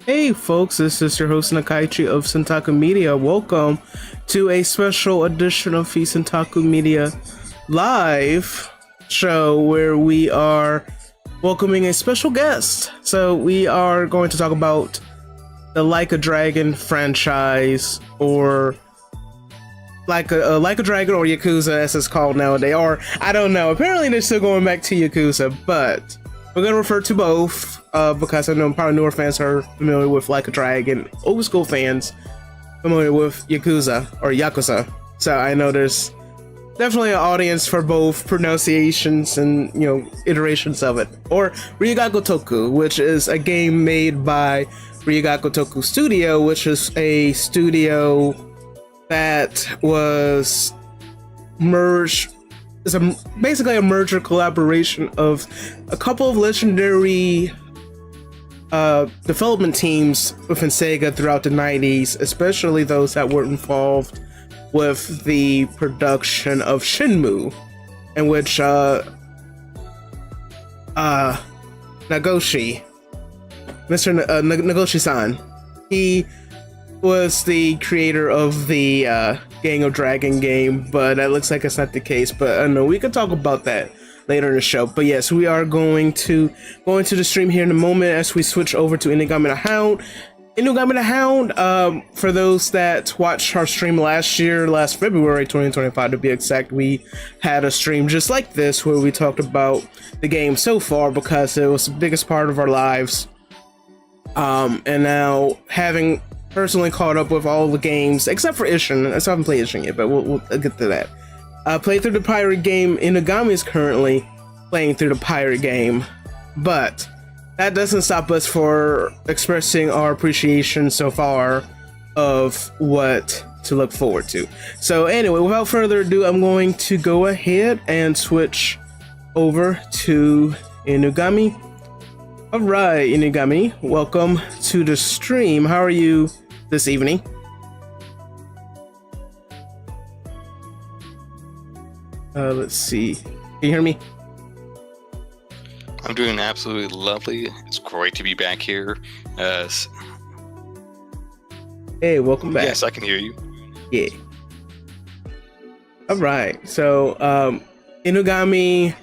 Hey folks, this is your host Nakaichi of Centakumedia. Welcome to a special edition of the Centakumedia live show where we are welcoming a special guest. So we are going to talk about the Like a Dragon franchise, or Like a Dragon, or Yakuza as it's called nowadays, or I don't know. Apparently they're still going back to Yakuza, but we're going to refer to both because I know probably newer fans are familiar with Like a Dragon, old school fans familiar with Yakuza. So I know there's definitely an audience for both pronunciations and, iterations of it. Or Ryugaku Toku, which is a game made by Ryugaku Toku Studio, which is a studio that was merged. It's basically a merger collaboration of a couple of legendary development teams within Sega throughout the 90s, especially those that were involved with the production of Shenmue, in which Nagoshi-san, he was the creator of the Gang of Dragon game, but that looks like it's not the case. But I know we could talk about that later in the show. But yes, we are going to go into the stream here in a moment as we switch over to InugamiTheHound. InugamiTheHound, for those that watched our stream last February 2025 to be exact, we had a stream just like this where we talked about the game so far because it was the biggest part of our lives. And now having personally caught up with all the games except for Ishin. I still haven't played Ishin yet, but we'll get to that. Played through the pirate game. Inugami is currently playing through the pirate game, but that doesn't stop us for expressing our appreciation so far of what to look forward to. So anyway, without further ado, I'm going to go ahead and switch over to Inugami. All right, Inugami, welcome to the stream. How are you this evening? Let's see. Can you hear me? I'm doing absolutely lovely. It's great to be back here. Hey, welcome back. Yes, I can hear you. Yeah. All right. So, Inugami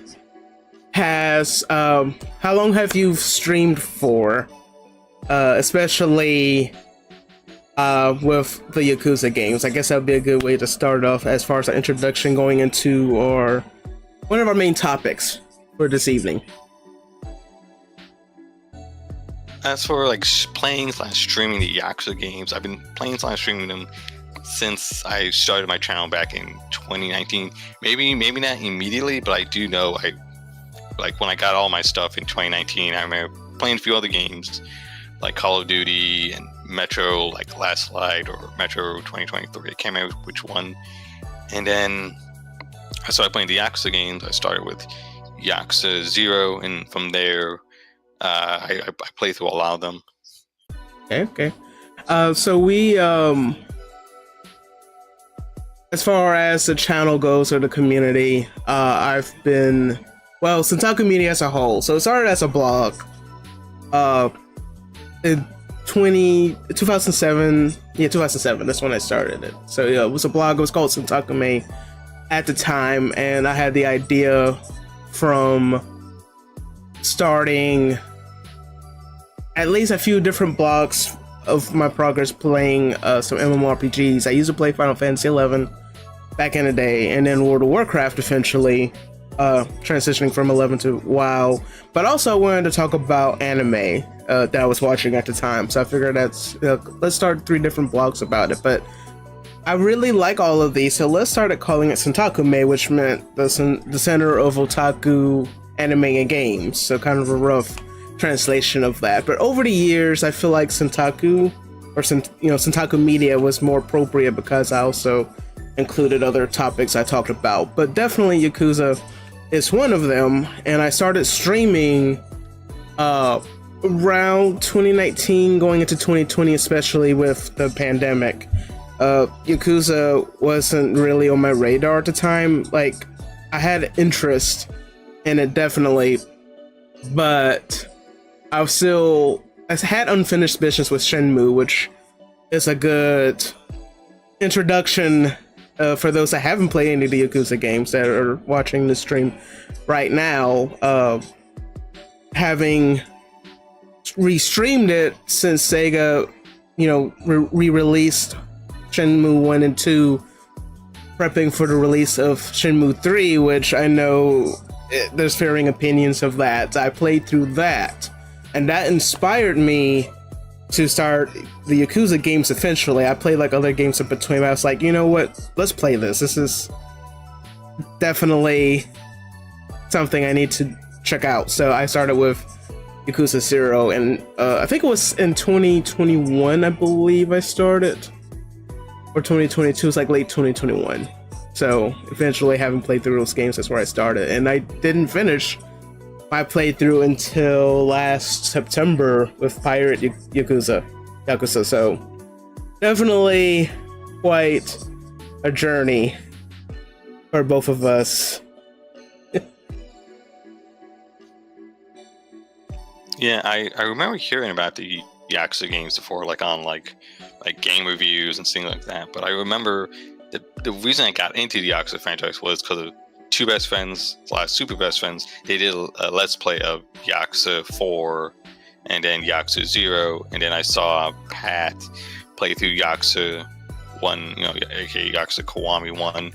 has how long have you streamed for, especially with the Yakuza games? I guess that would be a good way to start off as far as an introduction going into one of our main topics for this evening. As for playing/streaming the Yakuza games, I've been playing/streaming them since I started my channel back in 2019. Maybe not immediately, but I do know when I got all my stuff in 2019, I remember playing a few other games like Call of Duty and Metro, like Last Light or Metro 2023. I can't remember which one. And then I started playing the Yakuza games. I started with Yakuza 0, and from there, I played through a lot of them. Okay. So we, as far as the channel goes or the community, I've been... Well, Centakumedia as a whole. So it started as a blog. In 2007. Yeah, 2007. That's when I started it. So yeah, it was a blog. It was called Centakume at the time, and I had the idea from starting at least a few different blogs of my progress playing some MMORPGs. I used to play Final Fantasy 11 back in the day, and then World of Warcraft eventually. Transitioning from 11 to WoW, but also I wanted to talk about anime that I was watching at the time. So I figured let's start 3 different blogs about it. But I really like all of these, so let's start calling it Centakume, which meant the center of otaku, anime, and games. So kind of a rough translation of that. But over the years, I feel like Centakumedia was more appropriate because I also included other topics I talked about. But definitely Yakuza is one of them, and I started streaming around 2019 going into 2020, especially with the pandemic. Yakuza wasn't really on my radar at the time. Like, I had interest in it definitely, but I still I had unfinished business with Shenmue, which is a good introduction for those that haven't played any of the Yakuza games that are watching the stream right now. Having restreamed it since Sega, re-released Shenmue 1 and 2, prepping for the release of Shenmue 3, which I know there's varying opinions of that. I played through that, and that inspired me to start the Yakuza games eventually. I played like other games in between, but I was like, you know what? Let's play this. This is definitely something I need to check out. So I started with Yakuza 0, and I think it was in 2021, I believe I started. Or 2022, it's like late 2021. So eventually, having played through those games, that's where I started. And I didn't finish my playthrough until last September with Pirate Yakuza. So definitely quite a journey for both of us. Yeah, I remember hearing about the Yakuza games before, like on like game reviews and things like that. But I remember the reason I got into the Yakuza franchise was because of two best friends, super best friends. They did a Let's Play of Yakuza 4 and then Yakuza 0, and then I saw Pat play through Yakuza 1, aka Yakuza Kiwami 1.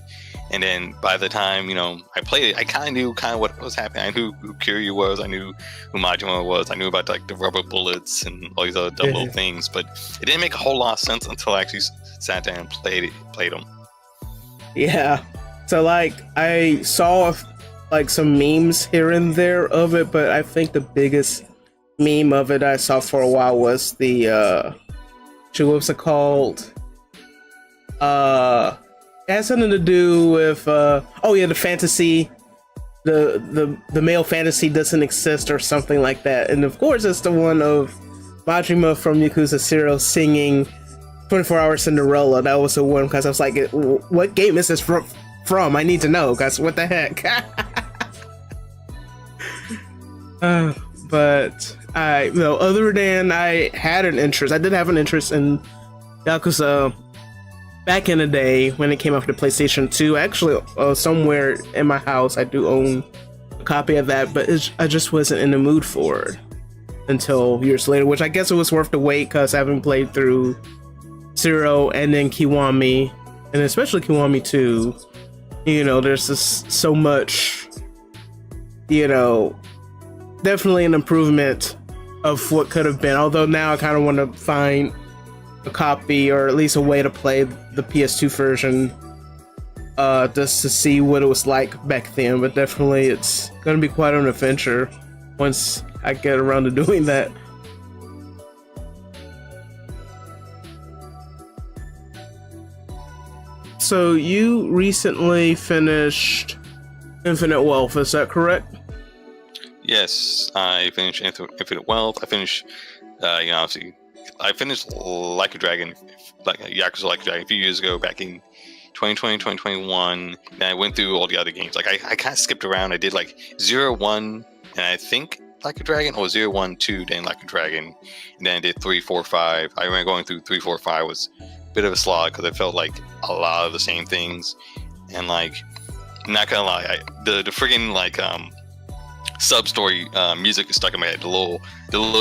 And then by the time, I played it, I kind of knew what was happening. I knew who Kiryu was. I knew who Majima was. I knew about like the rubber bullets and all these other dumb little things. But it didn't make a whole lot of sense until I actually sat down and played them. Yeah. So like I saw like some memes here and there of it, but I think the biggest meme of it I saw for a while was the what's it called? It has something to do with the fantasy, the male fantasy doesn't exist or something like that. And of course it's the one of Majima from Yakuza 0 singing 24 Hour Cinderella. That was the one, because I was like, what game is this from? I need to know, guys. What the heck? But other than I did have an interest in Yakuza back in the day when it came out for the PlayStation 2. Actually, somewhere in my house, I do own a copy of that, but I just wasn't in the mood for it until years later, which I guess it was worth the wait, because having played through 0 and then Kiwami, and especially Kiwami 2, there's just so much, definitely an improvement of what could have been. Although now I kind of want to find a copy, or at least a way to play the PS2 version, just to see what it was like back then. But definitely it's going to be quite an adventure once I get around to doing that. So you recently finished Infinite Wealth, is that correct? Yes, I finished Infinite Wealth. I finished, obviously, I finished Like a Dragon, Yakuza Like a Dragon a few years ago, back in 2020, 2021. Then I went through all the other games. Like I kind of skipped around. I did like 0, 1, and I think Like a Dragon, or 0, 1, 2, then Like a Dragon, and then I did 3, 4, 5. I remember going through 3, 4, 5 was a bit of a slog because I felt like a lot of the same things, and like, I'm not gonna lie, the friggin' like sub story music is stuck in my head. The little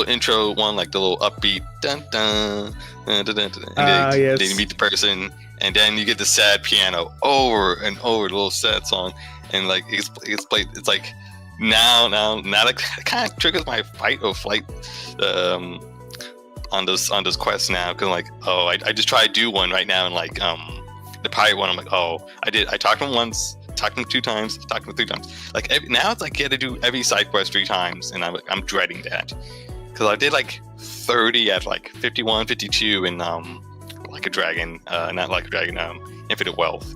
intro one, like the little upbeat dun dun dun dun dun, dun, and yes. then you meet the person, and then you get the sad piano over and over, the little sad song, and like it's played. It's like now that kind of triggers my fight or flight on this quest now, because like, oh, I just try to do one right now, and like the pirate one, I'm like, oh, I talked to him once, talked to him 2 times, talked to him 3 times. Like now it's like you had to do every side quest 3 times, and I'm dreading that, because I did like 30 at like 51, 52 in Like a Dragon, not Like a Dragon, Infinite Wealth.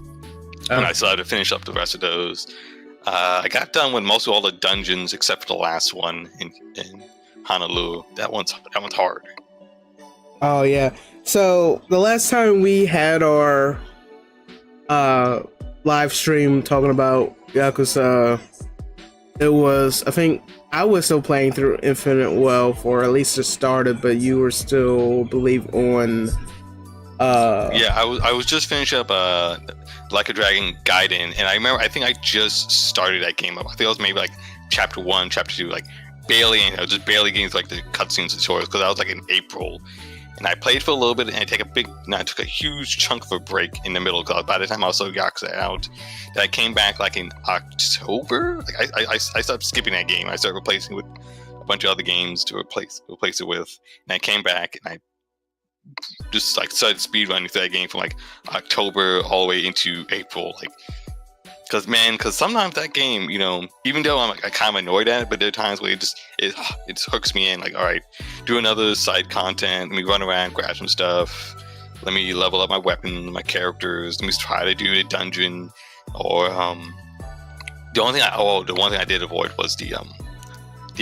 And I still had to finish up the rest of those. I got done with most of all the dungeons except for the last one in Honolulu. That one's hard. Oh yeah. So the last time we had our live stream talking about Yakuza it was, I think I was still playing through Infinite Wealth, or at least it started, but you were still, I believe, on Yeah, I was just finishing up Like a Dragon Gaiden, and I think I just started that game up. I think it was maybe like chapter 1, chapter 2, like barely, I was just barely getting to like the cutscenes and tutorials, because I was like in April, and I played for a little bit, and I took a huge chunk of a break in the middle, because by the time I was so Yakuza out, that I came back like in October. Like I stopped skipping that game. I started replacing it with a bunch of other games to replace it with, and I came back and I just like started speed running through that game from like October all the way into April, like because sometimes that game, even though I'm like I kind of annoyed at it, but there are times where it just hooks me in, like, all right, do another side content, let me run around, grab some stuff, let me level up my weapon, my characters, let me try to do a dungeon, or the one thing I did avoid was the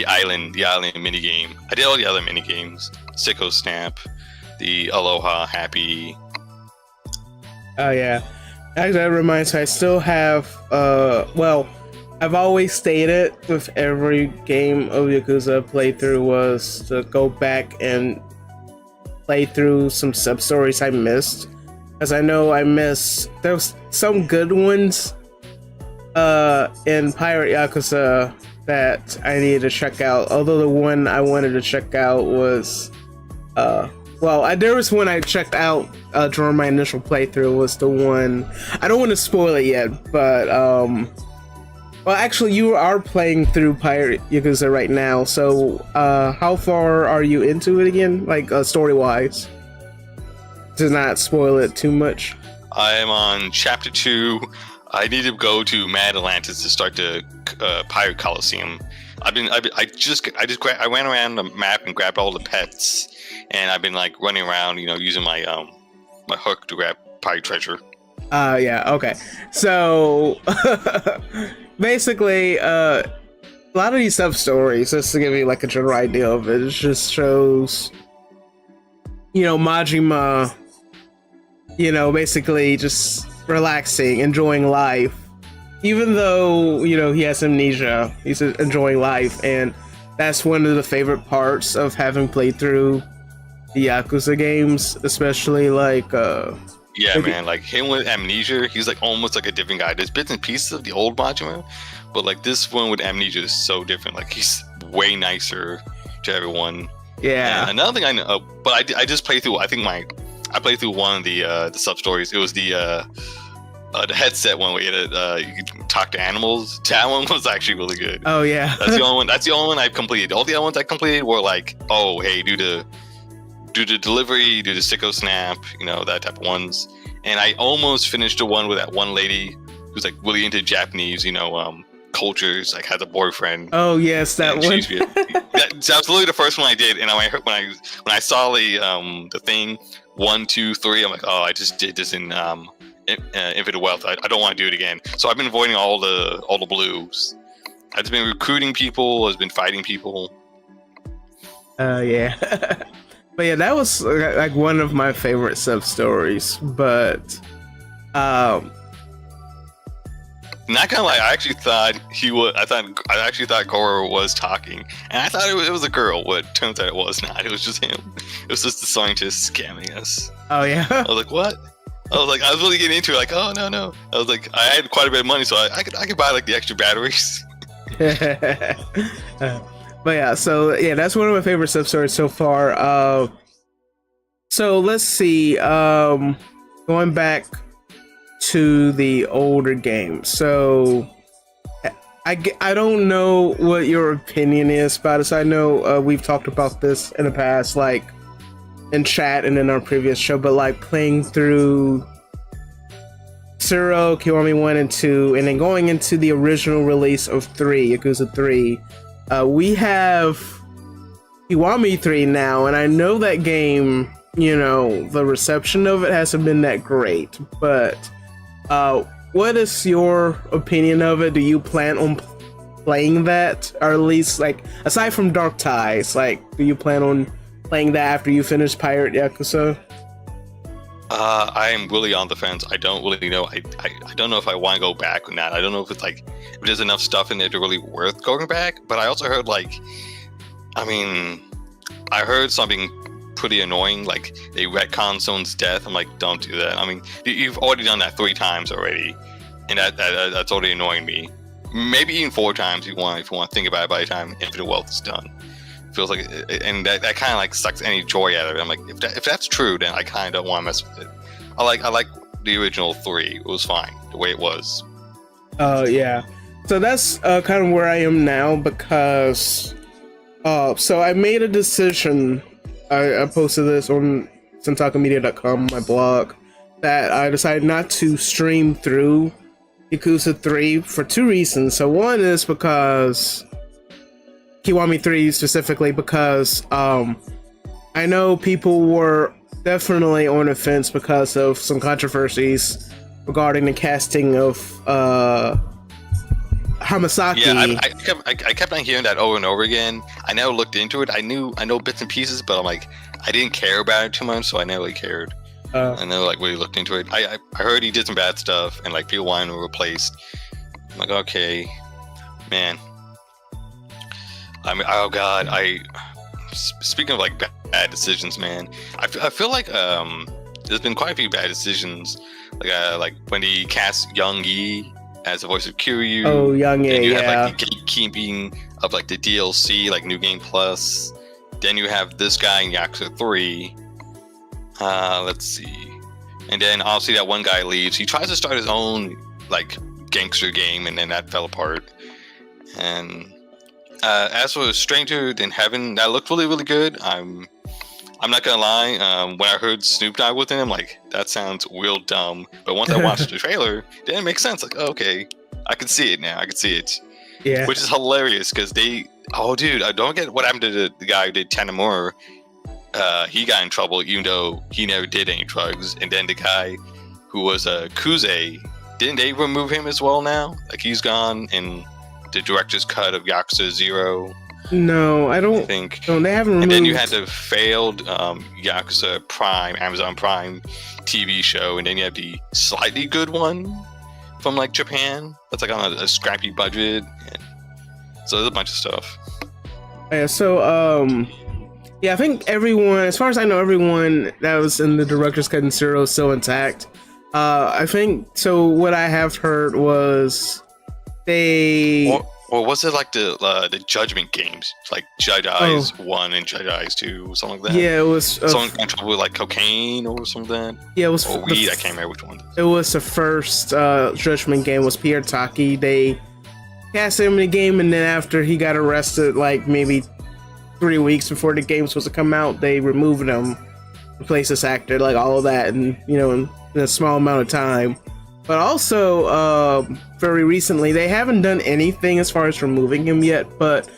island mini game. I did all the other mini games, Sicko Snap, the Aloha Happy. Oh yeah, actually that reminds me, I still have well, I've always stated with every game of Yakuza playthrough was to go back and play through some sub stories I missed, as I know I missed, there was some good ones in Pirate Yakuza that I needed to check out, although the one I wanted to check out was there was one I checked out during my initial playthrough, was the one, I don't want to spoil it yet, but well, actually you are playing through Pirate Yakuza right now, so how far are you into it again, like story wise, to not spoil it too much? I am on chapter 2. I need to go to Mad Atlantis to start the Pirate Coliseum. I went around the map and grabbed all the pets, and I've been like running around, using my my hook to grab pirate treasure. Yeah, okay. So basically, a lot of these sub stories, just to give you like a general idea of it, it just shows, Majima, basically just relaxing, enjoying life, even though he has amnesia. He's enjoying life, and that's one of the favorite parts of having played through the Yakuza games, especially like man, like him with amnesia, he's like almost like a different guy. There's bits and pieces of the old Majima, but like this one with amnesia is so different. Like he's way nicer to everyone. Yeah. And another thing I know, but I just played through, I played through one of the sub stories. It was the headset one where you could talk to animals. That one was actually really good. Oh yeah. That's the only one. That's the only one I've completed. All the other ones I completed were like, oh hey, do the delivery, do the Sicko Snap, that type of ones. And I almost finished the one with that one lady who's like really into Japanese, cultures, like has a boyfriend. Oh yes, that one. That's absolutely the first one I did. And when I saw the thing 1, 2, 3, I'm like, oh, I just did this in Infinite Wealth. I don't want to do it again. So I've been avoiding all the blues. I've been recruiting people. I've been fighting people. Yeah. But yeah, that was like one of my favorite sub stories. But not gonna lie, I actually thought Goro was talking, and I thought it was a girl. But turns out it was not. It was just him. It was just the scientist scamming us. Oh yeah. I was like, what? I was really getting into it. Like, oh no. I was like, I had quite a bit of money, so I could buy like the extra batteries. But yeah, so yeah, that's one of my favorite sub stories so far. So let's see. Going back to the older games. So I don't know what your opinion is about this. I know we've talked about this in the past, like in chat and in our previous show, but like playing through Zero, Kiwami 1 and 2, and then going into the original release of 3, Yakuza 3. We have Kiwami 3 now, and I know that game, the reception of it hasn't been that great, but what is your opinion of it? Do you plan on playing that? Or at least, like, aside from Dark Ties, like, do you plan on playing that after you finish Pirate Yakuza? I am really on the fence. I don't really know. I don't know if I want to go back or not. I don't know if it's like if there's enough stuff in there to really worth going back. But I also heard like, I mean, I heard something pretty annoying. Like they retcon someone's death. I'm like, don't do that. I mean, you've already done that 3 times already, and that's already annoying me. Maybe even 4 times if you want to think about it by the time Infinite Wealth is done. Feels like, and that kind of like sucks any joy out of it. I'm like, if that's true, then I kind of don't want to mess with it. I like the original 3. It was fine the way it was. Yeah. So that's kind of where I am now because, so I made a decision. I posted this on Centakumedia.com, my blog, that I decided not to stream through Yakuza 3 for 2 reasons. So one is because Kiwami 3 specifically because I know people were definitely on the fence because of some controversies regarding the casting of Hamasaki. Yeah, I kept on hearing that over and over again. I never looked into it. I know bits and pieces, but I'm like, I didn't care about it too much, so I never really cared. I never like really looked into it. I heard he did some bad stuff, and like people wanted him replaced. I'm like, okay, man. I mean, oh god, speaking of like bad decisions, man, I feel like there's been quite a few bad decisions, like when he cast Young Yi as the voice of Kiryu. Oh, Young Yi, and you yeah. have like the gatekeeping of like the DLC, like New Game Plus. Then you have this guy in Yakuza 3. Let's see, and then obviously that one guy leaves. He tries to start his own like gangster game, and then that fell apart. And as for Stranger in Heaven, that looked really, really good. I'm not gonna lie. When I heard Snoop Dogg with him, I'm like, that sounds real dumb. But once I watched the trailer, it didn't make sense. Like, okay, I can see it now. I can see it. Yeah. Which is hilarious because oh, dude, I don't get what happened to the guy who did Tanamura. He got in trouble even though he never did any drugs. And then the guy who was Kuze, didn't they remove him as well now? Like he's gone in the director's cut of Yakuza 0. No, I don't think. No, they haven't removed. And then you had the failed Yakuza Prime, Amazon Prime TV show, and then you have the slightly good one from like Japan. That's like on a scrappy budget. And so there's a bunch of stuff. Yeah. So yeah, I think everyone, as far as I know, everyone that was in the director's cut in Zero is still intact. I think so. What I have heard was or was it like the Judgment games, like Jedi's 1 and Jedi's 2, or something like that? Yeah, it was someone got in trouble with like cocaine or something like that. Yeah, it was or weed. I can't remember which one. It was the first Judgment game was Pierre Taki. They cast him in the game, and then after he got arrested, like maybe 3 weeks before the game was supposed to come out, they removed him, replaced this actor, like all of that, and in a small amount of time. But also, very recently, they haven't done anything as far as removing him yet, but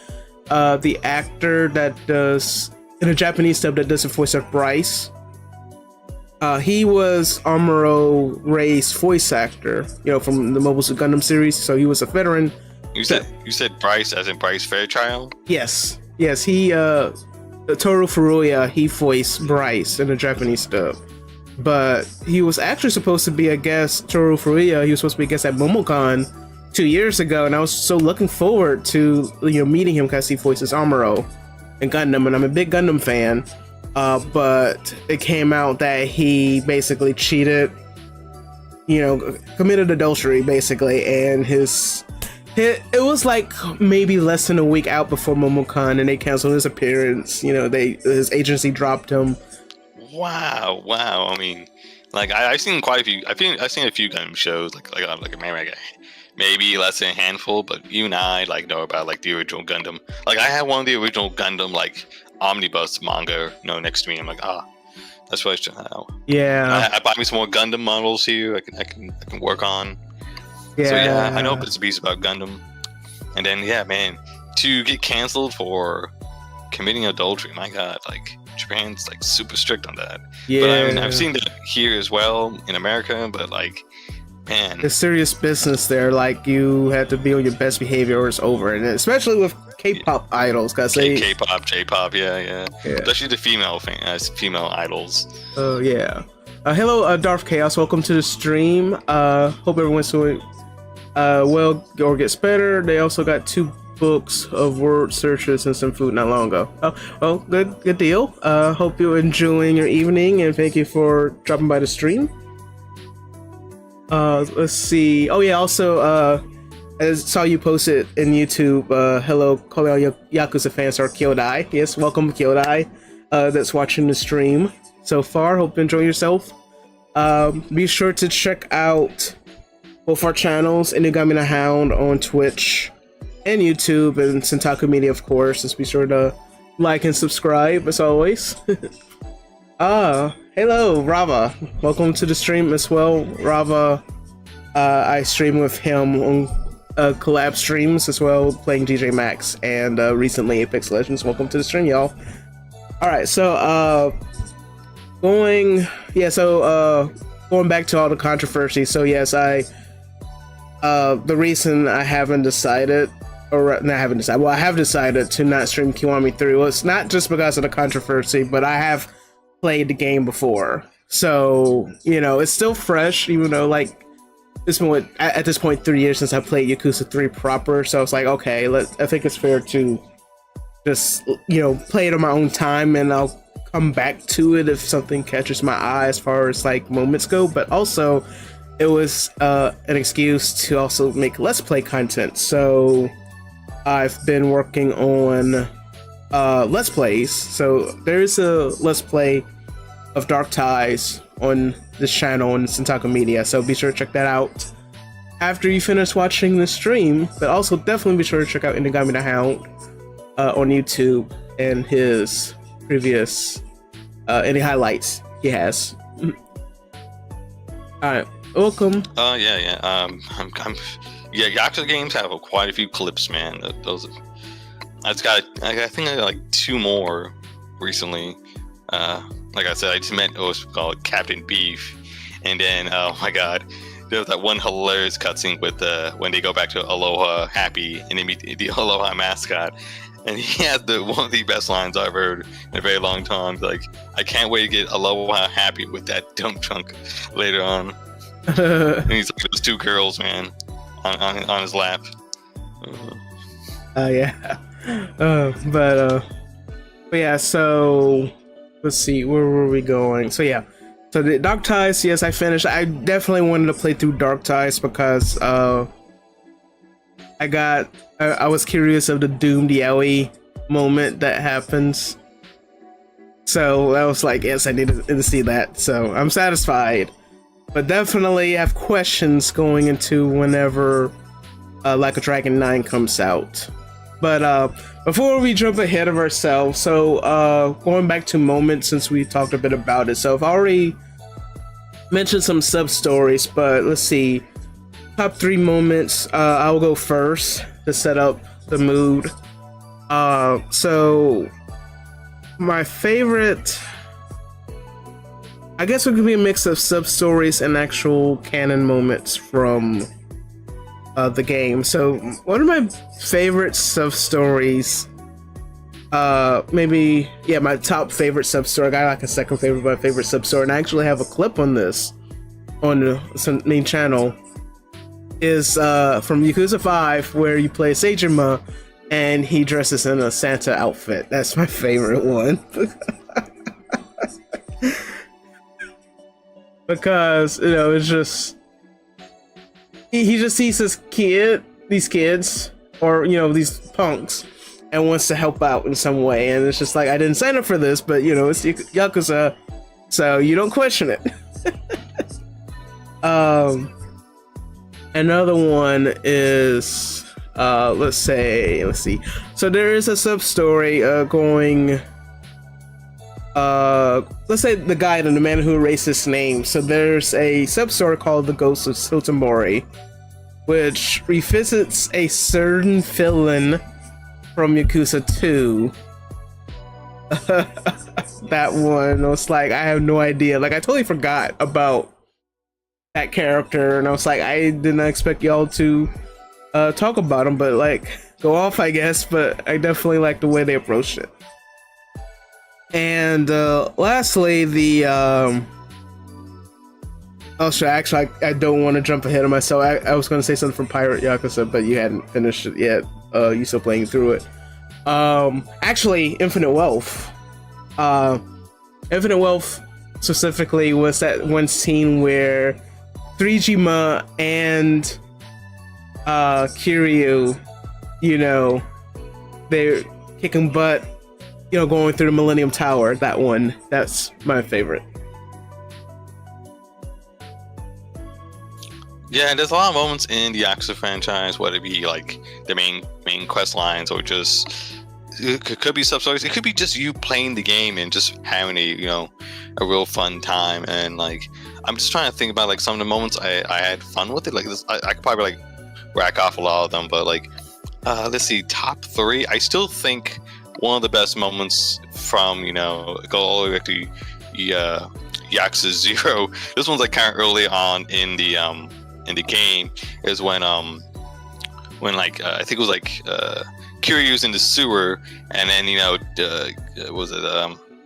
the actor that does, in a Japanese dub, that does the voice of Bryce, he was Amuro Ray's voice actor, from the Mobile Suit Gundam series, so he was a veteran. You said Bryce as in Bryce Fairchild? Yes, he, Toru Furuya, he voiced Bryce in the Japanese dub. But he was actually supposed to be a guest, Toru Furuya, he was supposed to be a guest at MomoCon 2 years ago, and I was so looking forward to meeting him because he voices Amuro in Gundam, and I'm a big Gundam fan. But it came out that he basically cheated, committed adultery basically, and it was like maybe less than a week out before MomoCon, and they canceled his appearance. His agency dropped him. Wow. I mean, like I've seen quite a few. I've seen a few Gundam shows, like maybe less than a handful, but even I know about like the original Gundam. Like I had one of the original Gundam like omnibus manga, next to me. I'm like, that's what I should have. Yeah. I bought me some more Gundam models here. I can work on. Yeah. So yeah, I know bits and pieces about Gundam. And then yeah, man, to get canceled for committing adultery, my god, like Japan's like super strict on that. Yeah. But I mean, I've seen that here as well in America, but like, man, it's serious business there. Like you have to be on your best behavior or it's over, and especially with K-pop idols, because K-pop, J-pop, yeah, especially the female idols. Oh yeah. Hello, Darth Chaos. Welcome to the stream. Hope everyone's doing well or gets better. They also got 2 books of word searches and some food not long ago. Oh, well, good deal. Hope you're enjoying your evening, and thank you for dropping by the stream. Let's see. Oh yeah, also, I saw you posted in YouTube. Hello, calling all your Yakuza fans are Kyodai. Yes, welcome Kyodai. That's watching the stream so far. Hope you enjoy yourself. Be sure to check out both our channels, InugamiTheHound on Twitch and YouTube, and Centakumedia, of course. Just be sure to like and subscribe as always. Hello, Rava. Welcome to the stream as well. Rava, I stream with him on collab streams as well, playing DJ Max and recently Apex Legends. Welcome to the stream, y'all. Alright, so going back to all the controversy. So yes, the reason I haven't decided, I have decided to not stream Kiwami 3 was not just because of the controversy, but I have played the game before. So, you know, it's still fresh, even though, like, at this point 3 years since I played Yakuza 3 proper. So it's like, okay, I think it's fair to just, you know, play it on my own time, and I'll come back to it if something catches my eye as far as like moments go. But also it was an excuse to also make Let's Play content. So I've been working on Let's Plays. So there's a Let's Play of Dark Ties on this channel on Centakumedia, so be sure to check that out after you finish watching the stream. But also definitely be sure to check out InugamiTheHound on YouTube and his previous any highlights he has. All right, welcome. Yakuza games have quite a few clips, man. Those, I think I got like 2 more recently. Like I said, I just met it was called Captain Beef, and then oh my god, there was that one hilarious cutscene with when they go back to Aloha Happy and they meet the Aloha mascot, and he had one of the best lines I've heard in a very long time. Like, I can't wait to get Aloha Happy with that dump trunk later on. And he's like those 2 girls, man, on his lap. Yeah. But yeah, so let's see, where were we going? So yeah, so the Dark Ties, yes, I finished. I definitely wanted to play through Dark Ties because I was curious of the doomed Yaoi moment that happens. So I was like, yes, I needed to see that. So I'm satisfied, but definitely have questions going into whenever Like a Dragon 9 comes out. But before we jump ahead of ourselves, so going back to moments, since we talked a bit about it. So I've already mentioned some sub stories, but let's see, top 3 moments. I'll go first to set up the mood. So my favorite, I guess it could be a mix of sub stories and actual canon moments from the game. So one of my favorite sub stories, maybe, yeah, my top favorite sub story. I got like a second favorite, but my favorite sub story, and I actually have a clip on this on the main channel, is from Yakuza 5, where you play Seijima and he dresses in a Santa outfit. That's my favorite one. Because, you know, it's just, he just sees these kids, or, you know, these punks, and wants to help out in some way. And it's just like, I didn't sign up for this, but, you know, it's Yakuza, so you don't question it. Another one is, let's see. So there is a sub story going, let's say the guy and the man who erased his name. So there's a sub story called The Ghost of Sotomori, which revisits a certain villain from Yakuza 2. That one, I was like, I have no idea. Like, I totally forgot about that character, and I was like, I did not expect y'all to talk about him, but like, go off, I guess. But I definitely like the way they approached it. And lastly, the Oh, sure. Actually, I don't want to jump ahead of myself. I was going to say something from Pirate Yakuza, but you hadn't finished it yet. You still playing through it. Actually, Infinite Wealth. Infinite Wealth specifically was that one scene where 3Jima and Kiryu, you know, they're kicking butt, you know, going through the Millennium Tower. That one, that's my favorite. Yeah, there's a lot of moments in the Yakuza franchise, whether it be like the main quest lines or just it could be sub stories. It could be just you playing the game and just having a real fun time. And like I'm just trying to think about like some of the moments I had fun with it. Like this, I could probably like rack off a lot of them, but like let's see, top 3. I still think one of the best moments from go all the way back to Yakuza 0. This one's like kind of early on in the game is when like I think it was like Kiryu's in the sewer, and then was it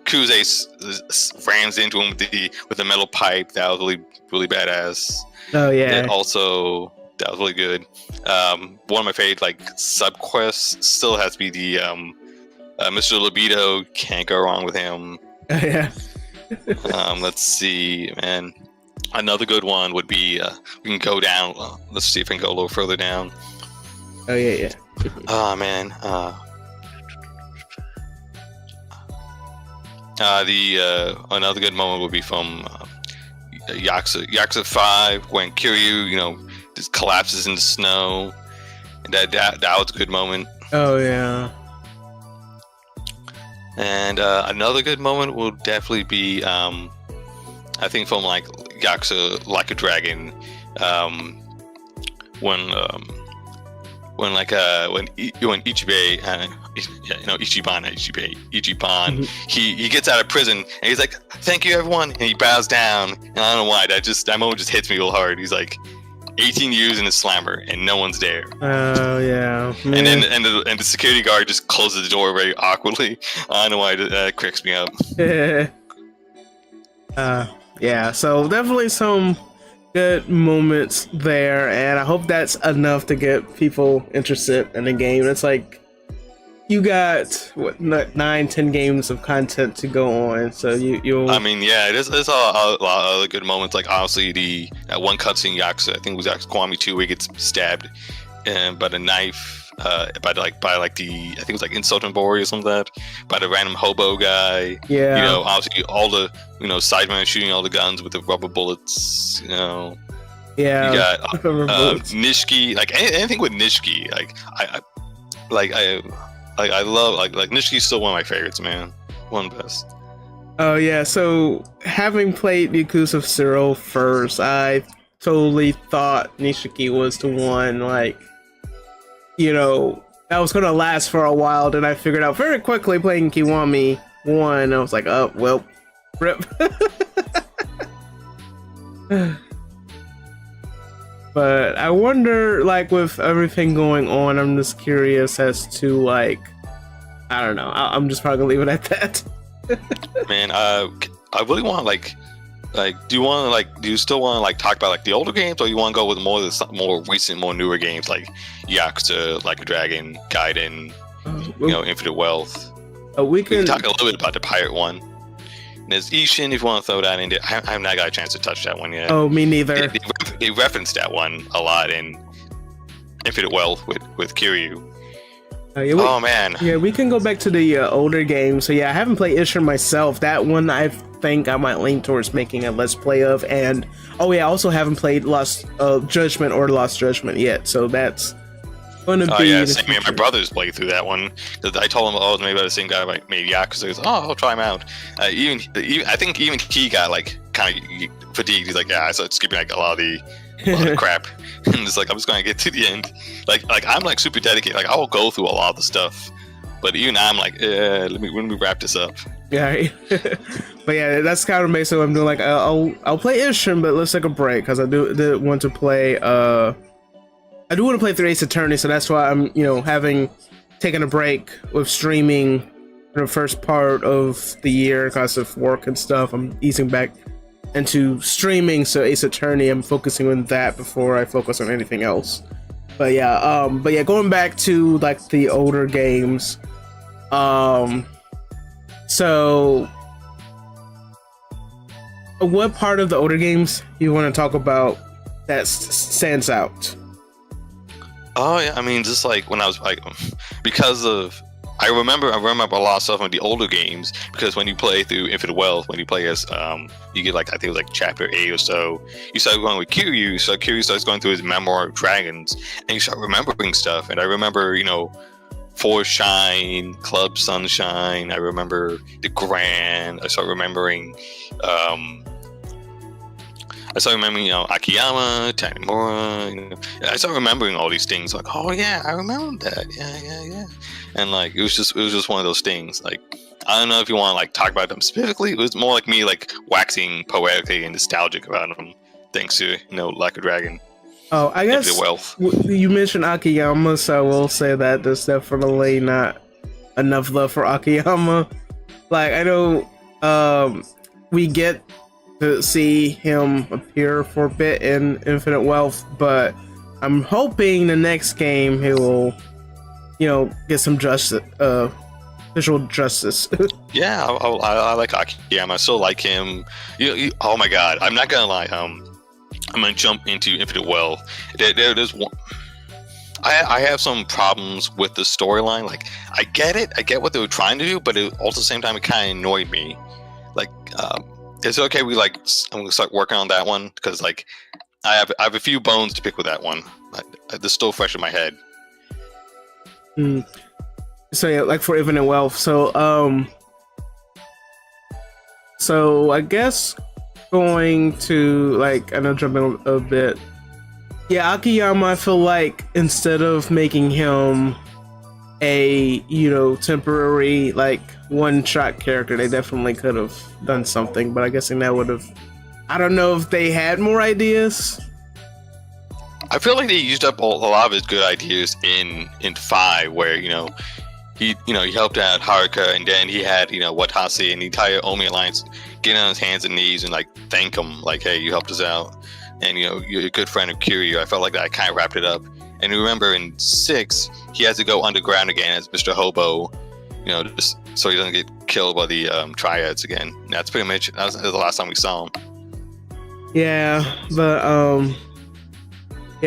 Kuze rams into him with the metal pipe. That was really badass. Oh yeah. And also that was really good. One of my favorite like sub quests still has to be the Mr. Libido. Can't go wrong with him. Yeah. Let's see, man. Another good one would be we can go down. Let's see if we can go a little further down. Oh yeah. Oh man. Another good moment would be from Yakuza 5 when Kiryu, just collapses in the snow. That was a good moment. Oh yeah. And another good moment will definitely be I think from like Yakuza Like a Dragon, when Ichiban, Mm-hmm. he gets out of prison and he's like, "Thank you, everyone," and he bows down. And I don't know why that moment just hits me real hard. He's like, 18 years in a slammer and no one's there. Oh yeah. And then the security guard just closes the door very awkwardly. I don't know why that cracks me up. Yeah, so definitely some good moments there, and I hope that's enough to get people interested in the game. It's like you got 9-10 games of content to go on, so you'll. I mean, yeah, there's a lot of other good moments. Like obviously that one cutscene Yakuza, I think it was Kiwami 2, where he gets stabbed by the knife. By the I think it was like Insulting Boy or something like that, by the random hobo guy. Yeah. Obviously all the sidemen shooting all the guns with the rubber bullets. Yeah. You got Nishiki, like anything with Nishiki. I love like Nishiki's still one of my favorites, man. One of the best. Oh yeah. So having played Yakuza 0 first, I totally thought Nishiki was the one. Like, that was gonna last for a while. Then I figured out very quickly playing Kiwami 1. I was like, oh well, rip. But I wonder, like, with everything going on, I'm just curious as to, like, I don't know. I'm just probably gonna leave it at that. Man, I really want do you still want to like talk about like the older games, or you want to go with more recent, more newer games like Yakuza, Like a Dragon, Gaiden, Infinite Wealth? We can talk a little bit about the pirate one. And there's Ishin, if you want to throw that in there. I have not got a chance to touch that one yet. Oh, me neither. They referenced that one a lot in Infinite Wealth with Kiryu. Oh man. Yeah, we can go back to the older games. So yeah, I haven't played Ishin myself. That one I think I might lean towards making a Let's Play of. And I also haven't played Lost Judgment or Lost Judgment yet. So that's gonna be. Oh yeah, same here. My brother's played through that one. I told him, maybe by the same guy, like maybe Yakuza. He's like, I'll try him out. Even I think even he got like kind of fatigued. He's like, yeah, I started skipping like a lot of the crap. And it's like I'm just gonna get to the end. Like I'm like super dedicated. Like I will go through a lot of the stuff, but even I'm like, let me wrap this up. Yeah, but yeah, that's kind of basically what I'm doing. Like I'll play Ishin, but let's take a break because I do want to play. I do want to play through Ace Attorney, so that's why I'm having taken a break with streaming for the first part of the year because of work and stuff. I'm easing back into streaming, so Ace Attorney, I'm focusing on that before I focus on anything else. But yeah, going back to like the older games, so what part of the older games you want to talk about that stands out? Oh yeah, I mean, just like when I was like, because of I remember a lot of stuff on the older games, because when you play through Infinite Wealth, when you play as you get like, I think it was like chapter 8 or so, you start going with Kiryu, so Kiryu starts going through his memoir of dragons, and you start remembering stuff. And I remember, Force Shine, Club Sunshine, I remember the Grand, I start remembering Akiyama, Tanimura, I started remembering all these things, like, oh yeah, I remember that, yeah. And like, it was just one of those things. Like, I don't know if you want to like talk about them specifically. It was more like me like waxing poetically and nostalgic about them, thanks to Like a Dragon. Oh, I guess Wealth. You mentioned Akiyama, so I will say that there's definitely not enough love for Akiyama. Like, I know we get to see him appear for a bit in Infinite Wealth, but I'm hoping the next game he will, get some justice, visual justice. Yeah, I like Akiyama. I still like him. Oh my god, I'm not gonna lie. I'm gonna jump into Infinite Wealth. There's one. I have some problems with the storyline. Like, I get it. I get what they were trying to do, but also at the same time, it kind of annoyed me. Like, it's okay. I'm gonna start working on that one, because like I have a few bones to pick with that one. They're still fresh in my head. So yeah, like for Infinite Wealth. So I guess going to like, I know jumping a bit. Yeah, Akiyama, I feel like instead of making him a temporary like one-shot character, they definitely could have done something, but I guess that would have, I don't know if they had more ideas. I feel like they used up a lot of his good ideas in 5, where he helped out Haruka, and then he had Watase and the entire Omi Alliance get on his hands and knees and like thank him, like, hey, you helped us out, and you're a good friend of Kiryu. I felt like that kind of wrapped it up. And remember in 6, he has to go underground again as Mr. Hobo, just so he doesn't get killed by the triads again. And that's pretty much that was the last time we saw him. Yeah, but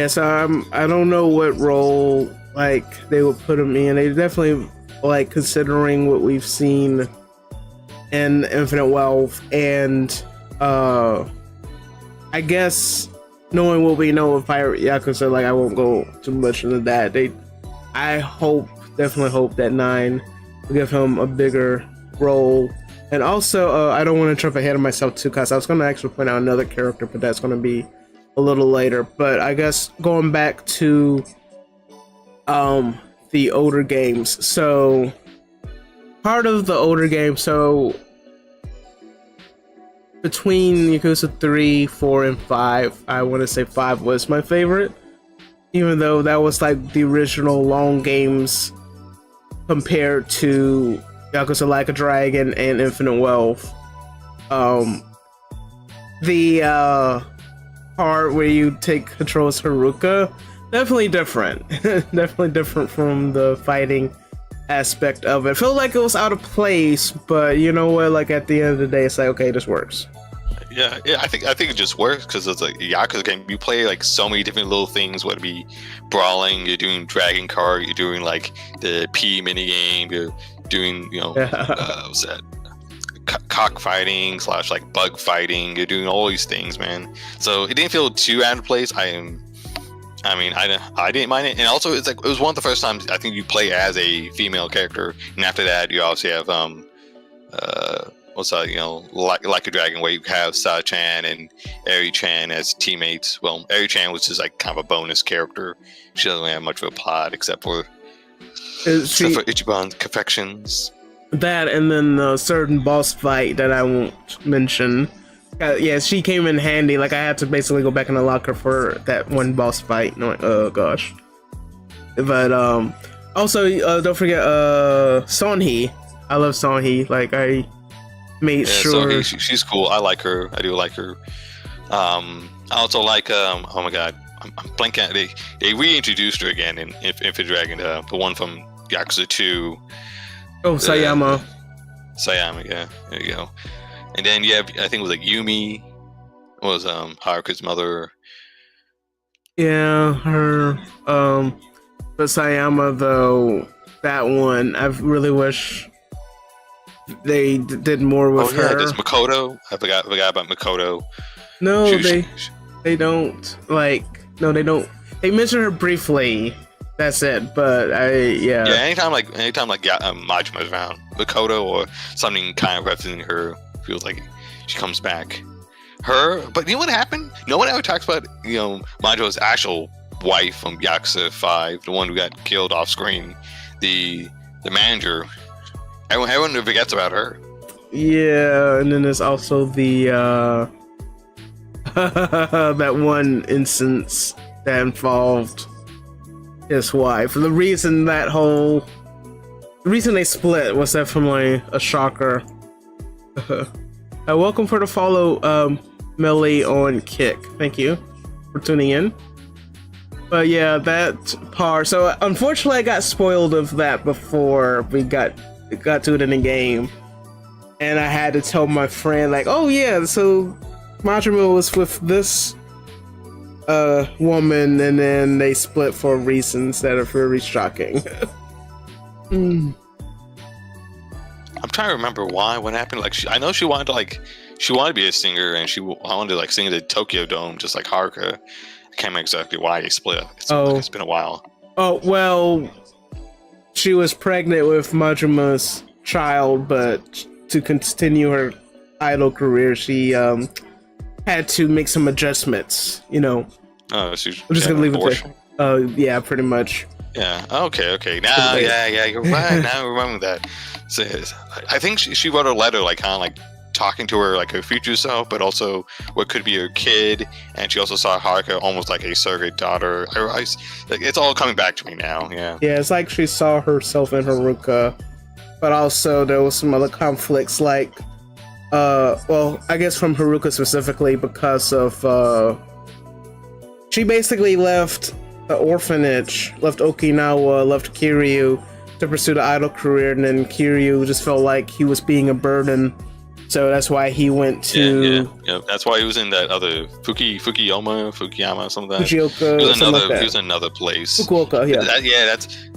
so I don't know what role like they would put him in. They definitely, like, considering what we've seen in Infinite Wealth, and I guess knowing what we know of Pirate Yakuza, like, I won't go too much into that. I definitely hope that 9 will give him a bigger role. And also, I don't want to jump ahead of myself too, because I was going to actually point out another character, but that's going to be a little later. But I guess going back to the older games. So part of the older games, so between Yakuza 3, 4, and 5, I want to say 5 was my favorite, even though that was like the original long games compared to Yakuza Like a Dragon and Infinite Wealth. The part where you take control as Haruka, definitely different. Definitely different from the fighting aspect of it. I feel like it was out of place, but you know what? Like, at the end of the day, it's like, okay, this works. Yeah, I think it just works because it's like a Yakuza game. You play like so many different little things, whether it be brawling, you're doing Dragon Card, you're doing like the P mini game, you're doing what's that? Cockfighting / like bug fighting. You're doing all these things, man. So it didn't feel too out of place. I didn't mind it, and also it was one of the first times I think you play as a female character, and after that you obviously have like a Dragon, where you have Sa-chan and Eri-chan as teammates. Well, Eri-chan was just like kind of a bonus character. She doesn't really have much of a plot except for Ichiban's confections. That, and then a certain boss fight that I won't mention. Yeah, she came in handy. Like, I had to basically go back in the locker for that one boss fight. No, oh gosh. But also, don't forget Sonhee. I love Sonhee. Like, made sure. So she's cool. I like her. I do like her. I also like oh my god, I'm blanking. They reintroduced her again in Infinite Dragon, the one from Yakuza 2. Oh, Sayama. Sayama, yeah, there you go. And then you have, I think it was like Yumi was Haruka's mother. Yeah, her. But Sayama though, that one I really wish they did more with her. There's Makoto. I forgot about Makoto. No, they don't like. No, they don't. They mention her briefly. That's it. But yeah. Anytime Majima's around, Makoto or something kind of representing her feels like she comes back. But you know what happened? No one ever talks about Majima's actual wife from Yakuza 5, the one who got killed off screen, the manager. Everyone forgets about her. Yeah, and then there's also the that one instance that involved his wife. The reason they split was definitely a shocker. Welcome for the follow, Melly on Kick. Thank you for tuning in. But yeah, that part. So unfortunately, I got spoiled of that before we got to it in the game, and I had to tell my friend like, "Oh yeah, so Majima was with this woman, and then they split for reasons that are very shocking." I'm trying to remember what happened. Like, I know she wanted to be a singer, and I wanted to sing at the Tokyo Dome, just like Haruka. I can't remember exactly why they split. It's been a while. Oh well, she was pregnant with Majima's child, but to continue her idol career, she had to make some adjustments. Oh, she's I'm just gonna leave it there. Yeah, pretty much. Yeah. Okay. Now, yeah, you're right. Now I remember that. So, I think she wrote a letter, kind of talking to her her future self, but also what could be her kid. And she also saw Haruka almost like a surrogate daughter. It's all coming back to me now. Yeah. Yeah, it's like she saw herself in Haruka, but also there was some other conflicts, I guess from Haruka specifically, because of she basically left the orphanage, left Okinawa, left Kiryu to pursue the idol career, and then Kiryu just felt like he was being a burden. So that's why he went to... Yeah. That's why he was in that other... Fukuyama, something like that. Fujioka, He was in another place. Fukuoka,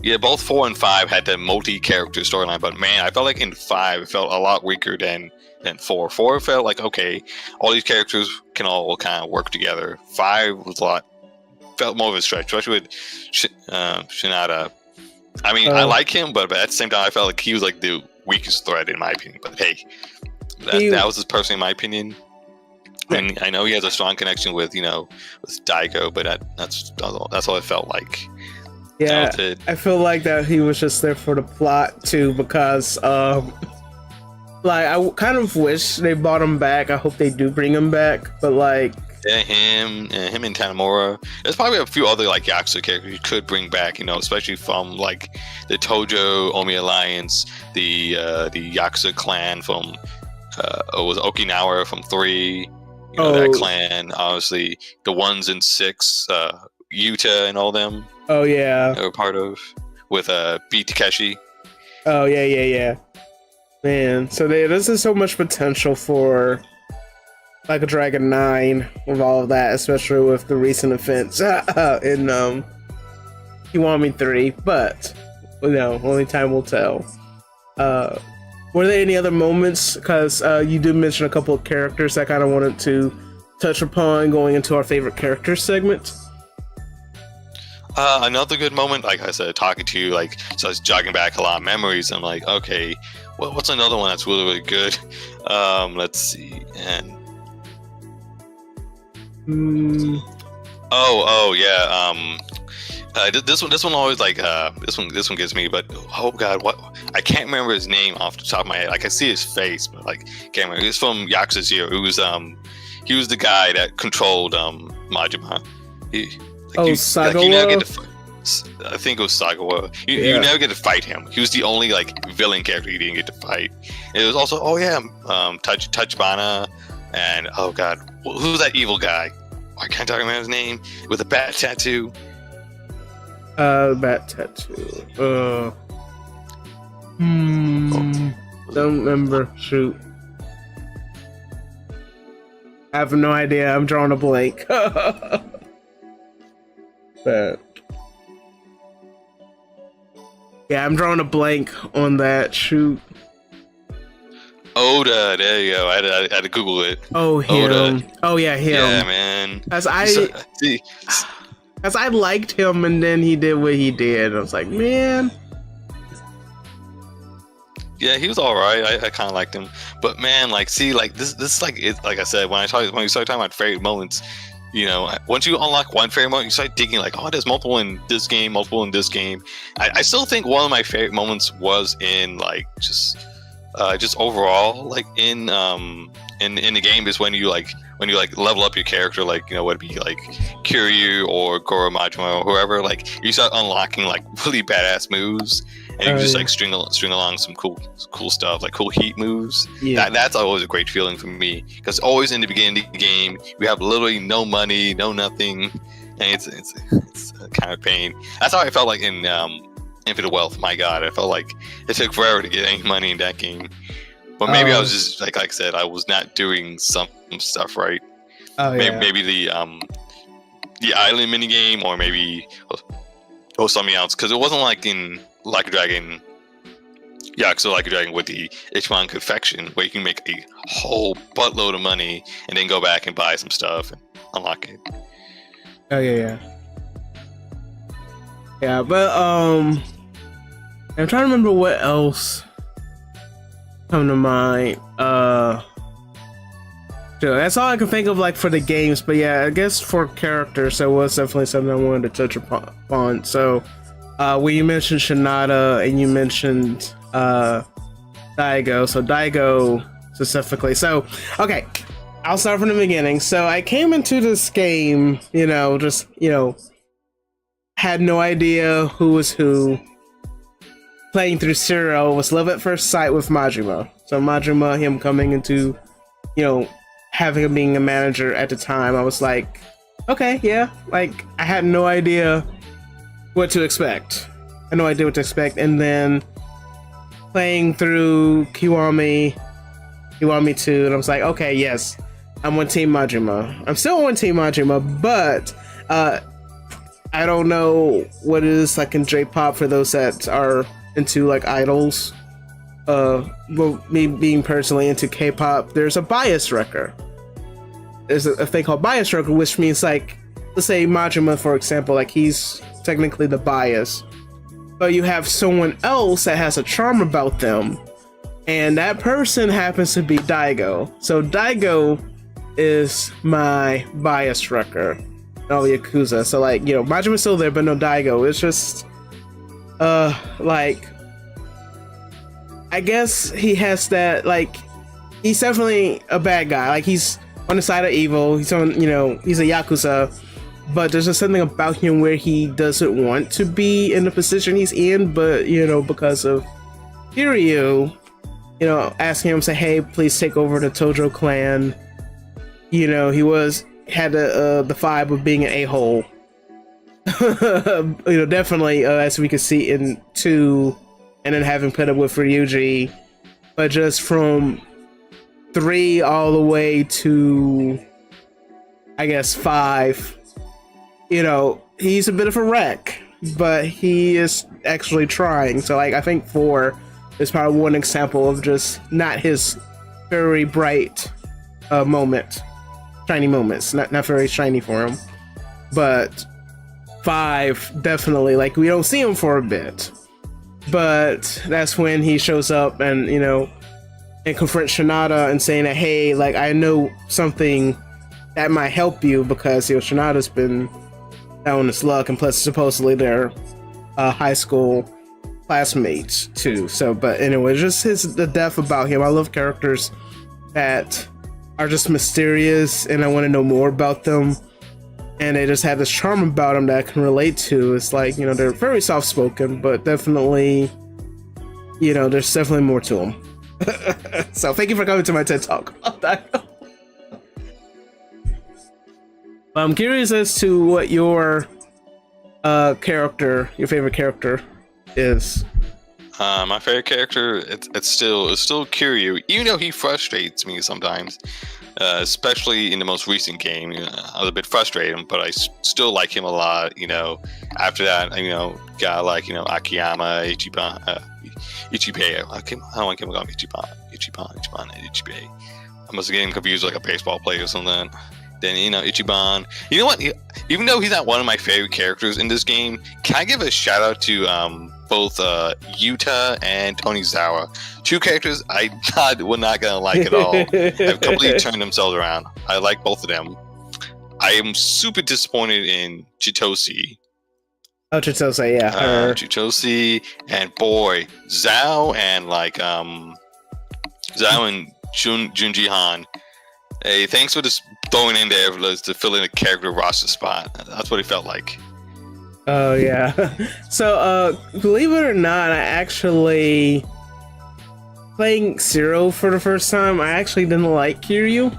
yeah. Both 4 and 5 had the multi-character storyline, but man, I felt like in 5, it felt a lot weaker than 4. 4 felt like, okay, all these characters can all kind of work together. 5 was felt more of a stretch, especially with Shinada. I mean, I like him, but at the same time, I felt like he was the weakest thread in my opinion. But hey, that was his personally my opinion. And I know he has a strong connection with Daigo, but that's all it felt like. Yeah, I feel like that he was just there for the plot too, because I kind of wish they brought him back. I hope they do bring him back, but him and Tanamura. There's probably a few other Yakuza characters you could bring back, especially from the Tojo Omi Alliance, the Yakuza clan from was Okinawa from 3, that clan, obviously the ones in 6, Yuta and all them. Oh yeah, they were part of with B Takeshi. Oh yeah. Man, so this is so much potential for a Dragon 9 with all of that, especially with the recent events in Kiwami 3, but only time will tell. Were there any other moments? Because you did mention a couple of characters I kind of wanted to touch upon going into our favorite character segment. Another good moment, like I said, talking to you, so I was jogging back a lot of memories. I'm like, okay, well, what's another one that's really, really good? Let's see. And oh yeah. This one always this one gets me. But oh god, what? I can't remember his name off the top of my head. I can see his face, but can't remember. It's from Yakuza 0. He was the guy that controlled Majima. Sagawa? I think it was Sagawa. You never get to fight him. He was the only like villain character you didn't get to fight. And it was also Tachibana, and oh god, who's that evil guy? I can't talk about his name with a bat tattoo. Bat tattoo. Don't remember. Shoot. I have no idea. I'm drawing a blank. But yeah, I'm drawing a blank on that. Shoot. Oda, there you go. I had to Google it. Oh, him. Oda. Oh yeah, him. Yeah, man. As I liked him, and then he did what he did. I was like, man. Yeah, he was all right. I kind of liked him, but man, like, see, like this, like, it, like I said, when we started talking about favorite moments, you know, once you unlock one favorite moment, you start thinking like, oh, there's multiple in this game, multiple in this game. I still think one of my favorite moments was in like just overall, like in the game is when you level up your character, like, you know, would it be like Kiryu or Goro Majima or whoever, like you start unlocking like really badass moves, and you can just like string along some cool stuff, like cool heat moves. Yeah. That's always a great feeling for me, because always in the beginning of the game we have literally no money, no nothing, and it's a kind of pain. That's how I felt like in Infinite Wealth. My god, I felt like it took forever to get any money in that game. But maybe I was just like I said, I was not doing some stuff right. Maybe the island mini game, or maybe something else, because it wasn't like in Like a Dragon. Yakuza Like a Dragon with the Ichiban confection, where you can make a whole buttload of money and then go back and buy some stuff and unlock it. Oh yeah. Yeah, but I'm trying to remember what else come to mind. Sure, that's all I can think of, like, for the games. But yeah, I guess for characters, that was definitely something I wanted to touch upon. So when you mentioned Shinada and you mentioned Daigo, so Daigo specifically. So okay, I'll start from the beginning. So I came into this game, had no idea who was who. Playing through Zero, was love at first sight with Majima. So Majima, him coming into, having him being a manager at the time, I was like, okay, yeah. Like, I had no idea what to expect. I had no idea what to expect. And then playing through Kiwami 2, and I was like, okay, yes, I'm on Team Majima. I'm still on Team Majima, but I don't know what it is like in J-pop for those that are into like idols. Well, me being personally into K-pop, there's a bias wrecker. There's a thing called bias wrecker, which means, like, let's say Majima, for example, like, he's technically the bias, but you have someone else that has a charm about them, and that person happens to be Daigo. So Daigo is my bias wrecker in all the Yakuza. So, like, Majima's still there, but no Daigo. It's just like, I guess he has that, like, he's definitely a bad guy. Like, he's on the side of evil. He's on, he's a Yakuza, but there's just something about him where he doesn't want to be in the position he's in, but, because of Kiryu, asking him, say, hey, please take over the Tojo clan. He had the vibe of being an a-hole. Definitely, as we could see in 2, and then having put up with Ryuji, but just from 3 all the way to, I guess, 5, he's a bit of a wreck, but he is actually trying. So, like, I think 4 is probably one example of just not his very bright shiny moments, not very shiny for him, but 5 definitely, like, we don't see him for a bit, but that's when he shows up and and confronts Shinada and saying that, hey, like, I know something that might help you, because Shinada's been down on his luck, and plus supposedly they're high school classmates too. So, but anyway, just the depth about him. I love characters that are just mysterious and I want to know more about them. and they just have this charm about them that I can relate to. It's like, you know, they're very soft spoken, but definitely, you know, there's definitely more to them. So thank you for coming to my TED Talk. I'm curious as to what your your favorite character is. My favorite character, it's still Kiryu, even though he frustrates me sometimes, especially in the most recent game. You know, I was a bit frustrated, but I still like him a lot. You know, after that, you know, got like, you know, Akiyama, Ichiban, Ichibei. I don't want to call him Ichiban. I must have getting confused with like a baseball player or something. Then, you know, Ichiban. You know what? Even though he's not one of my favorite characters in this game, can I give a shout out to both Yuta and Tonizawa? Two characters I were not gonna like at all. Have completely turned themselves around. I like both of them. I am super disappointed in Chitose. Oh, Chitose, yeah. Chitose and boy, Zhao and like Zhao and Junji Han. Hey, thanks for just throwing in there to fill in a character roster spot. That's what it felt like. Oh yeah. So believe it or not, I actually playing Zero for the first time. I actually didn't like Kiryu.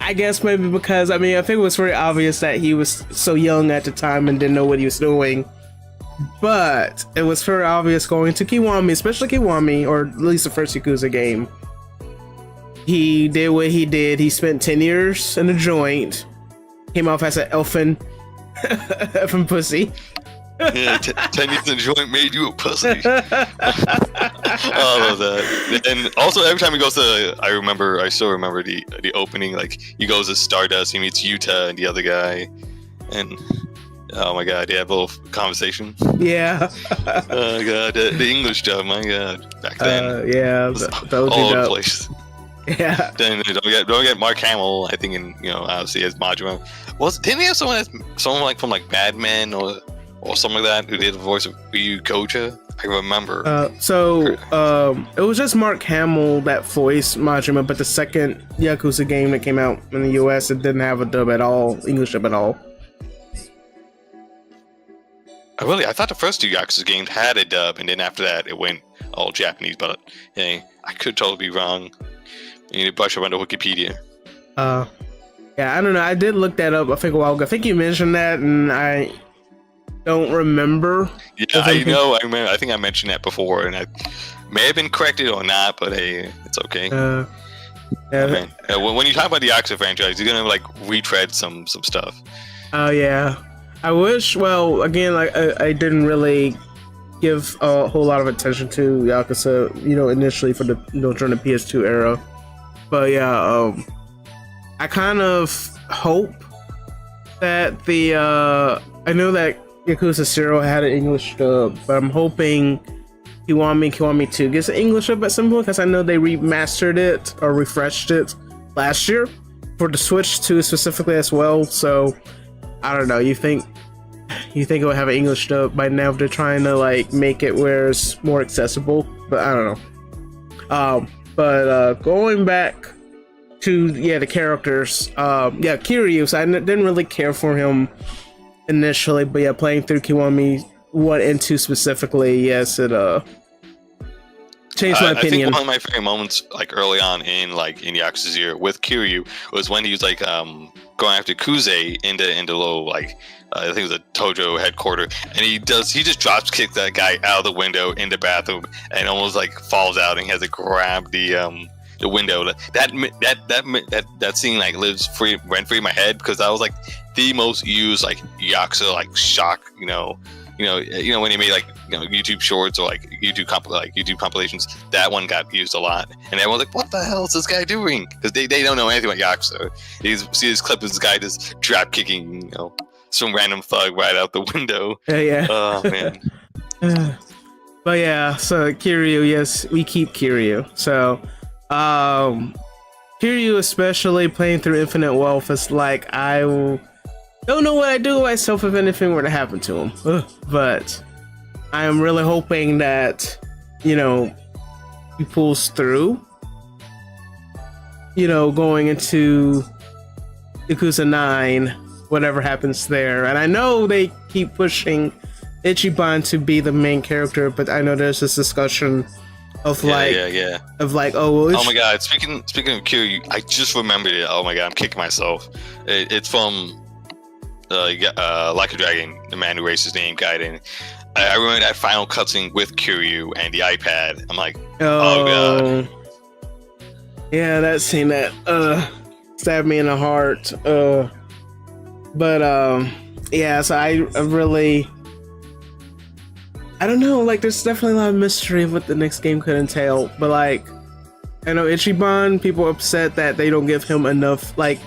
I guess maybe because I think it was very obvious that he was so young at the time and didn't know what he was doing. But it was very obvious going to Kiwami, especially Kiwami, or at least the first Yakuza game. He did what he did. He spent 10 years in a joint. Came off as an elfin pussy. Yeah, 10 years in a joint made you a pussy. I love that. And also, every time he goes to, I still remember the opening. Like, he goes to Stardust, he meets Yuta and the other guy, and oh my god, they have a little conversation. Yeah. Oh god, the English dub, my god, back then. Yeah, that all over the place. Yeah. Then don't get Mark Hamill. I think obviously as Majima. Didn't he have someone like from like Mad Men or something like that who did the voice of Ryu Goja? I remember. It was just Mark Hamill that voiced Majima, but the second Yakuza game that came out in the US, it didn't have a dub at all, English dub at all. I thought the first two Yakuza games had a dub, and then after that it went all Japanese. But hey, I could totally be wrong. You need to brush up on the Wikipedia. Yeah, I don't know. I did look that up, I think, a while ago. I think you mentioned that, and I don't remember. Yeah, I know. I remember. I think I mentioned that before, and I may have been corrected or not, but hey, it's okay. Yeah. When you talk about the Yakuza franchise, you're gonna like retread some stuff. Oh yeah. I wish. Well, again, like I didn't really give a whole lot of attention to Yakuza, initially for during the PS2 era. But yeah, I kind of hope that I know that Yakuza 0 had an English dub, but I'm hoping Kiwami 2 gets an English dub at some point, because I know they remastered it or refreshed it last year for the Switch 2 specifically as well. So I don't know. You think it will have an English dub by now if they're trying to like make it where it's more accessible? But I don't know. But going back to the characters, Kiryu. So I didn't really care for him initially, but yeah, playing through Kiwami 1 and 2 specifically, yes, it changed my opinion. I think one of my favorite moments, like early on in Yakuza 0 with Kiryu, was when he was like going after Kuze into little like I think it was a Tojo headquarter, and he just drops kick that guy out of the window in the bathroom and almost like falls out, and he has to grab the window. That scene like lives rent free in my head, because that was like the most used like Yakuza like shock, when they made like YouTube shorts or like YouTube compilations. That one got used a lot, and everyone's like, "What the hell is this guy doing?" Because they don't know anything about Yakuza. You see this clip of this guy just drop kicking, some random thug right out the window. Yeah. Oh man. But yeah, so Kiryu, yes, we keep Kiryu. So, Kiryu, especially playing through Infinite Wealth, is like I don't know what I'd do with myself if anything were to happen to him. But I am really hoping that he pulls through. Going into Yakuza 9. whatever happens there. And I know they keep pushing Ichiban to be the main character, but I know there's this discussion of of like, oh well, oh my god, speaking of Kiryu, I just remembered it. Oh my god, I'm kicking myself. It's from Like a Dragon, the man who erased his name, Gaiden. I remember that final cutscene with Kiryu and the iPad. I'm like, oh god. Yeah, that scene that stabbed me in the heart. But yeah, so I really, I don't know, like there's definitely a lot of mystery of what the next game could entail, but like I know Ichiban, people are upset that they don't give him enough, like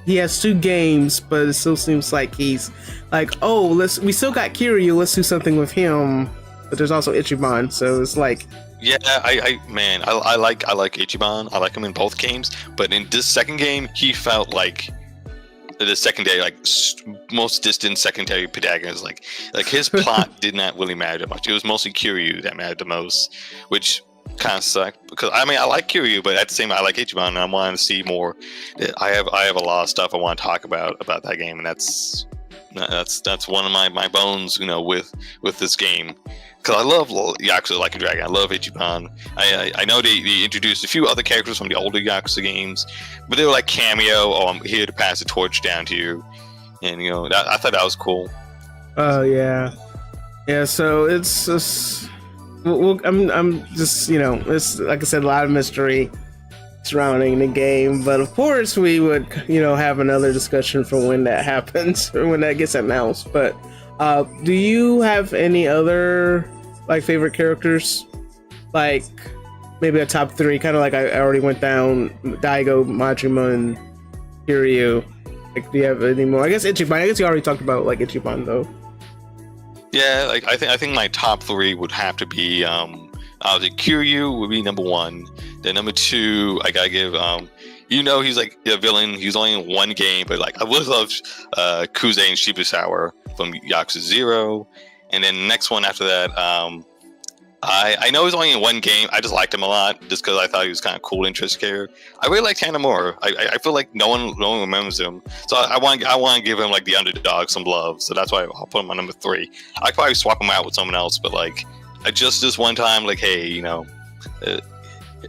he has 2 games, but it still seems like he's like, oh, we still got Kiryu, let's do something with him, but there's also Ichiban, so it's like, yeah, I like Ichiban. I like him in both games, but in this second game, he felt like the secondary, like most distant secondary protagonist. Like his plot did not really matter that much. It was mostly Kiryu that mattered the most, which kind of sucked because I mean I like Kiryu, but at the same time I like Ichiban, and I want to see more. I have a lot of stuff I want to talk about that game, and that's one of my bones, you know, with this game. Because I love Yakuza Like a Dragon. I love Ichiban. I know they introduced a few other characters from the older Yakuza games, but they were like cameo. Oh, I'm here to pass the torch down to you, and you know I thought that was cool. Oh yeah. So it's just, I'm just, you know, it's like I said, a lot of mystery surrounding the game, but of course we would, you know, have another discussion for when that happens or when that gets announced. But do you have any other like favorite characters, like maybe a top 3, kind of like I already went down Daigo, Majima, and Kiryu? Like, do you have any more? I guess Ichiban. I guess you already talked about like Ichiban though. Yeah, like I think my top 3 would have to be obviously Kiryu would be number 1. Then number 2, I gotta give you know, he's like a villain. He's only in 1 game, but like I would love Kuze and Shibusawa from Yakuza 0. And then the next one after that, I know he's only in 1 game. I just liked him a lot just because I thought he was kind of cool, interesting character. I really like Tanamura. I feel like no one remembers him, so I want to give him like the underdog some love. So that's why I'll put him on number 3. I could probably swap him out with someone else, but like I just this one time, like, hey, you know,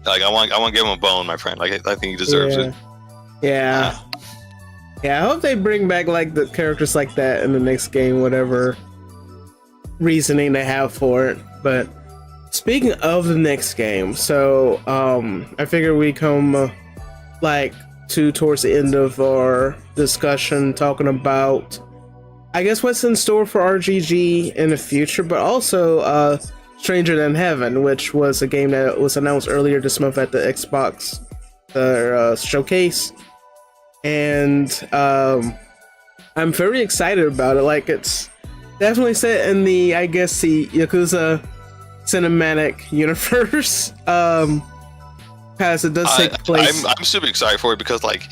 like I want to give him a bone, my friend. Like I think he deserves it. Yeah. I hope they bring back like the characters like that in the next game, whatever reasoning they have for it. But speaking of the next game, so I figure we come towards the end of our discussion talking about, I guess, what's in store for RGG in the future, but also Stranger Than Heaven, which was a game that was announced earlier this month at the Xbox showcase, and I'm very excited about it. Like, it's definitely set in the, I guess, the Yakuza cinematic universe, because it does take place. I'm super excited for it because like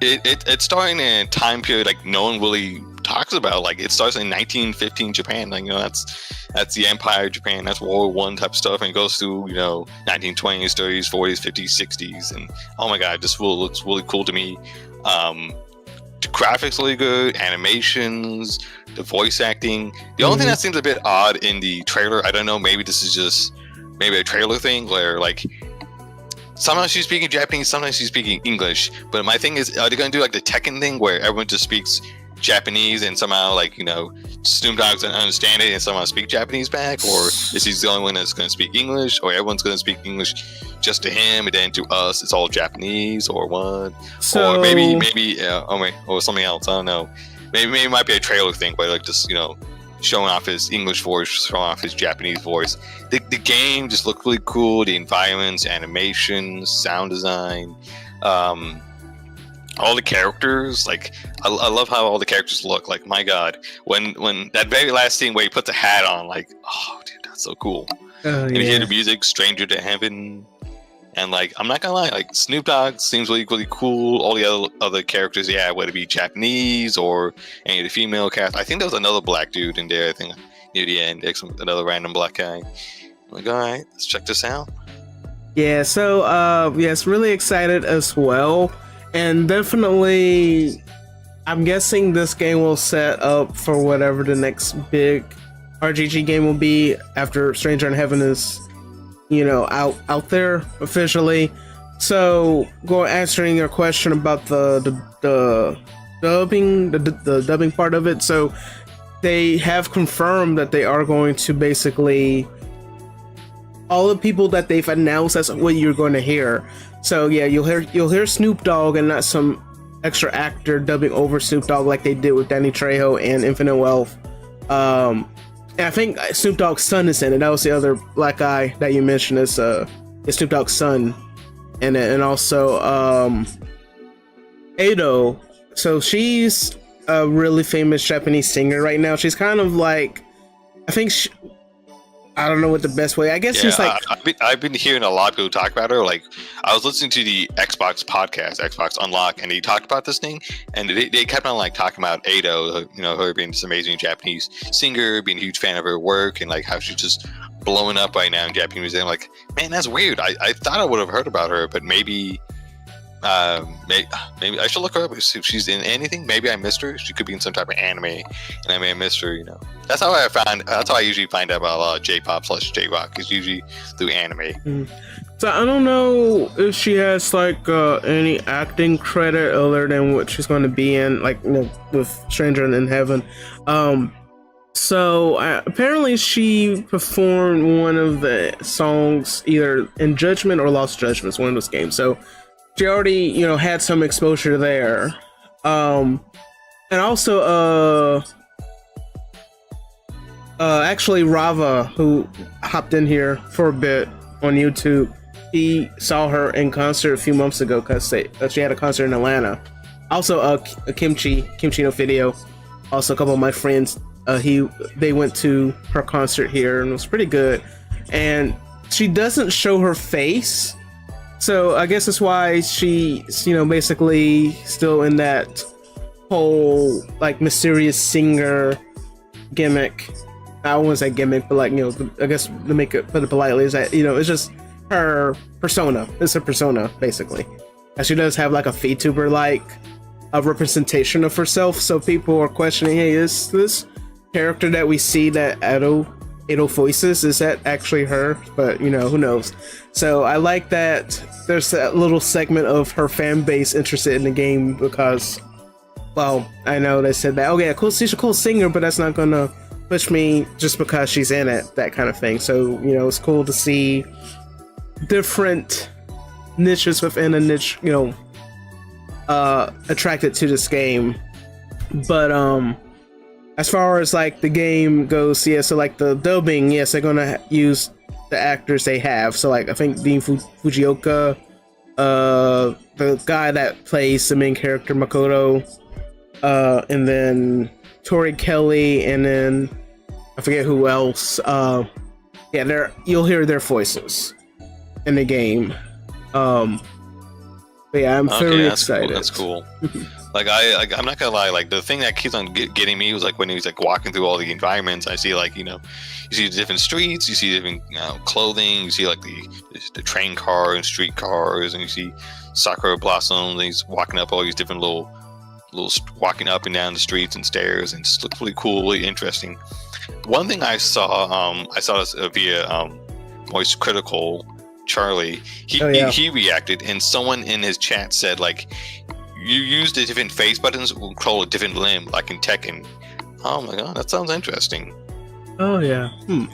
it's starting in a time period like no one really talks about. Like it starts in 1915 Japan. Like, you know, that's the Empire of Japan. That's World War I type of stuff, and it goes through, you know, 1920s, 30s, 40s, 50s, 60s, and oh my god, this looks really cool to me. The graphics really good, animations, the voice acting. The only thing that seems a bit odd in the trailer, I don't know, maybe this is just maybe a trailer thing where like sometimes she's speaking Japanese, sometimes she's speaking English. But my thing is, are they going to do like the Tekken thing where everyone just speaks Japanese and somehow, like, you know, Snoop Dogg's gonna understand it and somehow speak Japanese back? Or is he the only one that's going to speak English? Or everyone's going to speak English just to him and then to us it's all Japanese, or what? So, or maybe or something else, I don't know. Maybe it might be a trailer thing where like just, you know, showing off his English voice, showing off his Japanese voice. The game just looked really cool. The environments, animations, sound design, all the characters. Like I love how all the characters look. Like, my god, when that very last scene where he puts a hat on, like, oh dude, that's so cool. And you hear the music, Stranger to Heaven. And like, I'm not gonna lie, like Snoop Dogg seems really, really cool. All the other characters, yeah, whether it be Japanese or any of the female cast. I think there was another black dude in there, I think, near the end. Another random black guy. I'm like, all right, let's check this out. Yeah, so yes, really excited as well. And definitely I'm guessing this game will set up for whatever the next big RGG game will be after Stranger in Heaven is, out there officially. So, answering your question about the dubbing, the dubbing part of it. So, they have confirmed that they are going to basically all the people that they've announced. That's what you're going to hear. So yeah, you'll hear Snoop Dogg and not some extra actor dubbing over Snoop Dogg like they did with Danny Trejo and Infinite Wealth. And I think Snoop Dogg's son is in it. That was the other black guy that you mentioned is Snoop Dogg's son in it, and also Ado. So she's a really famous Japanese singer right now. She's kind of like, I don't know what the best way. I guess she's like. I've been hearing a lot of people talk about her. Like, I was listening to the Xbox podcast, Xbox Unlock, and they talked about this thing, and they kept on like talking about Ado, her being this amazing Japanese singer, being a huge fan of her work, and like how she's just blowing up right now in Japanese music. I'm like, man, that's weird. I thought I would have heard about her, but maybe I should look her up, see if she's in anything. Maybe I missed her. She could be in some type of anime, and I may have missed her. That's how I usually find out about a lot of J-pop / J-rock, is usually through anime. So I don't know if she has like any acting credit other than what she's going to be in, like with Stranger in Heaven. So apparently she performed one of the songs either in Judgment or Lost Judgments, one of those games. So she already, had some exposure there. And also, actually Rava, who hopped in here for a bit on YouTube, he saw her in concert a few months ago because she had a concert in Atlanta. Also, a Kimchi no Video. Also, a couple of my friends, they went to her concert here and it was pretty good. And she doesn't show her face. So I guess that's why she's, basically still in that whole like mysterious singer gimmick. I wouldn't say gimmick, but like, I guess to put it politely, is that, it's just her persona. It's her persona, basically. And she does have like a VTuber like a representation of herself. So people are questioning, hey, is this character that we see that Ado voices, is that actually her? But who knows. So I like that there's that little segment of her fan base interested in the game because, well, I know they said that, okay, she's a cool singer, but that's not gonna push me just because she's in it, that kind of thing. So it's cool to see different niches within a niche, attracted to this game. But as far as like the game goes, yeah, so like the dubbing, yes, they're gonna use the actors they have. So like I think Dean Fujioka, the guy that plays the main character Makoto, and then Tori Kelly, and then I forget who else. Yeah, you'll hear their voices in the game. But yeah, I'm very excited. Cool. That's cool. Like I'm not gonna lie. Like the thing that keeps on getting me was like when he was like walking through all the environments. I see like you see the different streets, you see different clothing, you see like the train car and street cars, and you see sakura blossoms. And he's walking up all these different little walking up and down the streets and stairs, and it just looks really cool, really interesting. One thing I saw this via Moist Critical Charlie. He reacted, and someone in his chat said like, you use the different face buttons will control a different limb, like in Tekken. Oh my god, that sounds interesting. Oh yeah. Yeah,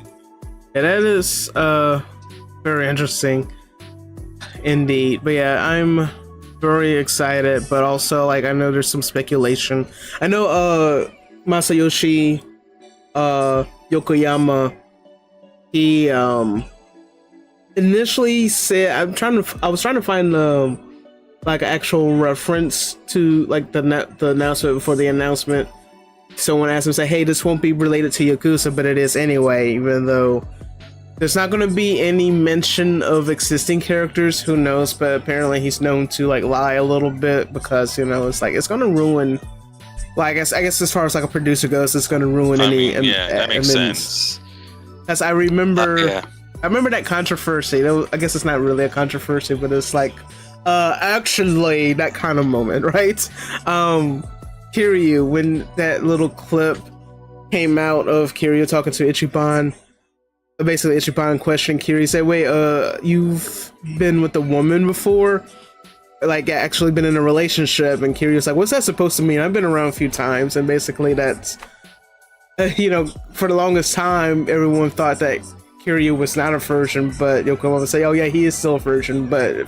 that is very interesting indeed. But yeah, I'm very excited, but also like I know there's some speculation. I know Masayoshi Yokoyama, he initially said, I was trying to find like an actual reference to like the announcement before the announcement. Someone asked him, say, hey, this won't be related to Yakuza, but it is anyway, even though there's not going to be any mention of existing characters. Who knows? But apparently he's known to like lie a little bit because it's like it's going to ruin. Well, I guess as far as like a producer goes, it's going to ruin that makes sense. Because I remember that controversy. I guess it's not really a controversy, but it's like actually that kind of moment, right? Kiryu when that little clip came out of Kiryu talking to Ichiban. Basically, Ichiban questioned Kiryu. He said, "Wait, you've been with a woman before? Like, actually been in a relationship?" And Kiryu's like, "What's that supposed to mean? I've been around a few times." And basically, that's for the longest time, everyone thought that Kiryu was not a virgin, but Yokoyama would say, "Oh yeah, he is still a virgin," but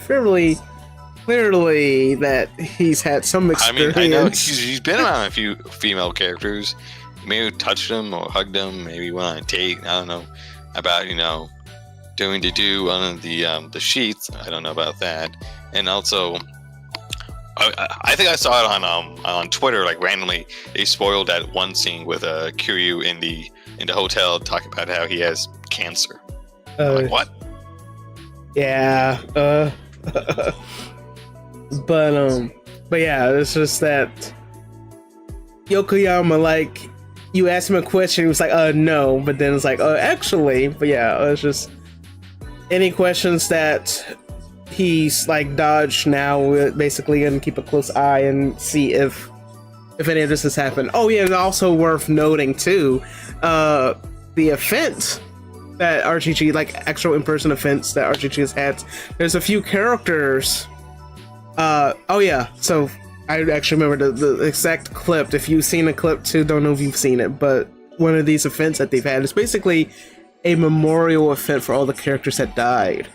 clearly that he's had some experience. I mean, I know he's been around a few female characters. Maybe touched them or hugged them. Maybe went on a date. I don't know about doing to do on the sheets. I don't know about that. And also, I think I saw it on Twitter. Like randomly, they spoiled that one scene with Kiryu in the hotel talking about how he has cancer. I'm like, what? Yeah. But yeah, it's just that Yokoyama, like, you asked him a question, he was like, no, but then it's like, actually, but yeah, it's just any questions that he's like dodged now, we're basically gonna keep a close eye and see if any of this has happened. Oh yeah, and also worth noting too, the event that RGG, like actual in-person events that RGG has had, there's a few characters. Oh yeah, so I actually remember the exact clip. If you've seen a clip too, don't know if you've seen it, but one of these events that they've had is basically a memorial event for all the characters that died.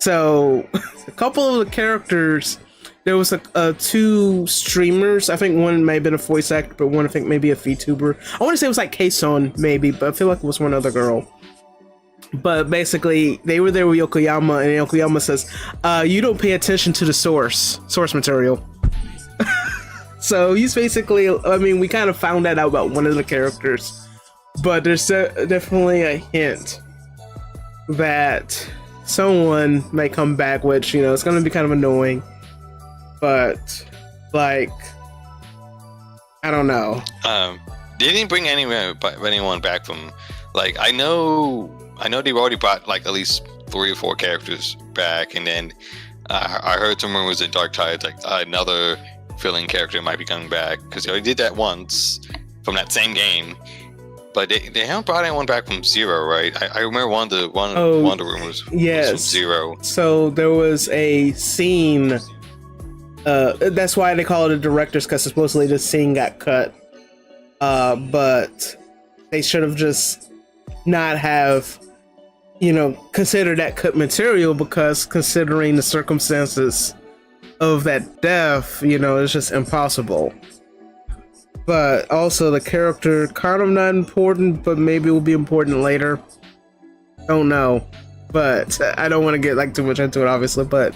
So a couple of the characters, there was two streamers. I think one may have been a voice actor, but one I think maybe a VTuber. I want to say it was like K-Son maybe, but I feel like it was one other girl. But basically, they were there with Yokoyama, and Yokoyama says, "You don't pay attention to the source material." So he's basically, I mean, we kind of found that out about one of the characters, but there's definitely a hint that someone may come back, which, it's going to be kind of annoying, but, like, I don't know. They didn't bring anyone back from, like, I know they've already brought, like, at least 3 or 4 characters back, and then I heard some rumors that Dark Tide's, like, another filling character might be coming back, because they already did that once from that same game, but they haven't brought anyone back from Zero, right? I remember one of the rumors was from Zero. So there was a scene, that's why they call it a director's, because supposedly the scene got cut, but they should have just not have considered that cut material, because considering the circumstances of that death, it's just impossible. But also the character kind of not important, but maybe will be important later. Don't know, but I don't want to get like too much into it, obviously. But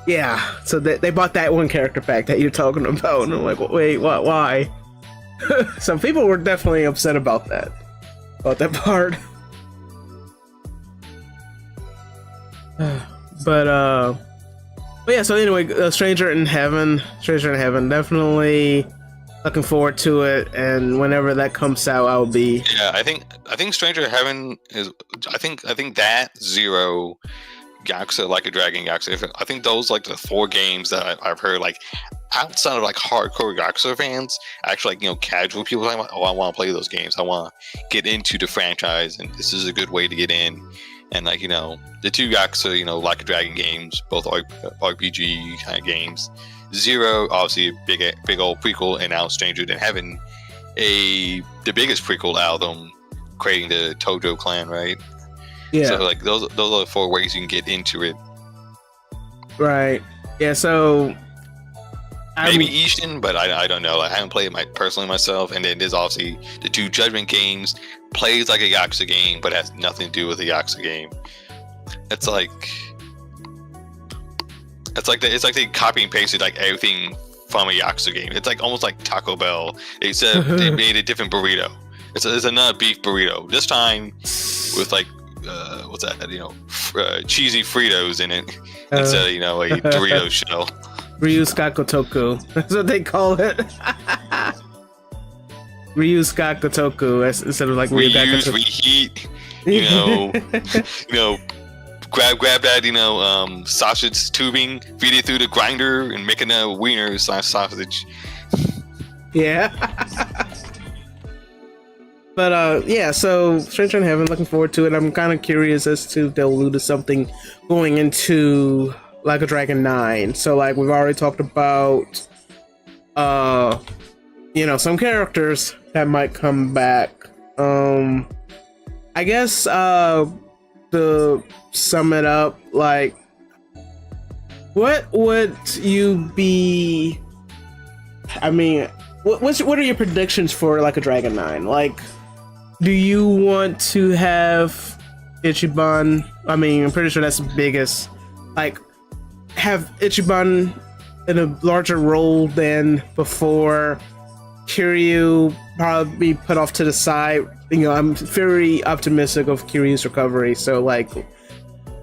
yeah, so they bought that one character back that you're talking about, and I'm like, wait, what? Why? Some people were definitely upset about that part. But yeah, so anyway, Stranger in Heaven, definitely looking forward to it, and whenever that comes out, I'll be. Yeah, I think Stranger in Heaven is. I think that Zero, Yakuza, Like a Dragon, Yakuza. I think those like the 4 games that I've heard, like outside of like hardcore Yakuza fans, actually like casual people talking about, I want to play those games. I want to get into the franchise, and this is a good way to get in. And like the 2 Yakuza, Like a Dragon games, both RPG kind of games. Zero, obviously a big old prequel, and now Stranger in Heaven, the biggest prequel album, creating the Tojo clan, right? Yeah. So like those are the 4 ways you can get into it. Right. Yeah. So maybe Ishin, but I don't know. I haven't played it personally myself. And then there's obviously the 2 Judgment games. Plays like a Yakuza game, but has nothing to do with a Yakuza game. It's like they copy and pasted like everything from a Yakuza game. It's like almost like Taco Bell. They said they made a different burrito. It's another beef burrito. This time with like what's that? Cheesy Fritos in it instead of a Dorito shell. Ryu's Kakotoku. That's what they call it. Ryu's Kakotoku instead of like reuse, reheat. Grab that sausage tubing, feed it through the grinder, and make a wiener / sausage. Yeah. But yeah, so Stranger in Heaven, looking forward to it. I'm kind of curious as to if they'll allude to something going into Like a Dragon 9. So like we've already talked about some characters that might come back. I guess to sum it up, like what would you be what are your predictions for Like a Dragon 9? Like, do you want to have Ichiban? I mean, I'm pretty sure that's the biggest. Like, have Ichiban in a larger role than before. Kiryu probably be put off to the side. I'm very optimistic of Kiryu's recovery. So, like,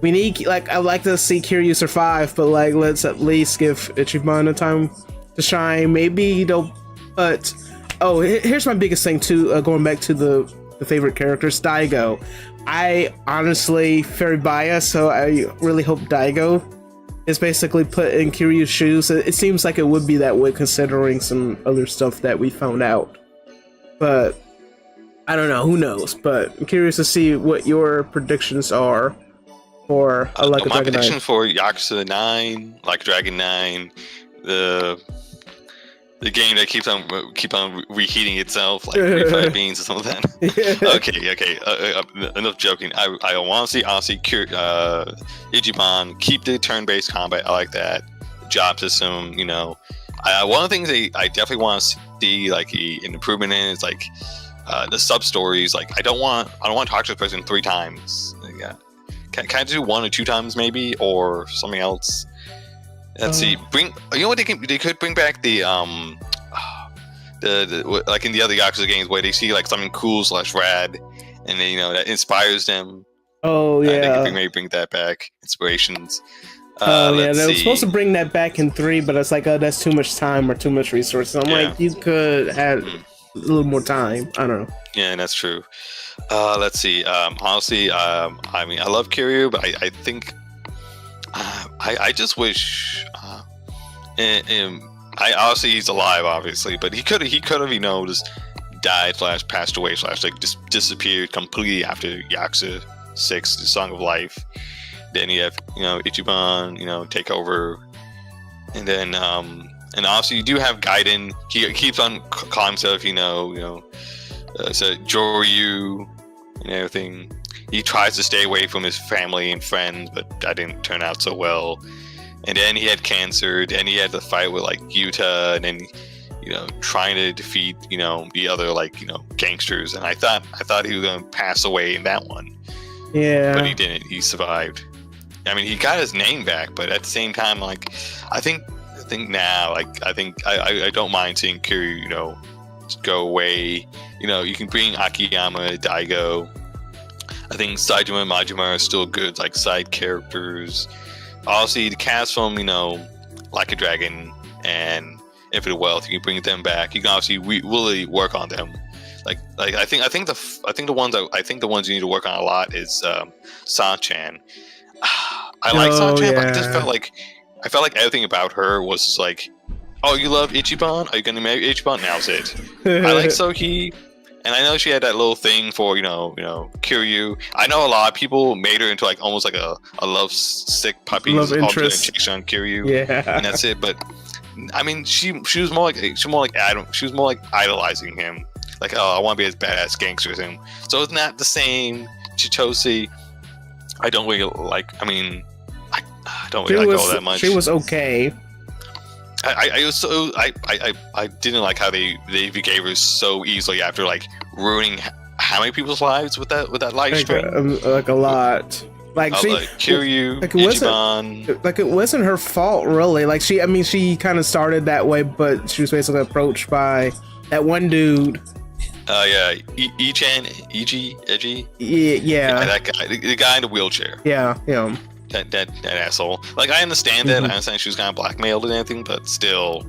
we need, like, I'd like to see Kiryu survive, but, like, let's at least give Ichiban a time to shine. Maybe they'll. But here's my biggest thing too. Going back to the favorite characters, Daigo. I honestly very biased, so I really hope Daigo is basically put in Kiryu's shoes. It seems like it would be that way considering some other stuff that we found out. But I don't know. Who knows? But I'm curious to see what your predictions are for Like a Dragon 9. My prediction for Yakuza 9, Like a Dragon 9, the game that keep on reheating itself, like refried beans or something. Okay. Enough joking. I want to see Ichiban keep the turn-based combat. I like that job system. One of the things I definitely want to see like an improvement in is like the sub stories. Like I don't want to talk to the person 3 times. Yeah, can I do 1 or 2 times maybe, or something else? Let's see. What they could bring back the like in the other Yakuza games where they see like something cool / rad, and then that inspires them. Oh yeah. They could maybe bring that back. Inspirations. They were supposed to bring that back in 3, but it's like, that's too much time or too much resources. I'm like, you could have a little more time. I don't know. Yeah, that's true. Let's see. Honestly, I love Kiryu, but I think. I just wish. I obviously he's alive, obviously, but he could have just died / passed away / like just disappeared completely after Yakuza 6, the Song of Life. Then you have Ichiban take over, and then and obviously you do have Gaiden. He keeps on calling himself so Joryu and everything. He tries to stay away from his family and friends, but that didn't turn out so well. And then he had cancer. Then he had to fight with like Yuta, and then trying to defeat the other gangsters. And I thought he was gonna pass away in that one. Yeah. But he didn't. He survived. I mean, he got his name back, but at the same time, like I think now, I don't mind seeing Kiryu, go away. You can bring Akiyama, Daigo. I think Saijima and Majima are still good, like side characters. Obviously, the cast from Like a Dragon and Infinite Wealth, you can bring them back. You can obviously really work on them. I think the ones you need to work on a lot is San-chan. I like San-chan, but I just felt like everything about her was like, oh, you love Ichiban? Are you gonna marry Ichiban? Now's it. I like Soki. And I know she had that little thing for Kiryu. I know a lot of people made her into like almost like a love sick puppy, love interest on Kiryu. Yeah, and that's it. But I mean, she was more like idolizing him. Like, oh, I want to be as badass gangster as him. So it's not the same. Chitose, I don't really like. I mean, I don't really like all that much. She was okay. I didn't like how they forgave her so easily after like ruining how many people's lives with that live stream. Like a lot. Like Kiryu, Ichiban. It wasn't her fault really. Like she kind of started that way, but she was basically approached by that one dude. Eiji. Yeah. That guy, the guy in the wheelchair. Yeah, him. That asshole. Like I understand that. I understand she was kind of blackmailed and everything, but still.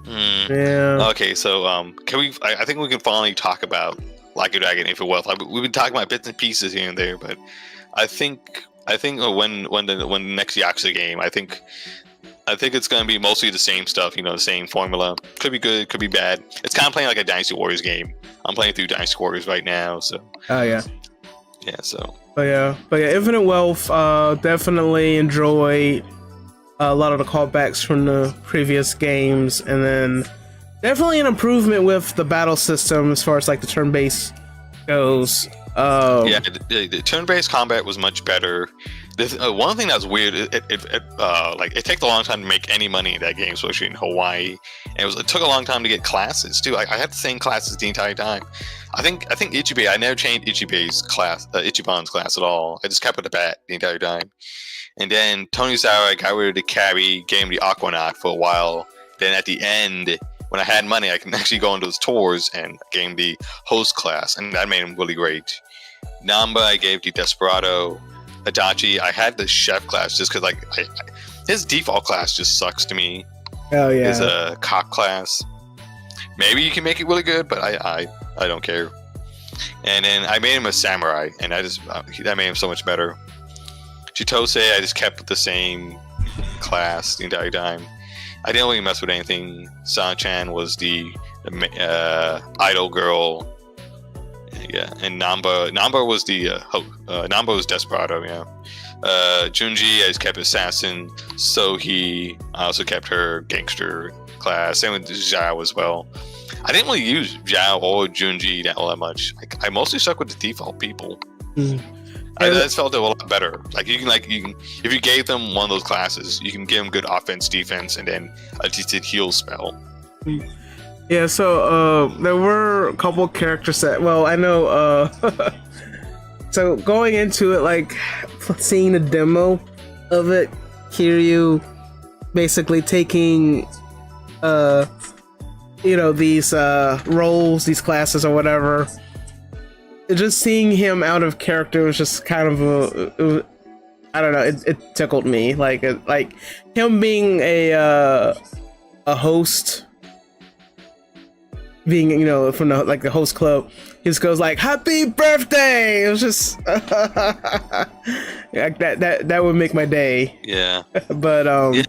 Yeah. Okay, so can we? I think we can finally talk about Like a Dragon, Infinite Wealth. We've been talking about bits and pieces here and there, but I think when the next Yakuza game, I think I think it's going to be mostly the same stuff, the same formula. Could be good, could be bad. It's kind of playing like a Dynasty Warriors game. I'm playing through Dynasty Warriors right now, so. Oh yeah. Yeah, so. But yeah, Infinite Wealth, definitely enjoy a lot of the callbacks from the previous games, and then definitely an improvement with the battle system as far as like the turn-based goes. Yeah, the turn-based combat was much better. One thing that's weird, it takes a long time to make any money in that game, especially in Hawaii. And it took a long time to get classes too. I had the same classes the entire time. I think Ichibei. I never changed Ichibei's class, Ichiban's class at all. I just kept with the bat the entire time. And then Tony Zara got rid of the carry, gave him the Aquanaut for a while. Then at the end, when I had money, I can actually go on those tours and gain the host class, and that made him really great. Namba, I gave the Desperado. Adachi, I had the chef class just because his default class just sucks to me. Oh yeah, his cop class. Maybe you can make it really good, but I don't care. And then I made him a samurai, and that made him so much better. Chitose, I just kept with the same class the entire time. I didn't really mess with anything. San-chan was the idol girl. Yeah, and Namba was the Namba was Desperado. Yeah, Junji, I just kept assassin. Sohi, I also kept her gangster class. Same with Zhao as well. I didn't really use Zhao or Junji all that much. I mostly stuck with the default people. I just felt it a lot better. You can if you gave them one of those classes, you can give them good offense, defense, and then a decent heal spell. Yeah, so there were a couple characters that, well, I know, so going into it, seeing the demo of it, Kiryu basically taking, these roles, these classes or whatever, just seeing him out of character was just kind of I don't know, it tickled me, like him being a host, being from the host club, he just goes like "Happy birthday!" It was just that would make my day. Yeah, but I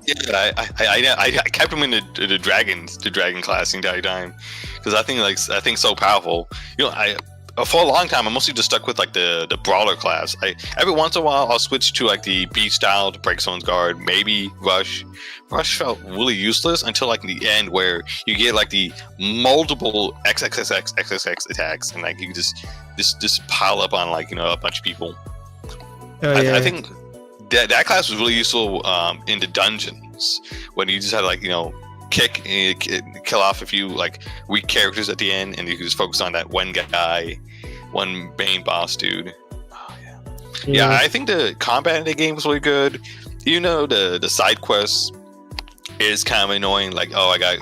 kept him in the dragon class the entire time because I think so powerful. For a long time, I mostly just stuck with the brawler class. Every once in a while, I'll switch to the beat style to break someone's guard. Maybe Rush. Rush felt really useless until the end, where you get the multiple XXX attacks, and you can just pile up on a bunch of people. Oh, yeah. I think that class was really useful in the dungeons when you just had kick and kill off a few weak characters at the end, and you can just focus on that one guy, one main boss dude. Oh yeah. I think the combat in the game was really good. The side quests is kind of annoying. I got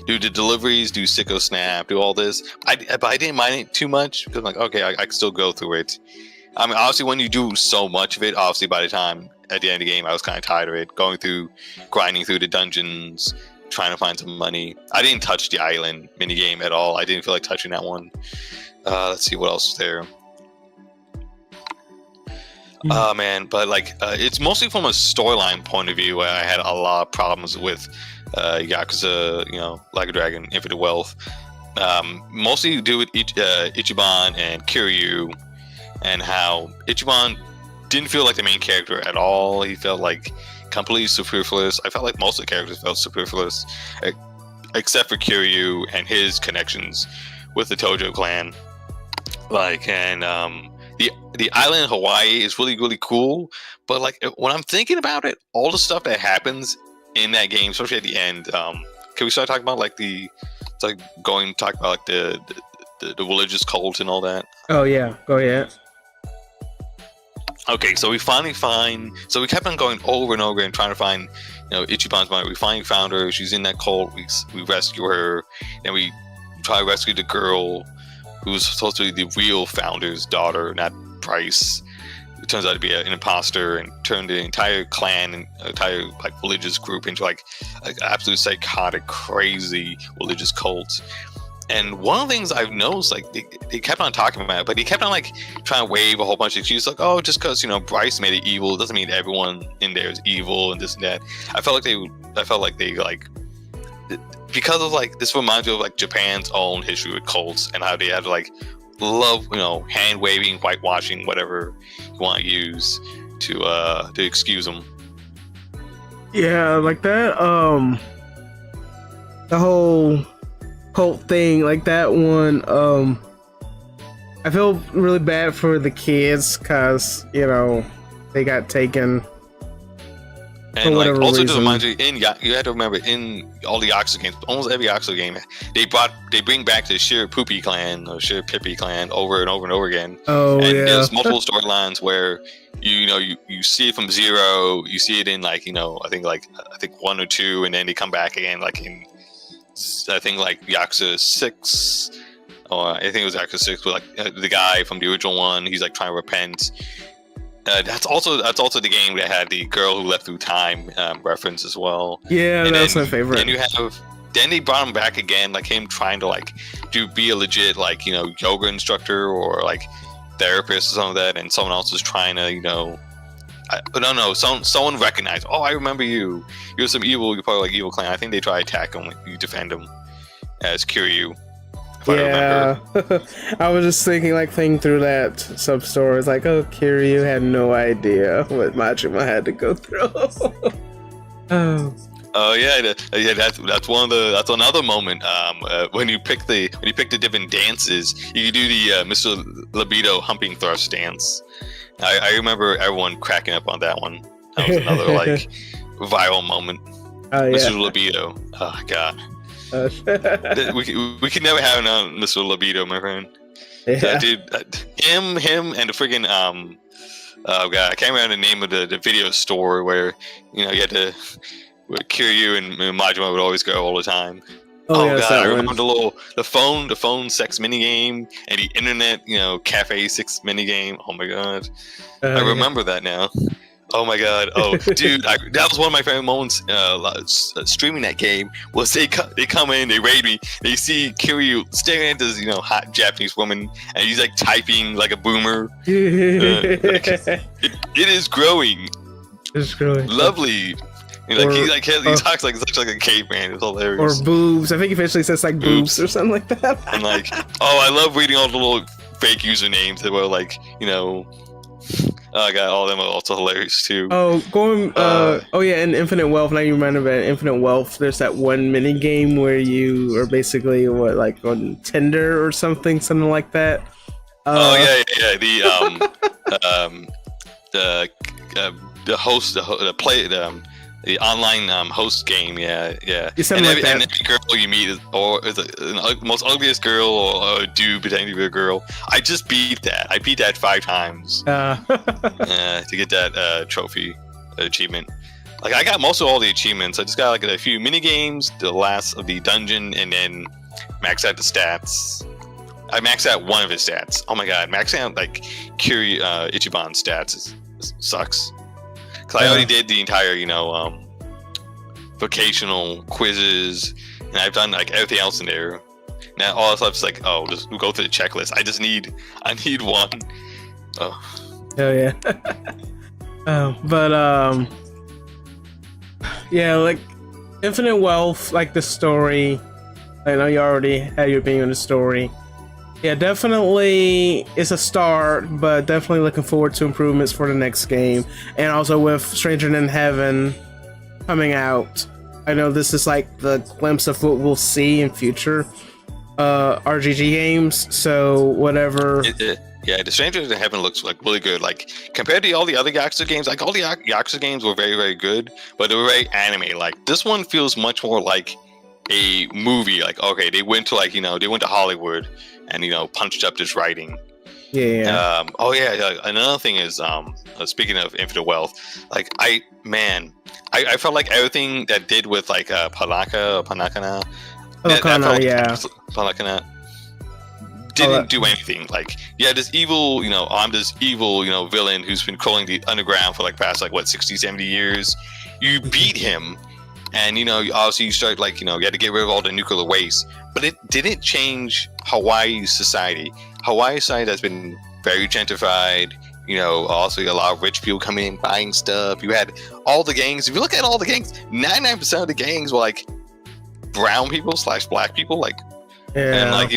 do the deliveries, do Sicko Snap, do all this. But I didn't mind it too much because okay, I can still go through it. I mean, obviously when you do so much of it, obviously by the time at the end of the game, I was kind of tired of it, grinding through the dungeons, trying to find some money. I didn't touch the island minigame at all. I didn't feel like touching that one. Let's see what else is there. Oh man, but it's mostly from a storyline point of view where I had a lot of problems with Yakuza, Like a Dragon, Infinite Wealth. Mostly to do with Ichiban and Kiryu, and how Ichiban didn't feel like the main character at all. He felt completely superfluous. I felt like most of the characters felt superfluous, except for Kiryu and his connections with the Tojo clan. The island in Hawaii is really, really cool, but when I'm thinking about it, all the stuff that happens in that game, especially at the end, can we start talking about the religious cult and all that? Oh yeah, go ahead. Okay, so we finally so we kept on going over and over and trying to find, Ichiban's mother. We finally found her. She's in that cult. We rescue her, and we try to rescue the girl who's supposed to be the real founder's daughter, not Price. It turns out to be an imposter and turned the entire clan and entire religious group into an absolute psychotic, crazy religious cult. And one of the things I've noticed, like they kept on talking about it, but they kept on like trying to wave a whole bunch of excuses, like, oh, just because Bryce made it evil doesn't mean everyone in there is evil and this and that. I felt like they because of like this reminds me of like Japan's own history with cults and how they had to like love hand waving, whitewashing, whatever you want to use to excuse them. Yeah, like that. The whole cult thing, like that one. I feel really bad for the kids because they got taken. And like also to remind you, you had to remember in all the Yakuza games, almost every Yakuza game, they bring back the Shir Poopy clan or Shir Pippi clan over and over and over again. Oh, and there's multiple storylines where you see it from zero, you see it in like I think 1 or 2, and then they come back again like in I think like Yakuza 6, or I think it was Yakuza 6 with like the guy from the original one. He's like trying to repent. That's also the game that had the girl who left through time reference as well. Yeah, and that's my favorite. Then they brought him back again, like him trying to like be a legit like yoga instructor or like therapist or something like that, and someone else was trying to someone recognized. Oh, I remember you. You're some evil. You're part of like evil clan. I think they try to attack him. Like, you defend him as Kiryu. Yeah, I was just thinking through that sub story. It's like, oh, Kiryu had no idea what Majima had to go through. Oh yeah, that's another moment. When you pick the different dances, you can do the Mr. Libido humping thrust dance. I remember everyone cracking up on that one. That was another like viral moment. Mr. Libido. Oh god. we can never have another Mr. Libido, my friend. Yeah. Dude, him and the friggin' oh god, I can't remember the name of the video store where you had to where Kiryu and Majima would always go all the time. Oh god, I remember the phone sex minigame and the internet cafe sex minigame. Oh my god, I remember that now. Oh my god! Oh, dude, that was one of my favorite moments streaming that game. Was they come in, they raid me, they see Kiryu staring at this hot Japanese woman, and he's like typing like a boomer. It is growing. It's growing. Lovely. He talks like such like a caveman. It's hilarious. Or boobs. I think he eventually says like boobs or something like that. And like, I love reading all the little fake usernames that were like I got all of them are also hilarious too. Oh, and Infinite Wealth. Now you remember that Infinite Wealth. There's that one mini game where you are basically like on Tinder or something like that. The host, the online host game, yeah. And every girl you meet is the most ugliest girl or a dude pretending to be a girl. I just beat that. I beat that 5 times to get that trophy achievement. Like I got most of all the achievements. I just got like a few mini games, the last of the dungeon, and then max out the stats. I maxed out one of his stats. Oh my god, maxing out like Kiryu Ichiban's stats sucks. Because I already did the entire, vocational quizzes, and I've done like everything else in there. Now all this stuff's like, just go through the checklist. I need one. Oh yeah. Yeah, like Infinite Wealth, like the story. I know you already had your opinion on the story. Yeah, definitely it's a start, but definitely looking forward to improvements for the next game. And also with Stranger Than Heaven coming out, I know this is like the glimpse of what we'll see in future RGG games. So whatever. Yeah, the Stranger Than Heaven looks like really good. Like compared to all the other Yakuza games, like all the Yakuza games were very, very good, but they were very anime. Like this one feels much more like a movie. Like okay, they went to they went to Hollywood and punched up this writing. Yeah. Another thing is speaking of Infinite Wealth, like I felt like everything that did with like Panakana didn't do anything. Like this evil I'm this evil villain who's been controlling the underground for like past 60-70 years. You beat him And obviously you start like you had to get rid of all the nuclear waste, but it didn't change Hawaii's society. Hawaii's society has been very gentrified. Also a lot of rich people coming in buying stuff. You had all the gangs. If you look at all the gangs, 99% of the gangs were like brown people / black people. Like, Yeah. and like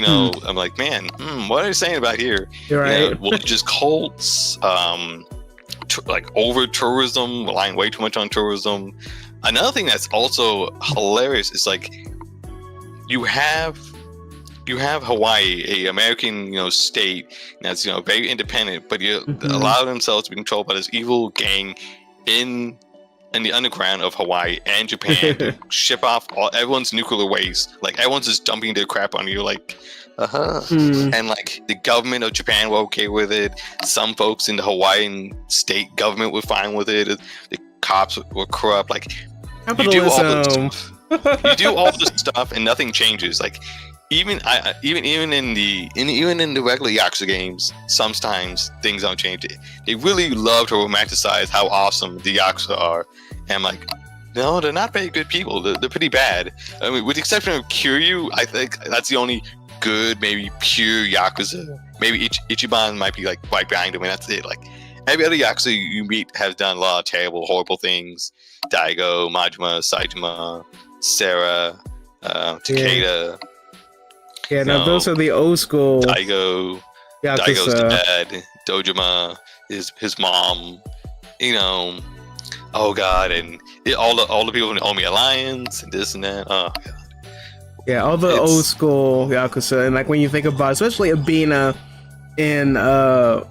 I'm like, man, what are they saying about here? You're right. Just cults, like over tourism, relying way too much on tourism. Another thing that's also hilarious is like you have Hawaii, a American state that's very independent, but you allow themselves to be controlled by this evil gang in the underground of Hawaii and Japan to ship off everyone's nuclear waste. Like everyone's just dumping their crap on you, like and like the government of Japan were okay with it. Some folks in the Hawaiian state government were fine with it. The cops were corrupt. Like you do all this stuff. You do all this stuff and nothing changes. Like even in the regular Yakuza games, sometimes things don't change. They really love to romanticize how awesome the Yakuza are. And I'm like, no, they're not very good people. They're pretty bad. I mean, with the exception of Kiryu, I think that's the only good, maybe pure Yakuza. Maybe Ichiban might be like right behind him, and that's it. Like every other Yakuza you meet has done a lot of terrible, horrible things. Daigo, Majima, Saitama, Sarah, Takeda. Yeah, no, those are the old school. Daigo's dad, Dojima, his mom. Oh god, and all the people in the Omi Alliance and this and that. Oh god. Yeah, all the old school Yakuza, and like when you think about, especially Abina in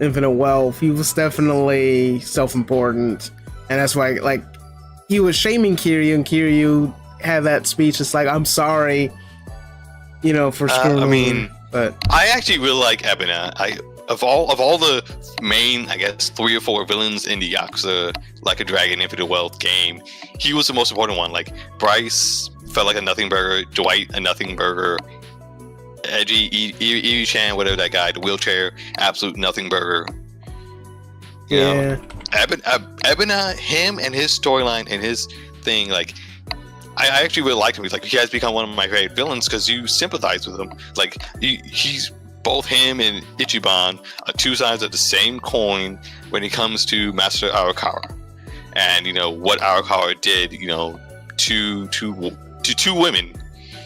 Infinite Wealth, he was definitely self-important, and that's why like he was shaming Kiryu, and Kiryu had that speech. It's like, I'm sorry, for screwing. But I actually really like Ebina. Of all the main, I guess 3 or 4 villains in the Yakuza Like a Dragon Infinite Wealth game, he was the most important one. Like Bryce felt like a nothing burger, Dwight a nothing burger, Edgy, Iri-chan, whatever that guy, the wheelchair, absolute nothing burger. Ebina, him and his storyline and his thing, like I actually really like him. He's like, he has become one of my favorite villains because you sympathize with him. Like he's both him and Ichiban are two sides of the same coin when it comes to Master Arakawa, and what Arakawa did, to two women.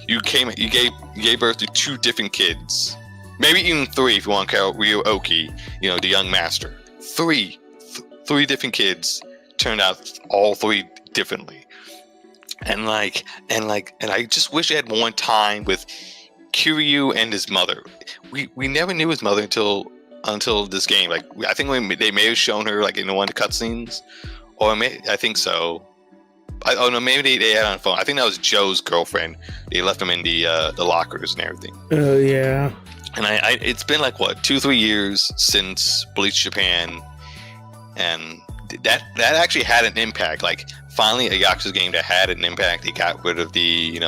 You gave birth to 2 different kids, maybe even 3 if you want to count Ryo-Oki, the young master. 3 different kids turned out all 3 differently, and I just wish I had more time with Kiryu and his mother. We never knew his mother until this game. Like I think they may have shown her like in one of the cutscenes, or I think so. Maybe they had on the phone. I think that was Joe's girlfriend. They left him in the lockers and everything. Oh yeah. And it's been like what 2-3 years since Bleach Japan, and that actually had an impact. Like finally a Yakuza game that had an impact. They got rid of the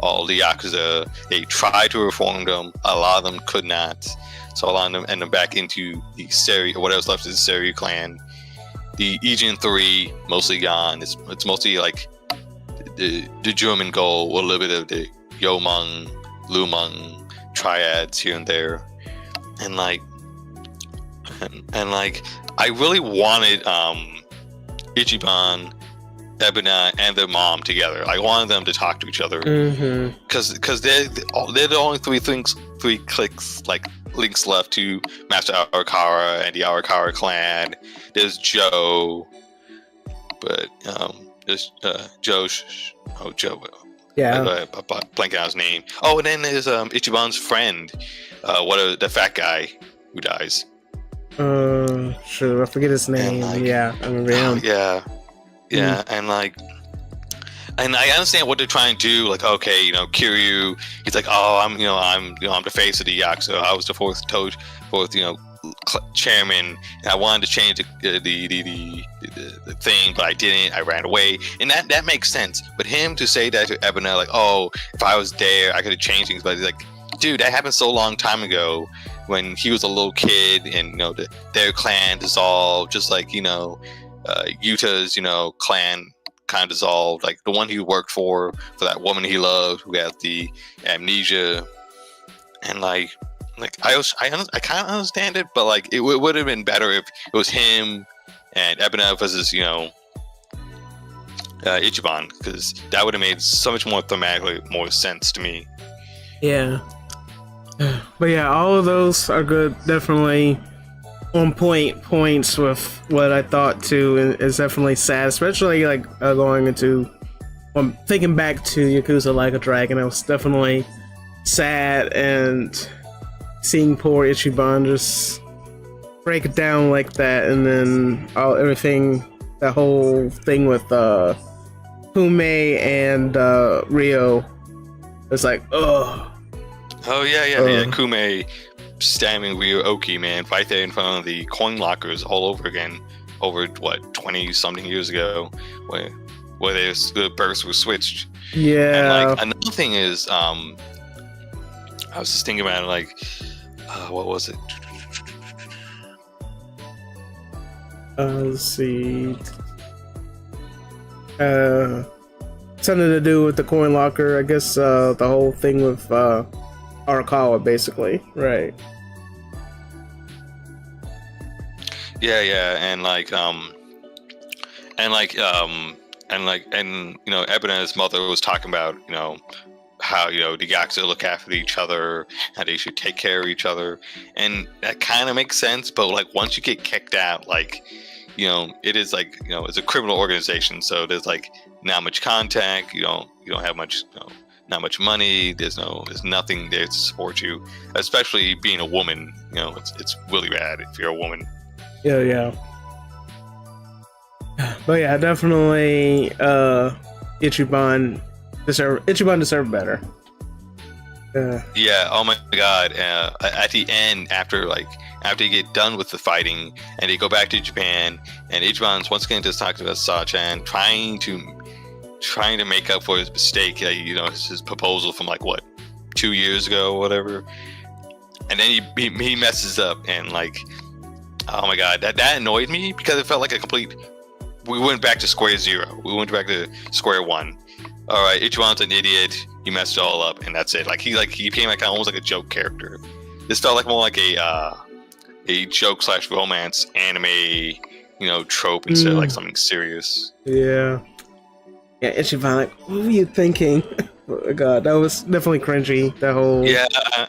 all the Yakuza. They tried to reform them. A lot of them could not. So a lot of them ended back into the Seiryu, or whatever's left of the Seiryu clan. The Ijin 3 mostly gone. It's mostly like the German goal, or a little bit of the Yomung, Lumung triads here and there, and like I really wanted Ichiban, Ebina, and their mom together. I wanted them to talk to each other because they're the only 3 clicks like links left to Master Arakawa and the Arakawa clan. There's Joe, but there's Joe. Yeah, I'm blanking out his name. Oh, and then there's Ichiban's friend, the fat guy who dies. Sure, I forget his name. Yeah, I remember him. Yeah, and I understand what they're trying to do. Like, okay, Kiryu, he's like, oh, I'm the face of the Yakuza. I was the fourth chairman, and I wanted to change the thing, but I didn't. I ran away, and that makes sense. But him to say that to Ebina, like, oh, if I was there, I could have changed things. But he's like, dude, that happened so long time ago when he was a little kid, and their clan dissolved, just like Yuta's clan kind of dissolved. Like the one he worked for that woman he loved who had the amnesia, and like I kind of understand it, but like it would have been better if it was him and Ebenev versus Ichiban, because that would have made so much more thematically more sense to me. Yeah. But yeah, all of those are good. Definitely on points with what I thought too, and it's definitely sad, especially like going into thinking back to Yakuza Like a Dragon. It was definitely sad, and seeing poor Ichiban just break it down like that, and then everything, that whole thing with Kume and Rio, it's like, ugh. Oh yeah, Kume stabbing Ryo-Oki, man, right there in front of the coin lockers all over again, over what 20 something years ago, where the births were switched. Yeah. And like another thing is, I was just thinking about it, like, what was it? Let's see. Something to do with the coin locker, I guess. The whole thing with Arakawa, basically, right? Yeah, and Ebenez's mother was talking about, how the Yakuza look after each other, how they should take care of each other, and that kind of makes sense. But like once you get kicked out, like it is like it's a criminal organization, so there's like not much contact. You don't have much. Not much money. There's nothing there to support you, especially being a woman. It's really bad if you're a woman. Yeah. But yeah, definitely Ichiban deserved better. Yeah. Oh my God. At the end, after you get done with the fighting, and they go back to Japan, and Ichiban's once again just talks about Sachan trying to make up for his mistake, his proposal from like what 2 years ago or whatever, and then he messes up, and like, oh my God, that annoyed me, because it felt like we went back to square zero. We went back to square one. All right, Ichiban's an idiot. He messed it all up, and that's it. He became like almost like a joke character. This felt like more like a joke / romance anime, trope, instead of like something serious. Yeah, Ichiban, like, what were you thinking? Oh my God, that was definitely cringy. That whole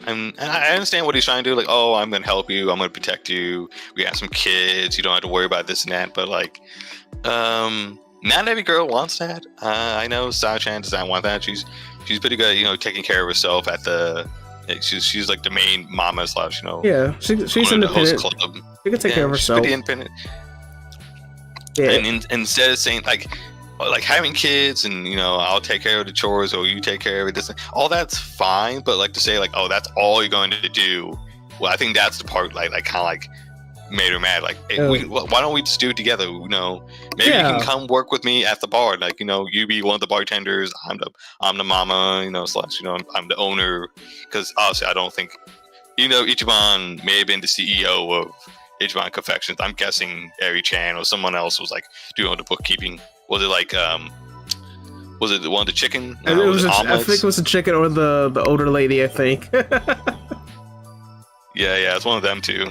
and I understand what he's trying to do. Like, oh, I'm gonna help you. I'm gonna protect you. We got some kids. You don't have to worry about this and that. But like, not every girl wants that. I know Sachan does not want that. She's pretty good, taking care of herself at the. She's like the main mama / Yeah, she's independent. Club. She can take care of herself. She's pretty independent. Yeah. And instead of saying like having kids and I'll take care of the chores, or you take care of it, all that's fine, but like to say like, oh, that's all you're going to do, well, I think that's the part like kind of like made her mad. Like, hey, why don't we just do it together? Maybe you can come work with me at the bar. Like, you be one of the bartenders. I'm the mama. / I'm the owner. Because obviously, I don't think Ichiban may have been the CEO of Ichiban Confections. I'm guessing Eri-chan or someone else was like doing the bookkeeping. Was it like was it the one, the chicken? No, I think it was the chicken or the older lady, I think. Yeah, it's one of them too.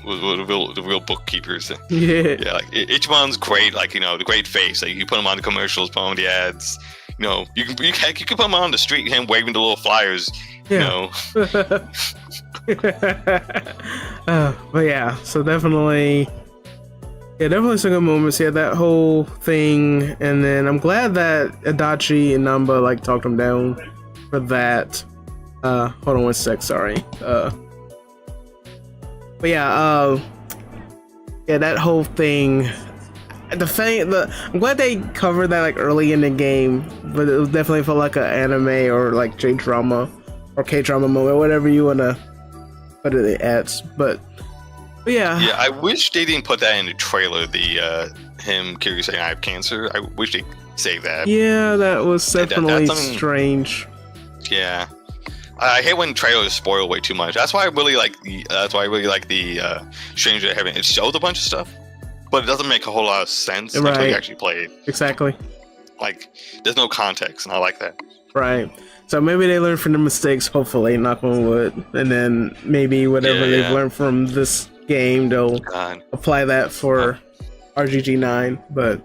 the real bookkeepers. Yeah, like Ichiban's great. Like the great face. Like you put him on the commercials, put him on the ads. You can put him on the street, him waving the little flyers. Yeah. But yeah, so definitely some good moments. Yeah, that whole thing, and then I'm glad that Adachi and Namba like talked him down for that. Hold on 1 sec, sorry. But yeah, that whole thing. I'm glad they covered that like early in the game, but it definitely felt like an anime or like J-drama or K-drama moment, whatever you wanna put it at. But yeah. Yeah, I wish they didn't put that in the trailer. The him Kiryu saying I have cancer. I wish they saved that. Yeah, that was definitely strange. Yeah. I hate when trailers spoil way too much. That's why I really like the Stranger Heaven. It shows a bunch of stuff, but it doesn't make a whole lot of sense until you actually play it. Exactly. like there's no context, and I like that. Right. So maybe they learn from their mistakes, hopefully, knock on wood. And then maybe whatever they've learned from this game, they'll apply that for RGG9. But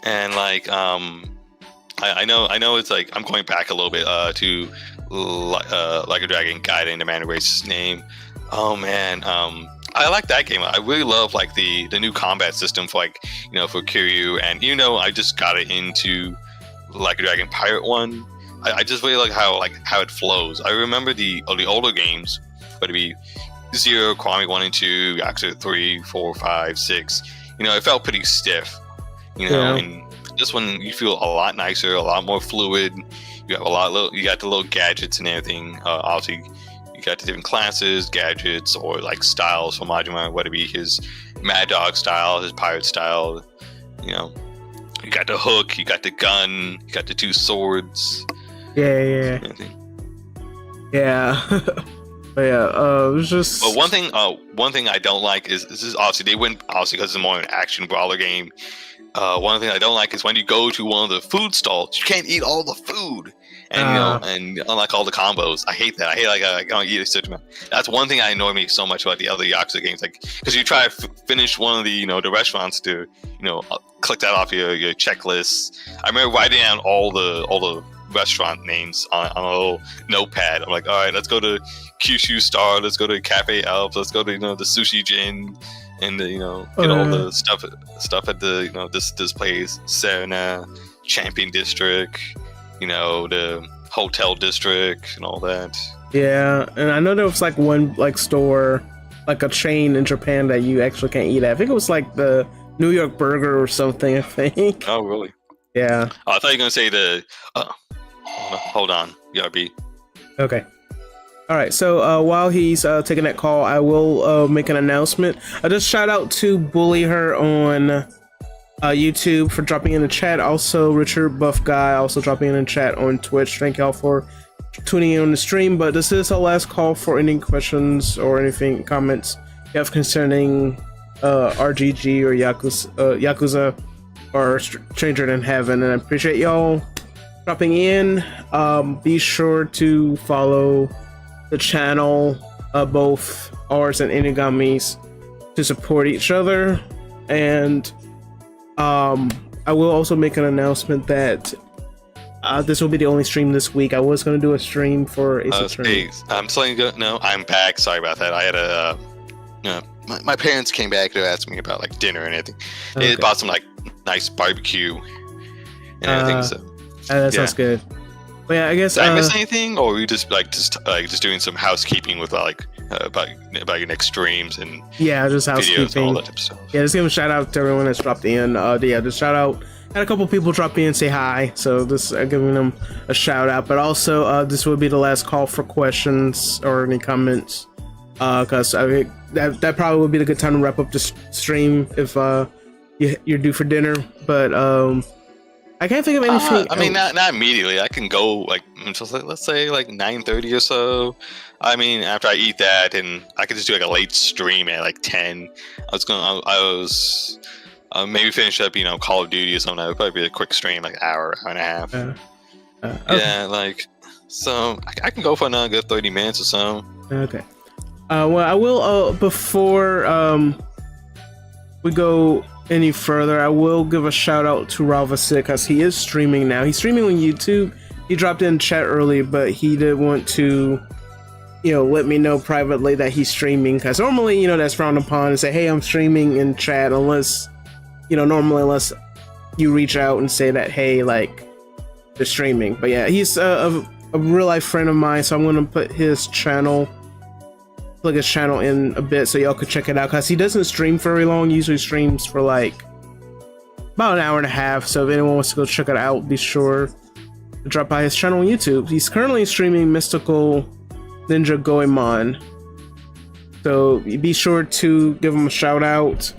and like I know it's like I'm going back a little bit to Like a Dragon Gaiden the Man Race's name. Oh man, I like that game. I really love like the new combat system for like, you know, for Kiryu, and you know, I just got it into Like a Dragon Pirate 1. I just really like how it flows. I remember the older games, whether it be 0, Kwami 1 and 2, Yakuza 3, 4, 5, 6. You know, it felt pretty stiff. You know, and this one you feel a lot nicer, a lot more fluid. You have you got the little gadgets and everything. Obviously, you got the different classes, gadgets, or like styles for Majima, whether it be his Mad Dog style, his pirate style. You know, you got the hook, you got the gun, you got the 2 swords. Yeah. But yeah, it was just. But one thing I don't like is this is obviously they went obviously because it's more an action brawler game. One thing I don't like is when you go to one of the food stalls, you can't eat all the food, and you know, and unlike all the combos, I hate that. I hate I can't eat a certain amount. That's one thing that annoyed me so much about the other Yakuza games, like because you try to finish one of the the restaurants to click that off your checklist. I remember writing down all the restaurant names on a little notepad. I'm like, all right, let's go to Kyushu Star, let's go to Cafe Alps, let's go to the Sushi Gin. And get all the stuff at the this place, Serena, Champion District, the Hotel District, and all that. Yeah, and I know there was like one store, like a chain in Japan that you actually can't eat at. I think it was like the New York Burger or something. I think. Oh really? Yeah. Oh, I thought you were gonna say the. Hold on, BRB. Okay. All right, so while he's taking that call, I will make an announcement. I just shout out to Bully Her on YouTube for dropping in the chat. Also, Richard Buff Guy also dropping in the chat on Twitch. Thank y'all for tuning in on the stream. But this is our last call for any questions or anything, comments you have concerning RGG or Yakuza or Stranger Than Heaven. And I appreciate y'all dropping in. Be sure to follow the channel, both ours and Inugami's, to support each other. And I will also make an announcement that this will be the only stream this week. I was going to do a stream for Ace Attorney. I'm telling you, no, I'm back. Sorry about that. I had a my parents came back to ask me about like dinner and everything. They bought some like nice barbecue and everything. So that sounds good. But yeah, I guess. Did I miss anything, or were you just doing some housekeeping with about your next streams and just housekeeping, videos and all that type of stuff? Yeah, just give a shout out to everyone that's dropped in. Just shout out. Had a couple people drop in and say hi, so just giving them a shout out. But also, this will be the last call for questions or any comments, because that probably would be the good time to wrap up the stream if you're due for dinner. But I can't think of anything. I mean, not immediately. I can go like let's say like 9:30 or so. I mean, after I eat that, and I could just do like a late stream at like 10. I was maybe finish up Call of Duty or something. That would probably be a quick stream, like hour and a half. Okay. Yeah, like so I can go for another good 30 minutes or so. Okay. Well, I will before we go any further, I will give a shout out to Ralvasit because he is streaming now. He's streaming on YouTube. He dropped in chat early, but he did want to, let me know privately that he's streaming, because normally, that's frowned upon and say, hey, I'm streaming in chat, unless you reach out and say that, hey, like, they're streaming. But yeah, he's a real life friend of mine, so I'm gonna put his channel in a bit so y'all could check it out, because he doesn't stream for very long. He usually streams for like about an hour and a half, so if anyone wants to go check it out, be sure to drop by his channel on YouTube. He's currently streaming Mystical Ninja Goemon, so be sure to give him a shout out.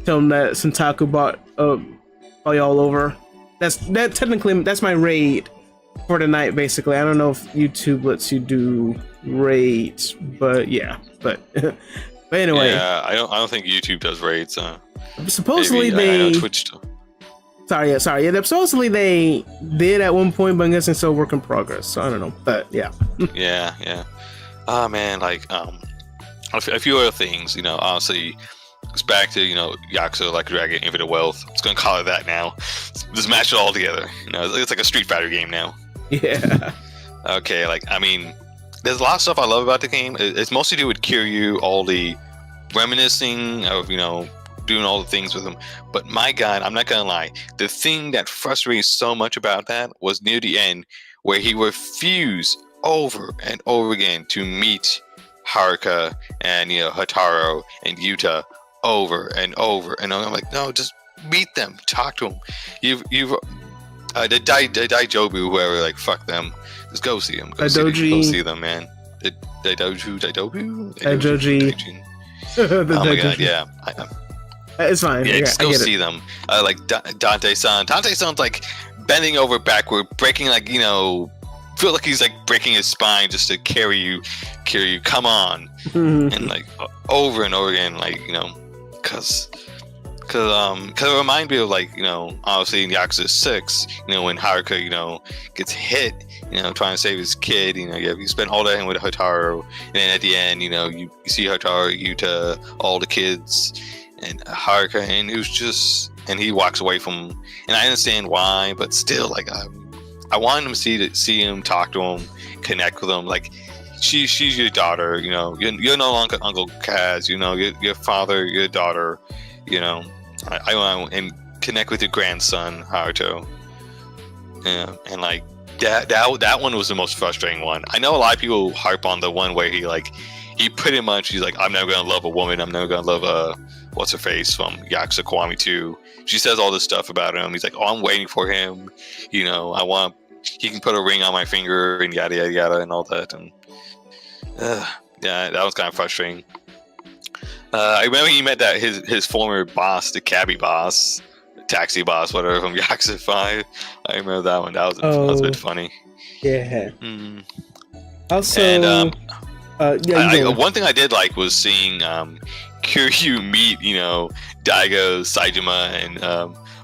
Tell him that Centaku bought y'all over. That's my raid for the night, basically. I don't know if YouTube lets you do raids, but anyway. Yeah, I don't think YouTube does raids. Supposedly maybe, I know Twitch Sorry. Yeah, supposedly they did at one point, but I'm guessing still work in progress. So I don't know, but yeah. Yeah. Oh man, like a few other things. Honestly, it's back to Yakuza Like a Dragon Infinite Wealth. It's gonna call it that now. Just match it all together. It's like a Street Fighter game now. Yeah. Okay, there's a lot of stuff I love about the game. It's mostly to do with Kiryu, all the reminiscing of doing all the things with him. But my God, I'm not gonna lie. The thing that frustrated so much about that was near the end, where he refused over and over again to meet Haruka and Hataro and Yuta over and over and over. I'm like, no, just meet them, talk to them. You've the Daijobu, whoever, like, fuck them. Just go see them. Go see them, man. The Daijobu. Oh my God, yeah. It's fine. Yeah, just go see them. Like Dante-san. Dante-san's like bending over backward, breaking feel like he's like breaking his spine just to carry you. Come on, and like over and over again, cause it reminds me of obviously in Yakuza 6, when Haruka gets hit, trying to save his kid, you spend all that with Hataro, and then at the end, you see Hataro, Yuta, all the kids, and Haruka, and it was just, and he walks away from, and I understand why, but still, I wanted him to see him, talk to him, connect with him, she's your daughter, you're no longer Uncle Kaz, your father, your daughter, I want and connect with your grandson, Haruto. Yeah, and that one was the most frustrating one. I know a lot of people harp on the one where he pretty much, he's like, I'm never gonna love a woman, I'm never gonna love what's her face from Yakuza Kiwami 2. She says all this stuff about him. He's like, oh, I'm waiting for him. I want he can put a ring on my finger and yada yada yada and all that. And yeah, that was kind of frustrating. I remember he met his former boss, the cabbie boss, taxi boss, whatever, from Yakuza 5. I remember that one. That was a bit funny. Yeah. Mm. Also, and one thing I did like was seeing Kiryu meet, Daigo, Saejima, and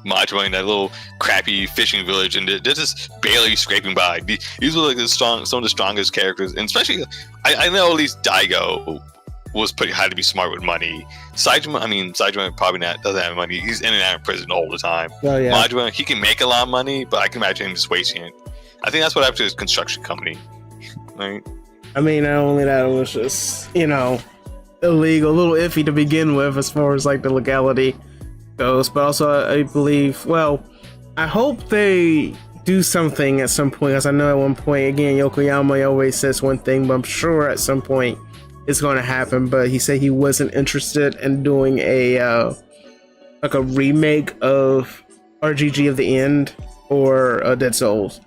Majima in that little crappy fishing village, and they're just barely scraping by. These were some of the strongest characters, and especially I know at least Daigo had to be smart with money. Saejima probably doesn't have money. He's in and out of prison all the time. Oh, yeah. Majima, he can make a lot of money, but I can imagine him just wasting it. I think that's what happened to his construction company, right? Not only that, it was just, illegal, a little iffy to begin with as far as the legality goes, but also I believe, I hope they do something at some point, because I know at one point, again, Yokoyama always says one thing, but I'm sure at some point it's going to happen. But he said he wasn't interested in doing a remake of RGG of the End or Dead Souls.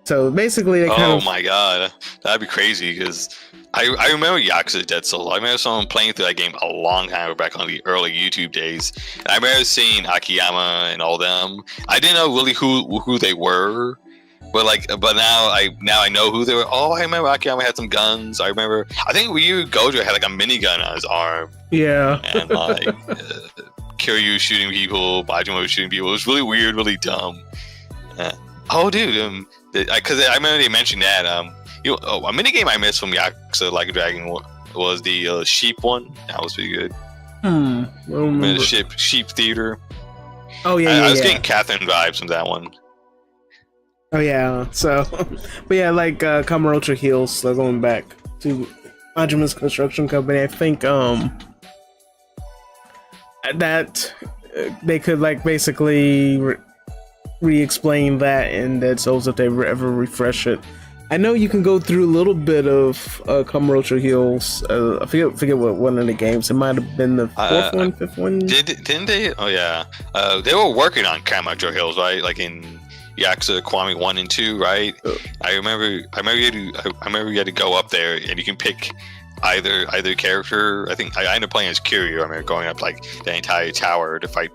So basically, they kind of... Oh my God, that'd be crazy, because I remember Yakuza Dead Souls. I remember someone playing through that game a long time back on the early YouTube days. And I remember seeing Akiyama and all them. I didn't know really who they were, but now I know who they were. Oh, I remember Akiyama had some guns. I think Ryu Gojo had a minigun on his arm. Yeah. And Kiryu shooting people, Majima was shooting people. It was really weird, really dumb. Oh, dude, because I remember they mentioned that. A minigame I missed from Yakuza Like a Dragon was the sheep one. That was pretty good. The sheep theater. Oh yeah, I was getting Catherine vibes from that one. Oh yeah, so, but yeah, Kamurocho Hills, going back to Majima's construction company, I think that they could basically re-explain that in Dead Souls if they ever refresh it. I know you can go through a little bit of Kamurocho Hills. I forget what one of the games. It might have been the fifth one. Didn't they? Oh yeah, they were working on Kamurocho Hills, right? Like in Yakuza Kiwami 1 and 2, right? I remember you had to go up there and you can pick either character. I think I ended up playing as Kiryu. I remember going up the entire tower to fight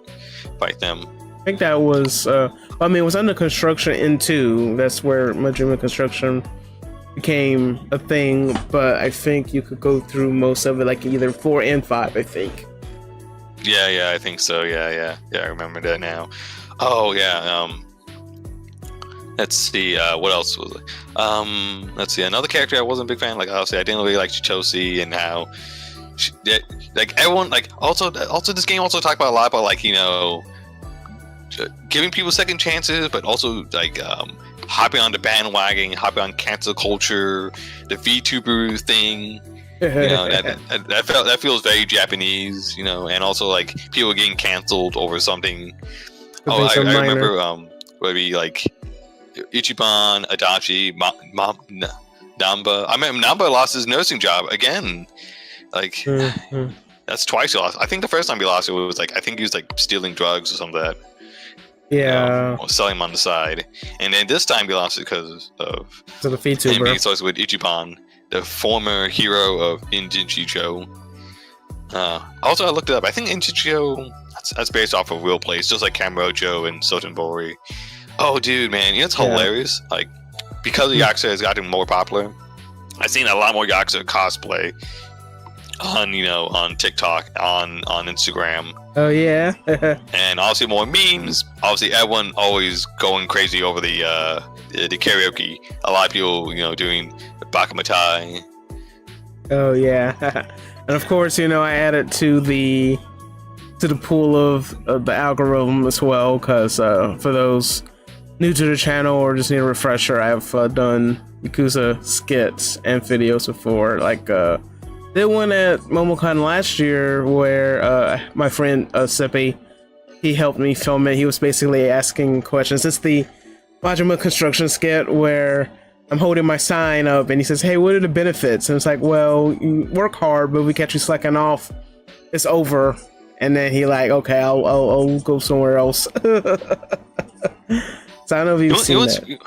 them. I think that was it was under construction in 2. That's where Majima construction became a thing, but I think you could go through most of it either 4 and 5, I think. Yeah, I think so. Yeah, I remember that now. Oh yeah. Let's see. What else was it? Let's see. Another character I wasn't a big fan. Like obviously, I didn't really like Chelsea and how, like everyone, like also this game also talked about a lot about like giving people second chances, but also like hopping on the bandwagon, hopping on cancel culture, the VTuber thing. That feels very Japanese, and also like people getting canceled over something. I remember maybe like Ichiban, Adachi, Namba. I mean, Namba lost his nursing job again. Like that's twice he lost. I think the first time he lost it was like I think he was like stealing drugs or something like that. Yeah. Or selling them on the side, and then this time he lost it because of the VTuber. And being associated with Ichiban, the former hero of Injinchicho. Also, I looked it up. I think Injinchicho that's based off of real place, just like Kamurocho and Sotenbori. Oh, dude, man, it's hilarious. Like, because the Yakuza has gotten more popular, I've seen a lot more Yakuza cosplay on TikTok, on Instagram. Oh yeah. And obviously more memes. Obviously, everyone always going crazy over the karaoke. A lot of people, doing Bakamatai. Oh yeah. And of course, I added to the pool of the algorithm as well, because for those new to the channel or just need a refresher, I've done Yakuza skits and videos before. Like did one at MomoCon last year where my friend Sippy, he helped me film it. He was basically asking questions. It's the Majima construction skit where I'm holding my sign up and he says, "Hey, what are the benefits?" And it's like, "Well, you work hard, but we catch you slacking off, it's over." And then he like, "Okay, I'll go somewhere else." So I don't know if you've seen that. You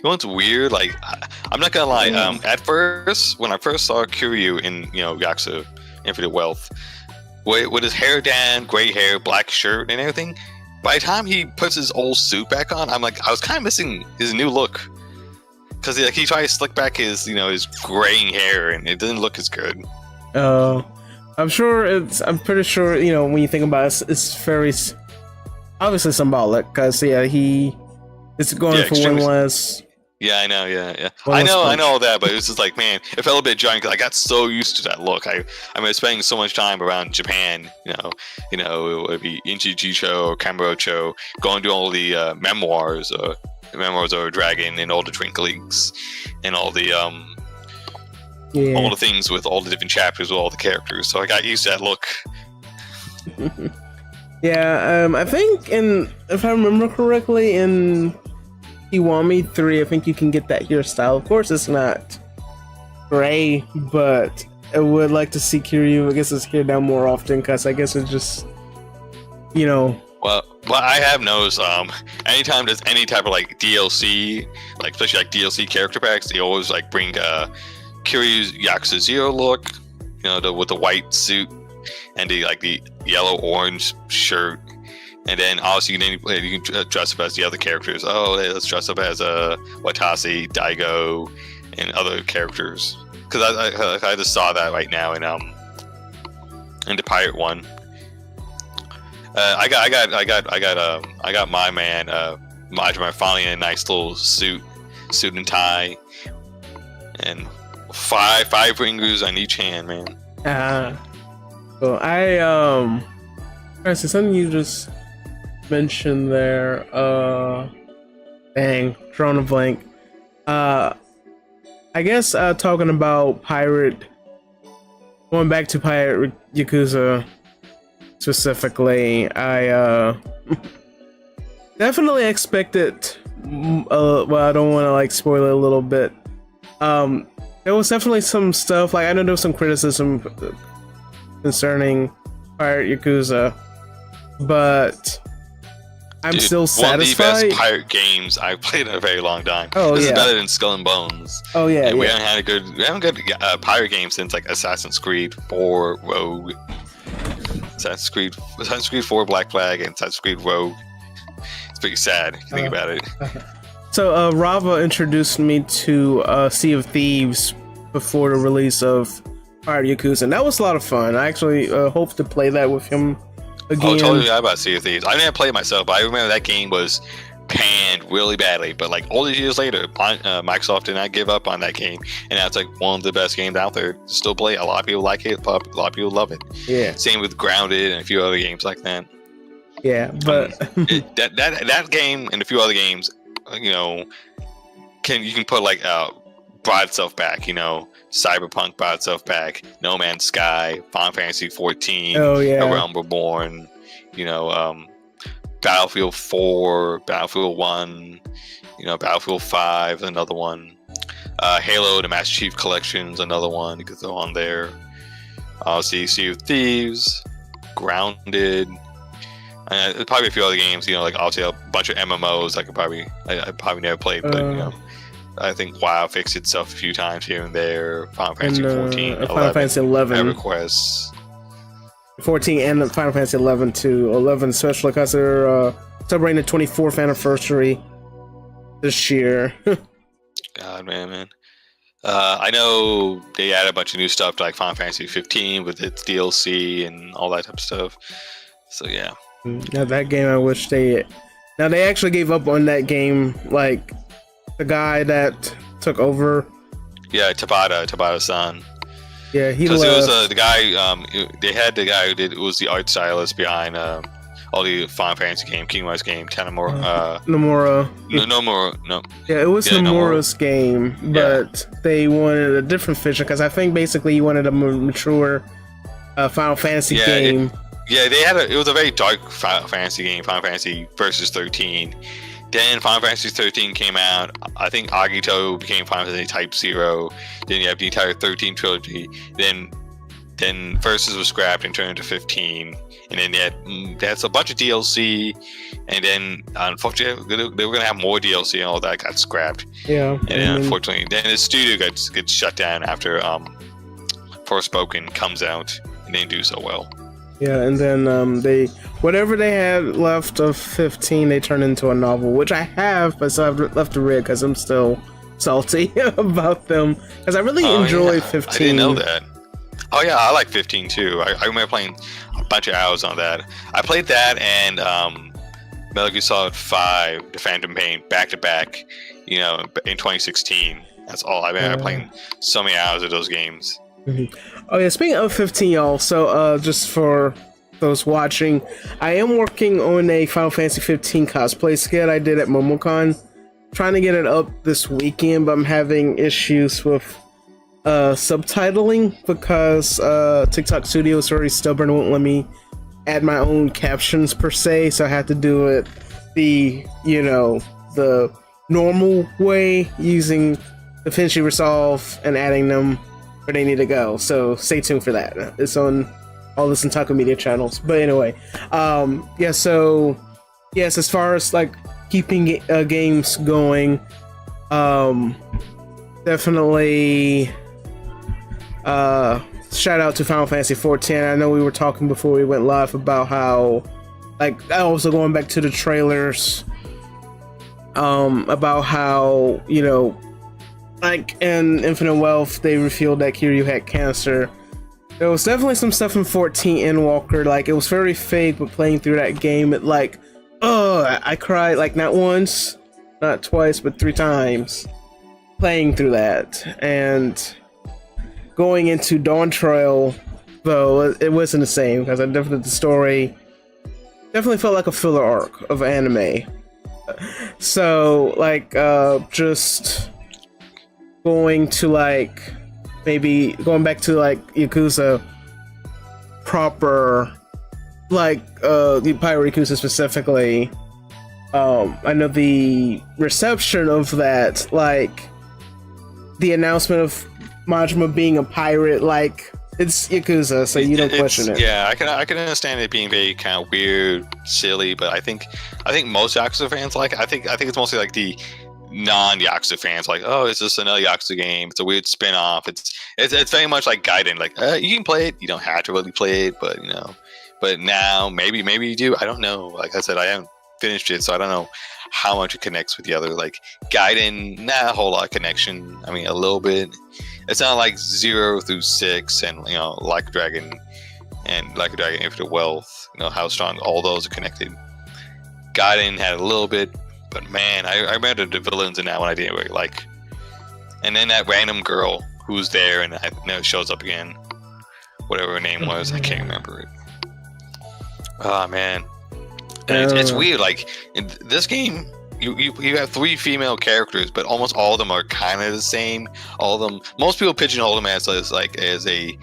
know what's weird? Like, I'm not gonna lie. At first, when I first saw Kiryu in Yakuza Infinite Wealth, with his hair down, gray hair, black shirt, and everything, by the time he puts his old suit back on, I was kind of missing his new look. Because he tried to slick back his his graying hair, and it didn't look as good. I'm pretty sure when you think about it, it's very obviously symbolic. Because it's going for one less. Yeah, I know. Yeah. I know that, but it was just like, man, it felt a bit jarring because I got so used to that look. I mean, spending so much time around Japan. It would be Inchijicho or Kamurocho, going to all the memoirs of a dragon and all the Twinklings and all the all the things with all the different chapters with all the characters. So I got used to that look. Yeah, I think if I remember correctly, in Kiwami 3, I think you can get that hairstyle. Of course, it's not gray, but I would like to see Kiryu, I guess, his hair down more often, because I guess it's just, Well, I have noticed, anytime there's any type of like DLC, like especially like DLC character packs, they always like bring Kiryu's Yakuza 0 look, with the white suit and the yellow orange shirt, and then obviously you can dress up as the other characters. Oh, let's dress up as Watase, Daigo, and other characters. Because I just saw that right now in the Pirate one. I got my man Majima finally in a nice little suit and tie, and five fingers on each hand, man. Well, so something you just mentioned there. Dang, drawn a blank. I guess talking about going back to Pirate Yakuza specifically, I definitely expected. Well, I don't want to spoil it a little bit. There was definitely some stuff. I know there was some criticism concerning Pirate Yakuza, but I'm still satisfied. One of the best pirate games I've played in a very long time. This is better than Skull and Bones. Oh yeah, and we haven't had a good pirate game since Assassin's Creed 4 Rogue, Assassin's Creed 4 Black Flag, and Assassin's Creed Rogue. It's pretty sad if you think about it. So Rava introduced me to Sea of Thieves before the release of Pirate Yakuza, and that was a lot of fun. I actually hope to play that with him again. totally forgot about Sea of Thieves. I didn't play it myself, but I remember that game was panned really badly. But like all these years later, Microsoft did not give up on that game, and now it's like one of the best games out there to still play. A lot of people like it, a lot of people love it. Yeah. Same with Grounded and a few other games like that. Yeah, but that game and a few other games, you know, you can put like brought itself back. You know, Cyberpunk brought itself back. No Man's Sky, Final Fantasy 14, oh yeah, A Realm Reborn. You know, Battlefield 4, Battlefield 1. You know, Battlefield 5, another one. Halo: The Master Chief Collection's another one you could throw on there. Obviously, Sea of Thieves, Grounded. And probably a few other games, you know, like obviously a bunch of MMOs I probably never played, but you know, I think WoW fixed itself a few times here and there. Final Fantasy 14, 11, Final Fantasy 11, EverQuest 14, and Final Fantasy 11 too. 11 especially because they're celebrating the 24th anniversary this year. God, man. I know they added a bunch of new stuff to like Final Fantasy 15 with its DLC and all that type of stuff. So yeah. Now that game, I wish they actually gave up on that game. Like the guy that took over. Yeah, Tabata-san. Yeah, he left. Because it was the guy. They had the guy who was the art stylist behind all the Final Fantasy game, Kingdom Hearts game, Nomura. No. Yeah, it was Nomura's game, but they wanted a different vision because I think basically he wanted a more mature Final Fantasy game. It was a very dark Final Fantasy game, Final Fantasy Versus 13. Then Final Fantasy 13 came out. I think Agito became Final Fantasy Type 0. Then you have the entire 13 trilogy. Then Versus was scrapped and turned into 15. And then that's a bunch of DLC. And then unfortunately they were gonna have more DLC and all that got scrapped. Yeah. And then unfortunately, then the studio gets shut down after Forspoken comes out and they didn't do so well. Yeah, and then they whatever they had left of 15, they turned into a novel, which I have, but still have left to read because I'm still salty about them because I really enjoy 15. I didn't know that. Oh yeah, I like 15 too. I remember playing a bunch of hours on that. I played that and Metal Gear Solid 5, The Phantom Pain, back to back. You know, in 2016. That's all I remember playing so many hours of those games. Mm-hmm. Oh yeah, speaking of 15, y'all, so just for those watching, I am working on a Final Fantasy 15 cosplay skit I did at MomoCon. Trying to get it up this weekend, but I'm having issues with subtitling because TikTok Studio is very stubborn and won't let me add my own captions per se, so I have to do it the normal way using DaVinci Resolve and adding them where they need to go. So stay tuned for that. It's on all the Centakumedia channels. But anyway, so yes, as far as like keeping games going, definitely shout out to Final Fantasy 14. I know we were talking before we went live about how, like, also going back to the trailers, about how, like in Infinite Wealth, they revealed that Kiryu had cancer. There was definitely some stuff in 14 Endwalker, like, it was very fake, but playing through that game, it like, I cried, like, not once, not twice, but 3 times playing through that. And going into Dawn Trail, though, it wasn't the same, because the story definitely felt like a filler arc of anime. So, like, just going to, like, maybe going back to, like, Yakuza proper, like, the Pirate Yakuza specifically, I know the reception of that, like, the announcement of Majima being a pirate, like, it's Yakuza, so you don't question it. Yeah, I can understand it being very kind of weird, silly, but I think most Yakuza fans like it. I think it's mostly like the non-Yakuza fans, like, oh, it's just another Yakuza game. It's a weird spin-off. It's very much like Gaiden. Like, you can play it. You don't have to really play it, but But now maybe you do. I don't know. Like I said, I haven't finished it, so I don't know how much it connects with the other. Like Gaiden, not a whole lot of connection. I mean, a little bit. It's not like 0 through 6 and Like Dragon and Like a Dragon, Infinite Wealth. You know how strong all those are connected. Gaiden had a little bit, but man, I remember the villains in that one I didn't really like. And then that random girl who's there and I never shows up again. Whatever her name was, I can't remember it. Oh man, and it's weird. Like in this game, you have 3 female characters, but almost all of them are kind of the same. All of them, most people pigeonhole them as a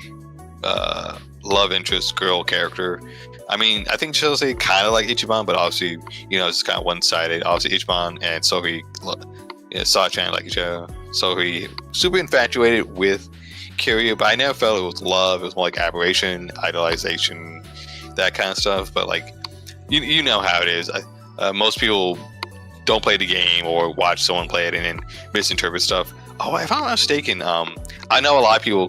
love interest girl character. I mean, I think she'll say kind of like Ichiban, but obviously, it's kind of one-sided. Obviously, Ichiban and Sohi, Sachan like each other. Sohi super infatuated with Kiryu, but I never felt it was love. It was more like aberration, idolization, that kind of stuff. But like, you know how it is. Most people don't play the game or watch someone play it and then misinterpret stuff. Oh, if I'm not mistaken, I know a lot of people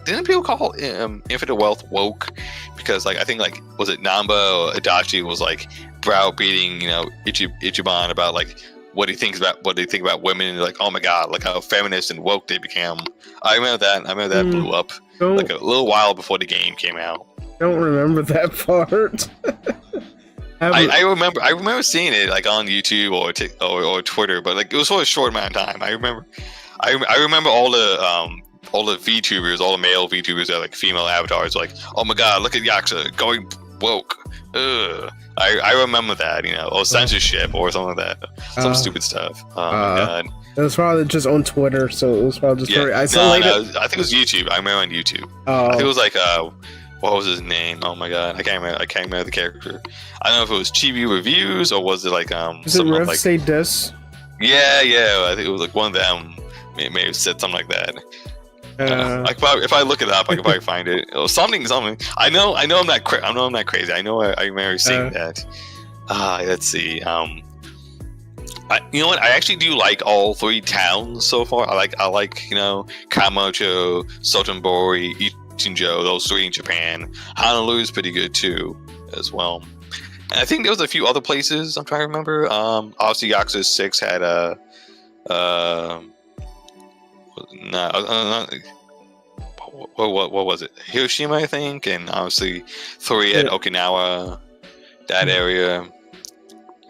didn't people call Infinite Wealth woke? Because like I think like was it Namba or Adachi was like browbeating Ichiban about like what he thinks about women, and like, oh my god, like how feminist and woke they became. I remember that blew up like a little while before the game came out. Don't remember that part. I remember seeing it like on YouTube or Twitter, but like it was for a short amount of time. I remember all the VTubers, all the male VTubers that are like female avatars, like, oh my god, look at Yakuza going woke. Ugh. I remember that, or censorship or something like that, some stupid stuff. Oh my god. It was probably just on Twitter, so it was probably just very isolated. No, I think it was YouTube. I remember on YouTube. I think it was like what was his name? Oh my god, I can't remember the character. I don't know if it was Chibi Reviews or was it like Is it Rift Say Dis? Yeah, I think it was like one of them. May have said something like that. If I look it up, I can probably find it. Or something. I know I'm not crazy. I know I remember seeing that. Let's see. You know what? I actually do like all 3 towns so far. I like Kamurocho, Sotenbori, Ichinjo, those 3 in Japan. Honolulu is pretty good too, as well. And I think there was a few other places I'm trying to remember. Obviously, Yakuza 6 had what was it? Hiroshima, I think, and obviously 3 at Okinawa, that area.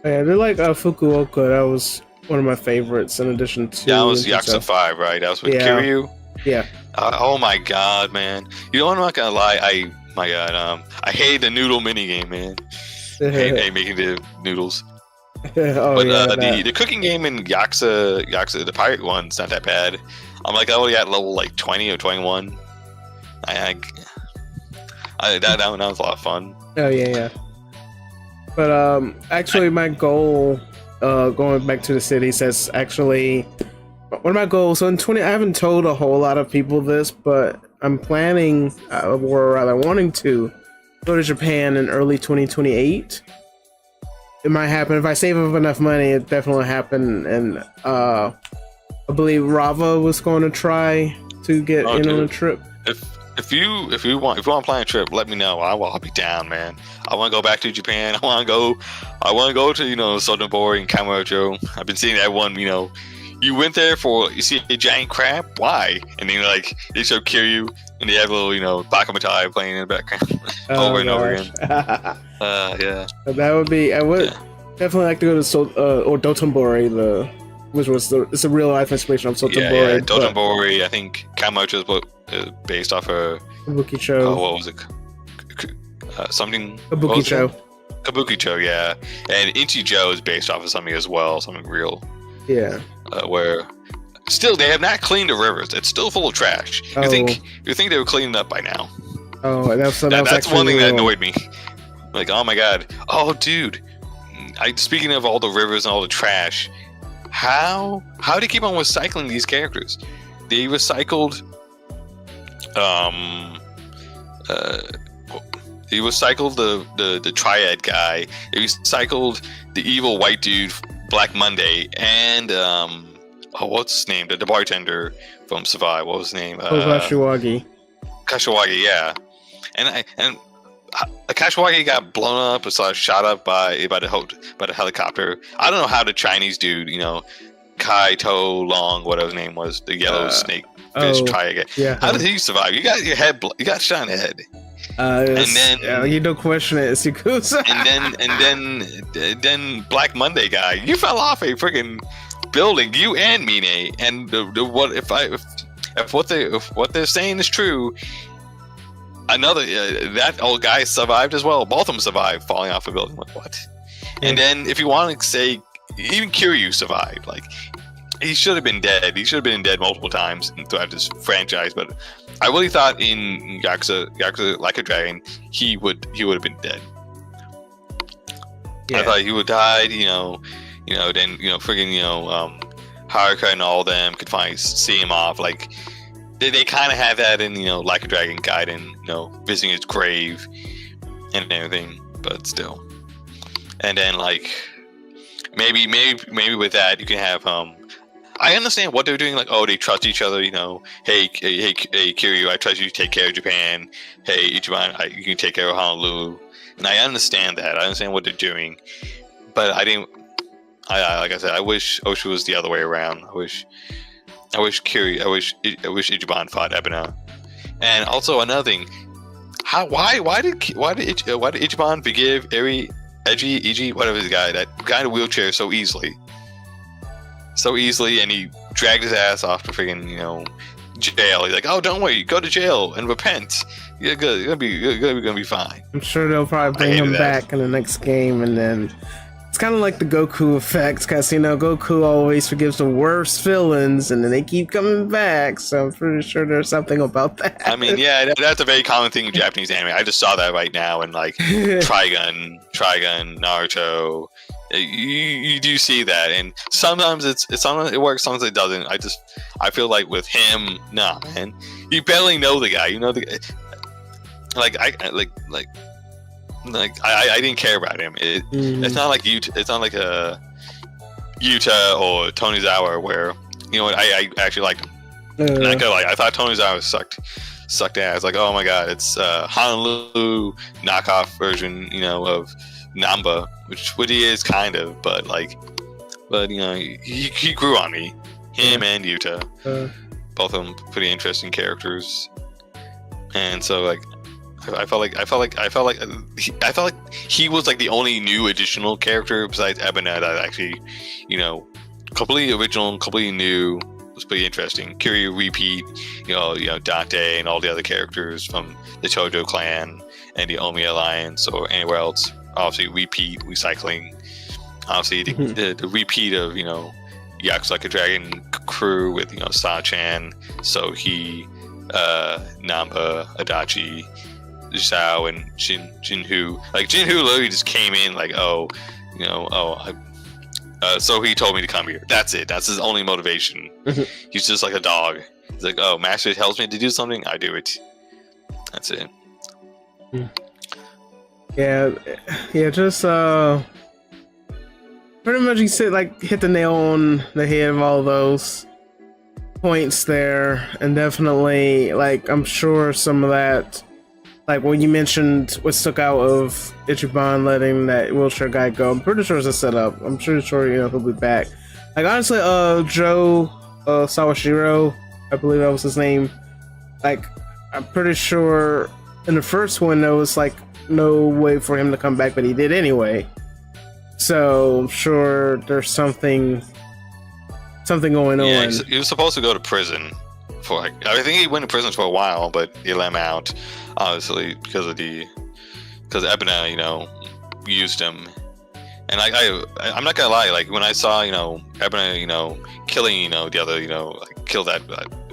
Yeah, they're like Fukuoka. That was one of my favorites. In addition to that was Yakuza 5, right? That was with Kiryu. Yeah. Oh my god, man! I'm not gonna lie. I hate the noodle minigame, man. I hate making the noodles. The cooking game in Yakuza, the pirate one's not that bad. I'm like, I only got level like 20 or 21. That one was a lot of fun. Oh yeah. But actually, my goal, going back to the city, says actually, one of my goals. So in I haven't told a whole lot of people this, but I'm planning, or rather wanting to, go to Japan in early 2028. It might happen if I save up enough money. It definitely happen, and I believe Rava was going to try to get on a trip. If you want to plan a trip, let me know. I'll be down, man. I want to go back to Japan. I want to go to Sotenbori and Kamurocho. I've been seeing that one. You went there you see a giant crab. Why? And then like they show Kiryu and they have a little Bakamatai playing in the background over and over again. Yeah. That would be. I would definitely like to go to or Dotonbori, it's a real life inspiration of Sotenbori. Yeah, Dotonbori. I think Kamurocho is based off of Kabukicho. Oh, what was it? Something. Kabukicho. Kabukicho, yeah. And Ichijo is based off of something as well, something real. Yeah. Where still they have not cleaned the rivers. It's still full of trash. You think they were cleaning it up by now? Oh, that's one thing that annoyed me. Like, oh my god. Oh, dude. Speaking of all the rivers and all the trash, how do they keep on recycling these characters? They recycled the triad guy. They recycled the evil white dude, Black Monday, and what's his name? The bartender from Survive. What was his name? Kashiwagi. Kashiwagi, yeah. And Kashiwagi got blown up or shot up by the helicopter. I don't know how the Chinese dude, Kai To Long, whatever his name was, the yellow snake fish triad guy. Yeah. How did he survive? You got your head. You got shot in the head. And then you don't question it, it's Yakuza. and then Black Monday guy, you fell off a freaking building, you and Mine. And if what they're saying is true, another that old guy survived as well. Both of them survived falling off a building. Like, what? And then if you want to say even Kiryu survived, like he should have been dead. He should have been dead multiple times throughout this franchise. But I really thought in Yakuza Like a Dragon, he would have been dead. Yeah. I thought he would have died. Then friggin' Haruka and all of them could finally see him off. Like they kind of had that in Like a Dragon Gaiden, visiting his grave and everything. But still, and then like maybe with that you can have I understand what they're doing. Like, oh, they trust each other. Hey, Kiryu, I trust you to take care of Japan. Hey, Ichiban, you can take care of Honolulu. And I understand that. I understand what they're doing. But I didn't. Like I said, I wish Oshu was the other way around. I wish Kiryu. I wish Ichiban fought Ebina. And also another thing. Why did Ichiban forgive Eiji, whatever his guy, that guy in a wheelchair so easily? And he dragged his ass off to freaking jail. He's like, oh, don't worry, go to jail and repent. You're good. You're gonna be fine. I'm sure they'll probably bring him back in the next game, and then it's kind of like the Goku effect, because Goku always forgives the worst villains, and then they keep coming back. So I'm pretty sure there's something about that. I mean, yeah, that's a very common thing in Japanese anime. I just saw that right now in like Trigun, Naruto. You do see that, and sometimes sometimes it works, sometimes it doesn't. I feel like with him, nah, man, you barely know the guy. I didn't care about him. It's not like it's not like a Yuta or Tonizawa where I actually liked him. And I thought Tonizawa sucked ass. Like, oh my god, it's Honolulu knockoff version, of Namba, which he is kind of, but he grew on me. Him and Yuta, both of them pretty interesting characters, and so like I felt like he was like the only new additional character besides Ebina that actually, completely original, completely new. Was pretty interesting. Kiryu repeat, Dante and all the other characters from the Chojo clan and the Omi Alliance or anywhere else. Obviously, recycling. Obviously, the repeat of Yakuza Like a Dragon crew with Sa-chan, Sohi, Namba, Adachi, Zhao, and Jinhu. Like Jinhu literally just came in like, so he told me to come here. That's it. That's his only motivation. He's just like a dog. He's like, oh, Master tells me to do something, I do it. That's it. Yeah, just pretty much you said hit the nail on the head of all those points there, and definitely I'm sure some of that, when you mentioned what stuck out of Ichiban letting that wheelchair guy go, I'm pretty sure it's a setup. I'm pretty sure he'll be back. Honestly, Joe Sawashiro, I believe that was his name. I'm pretty sure in the first one there was no way for him to come back, but he did anyway. So I'm sure there's something going on. He was supposed to go to prison for I think he went to prison for a while, but he let him out, obviously because Ebina, used him. And I'm not gonna lie, when I saw Ebina, killing the other, kill that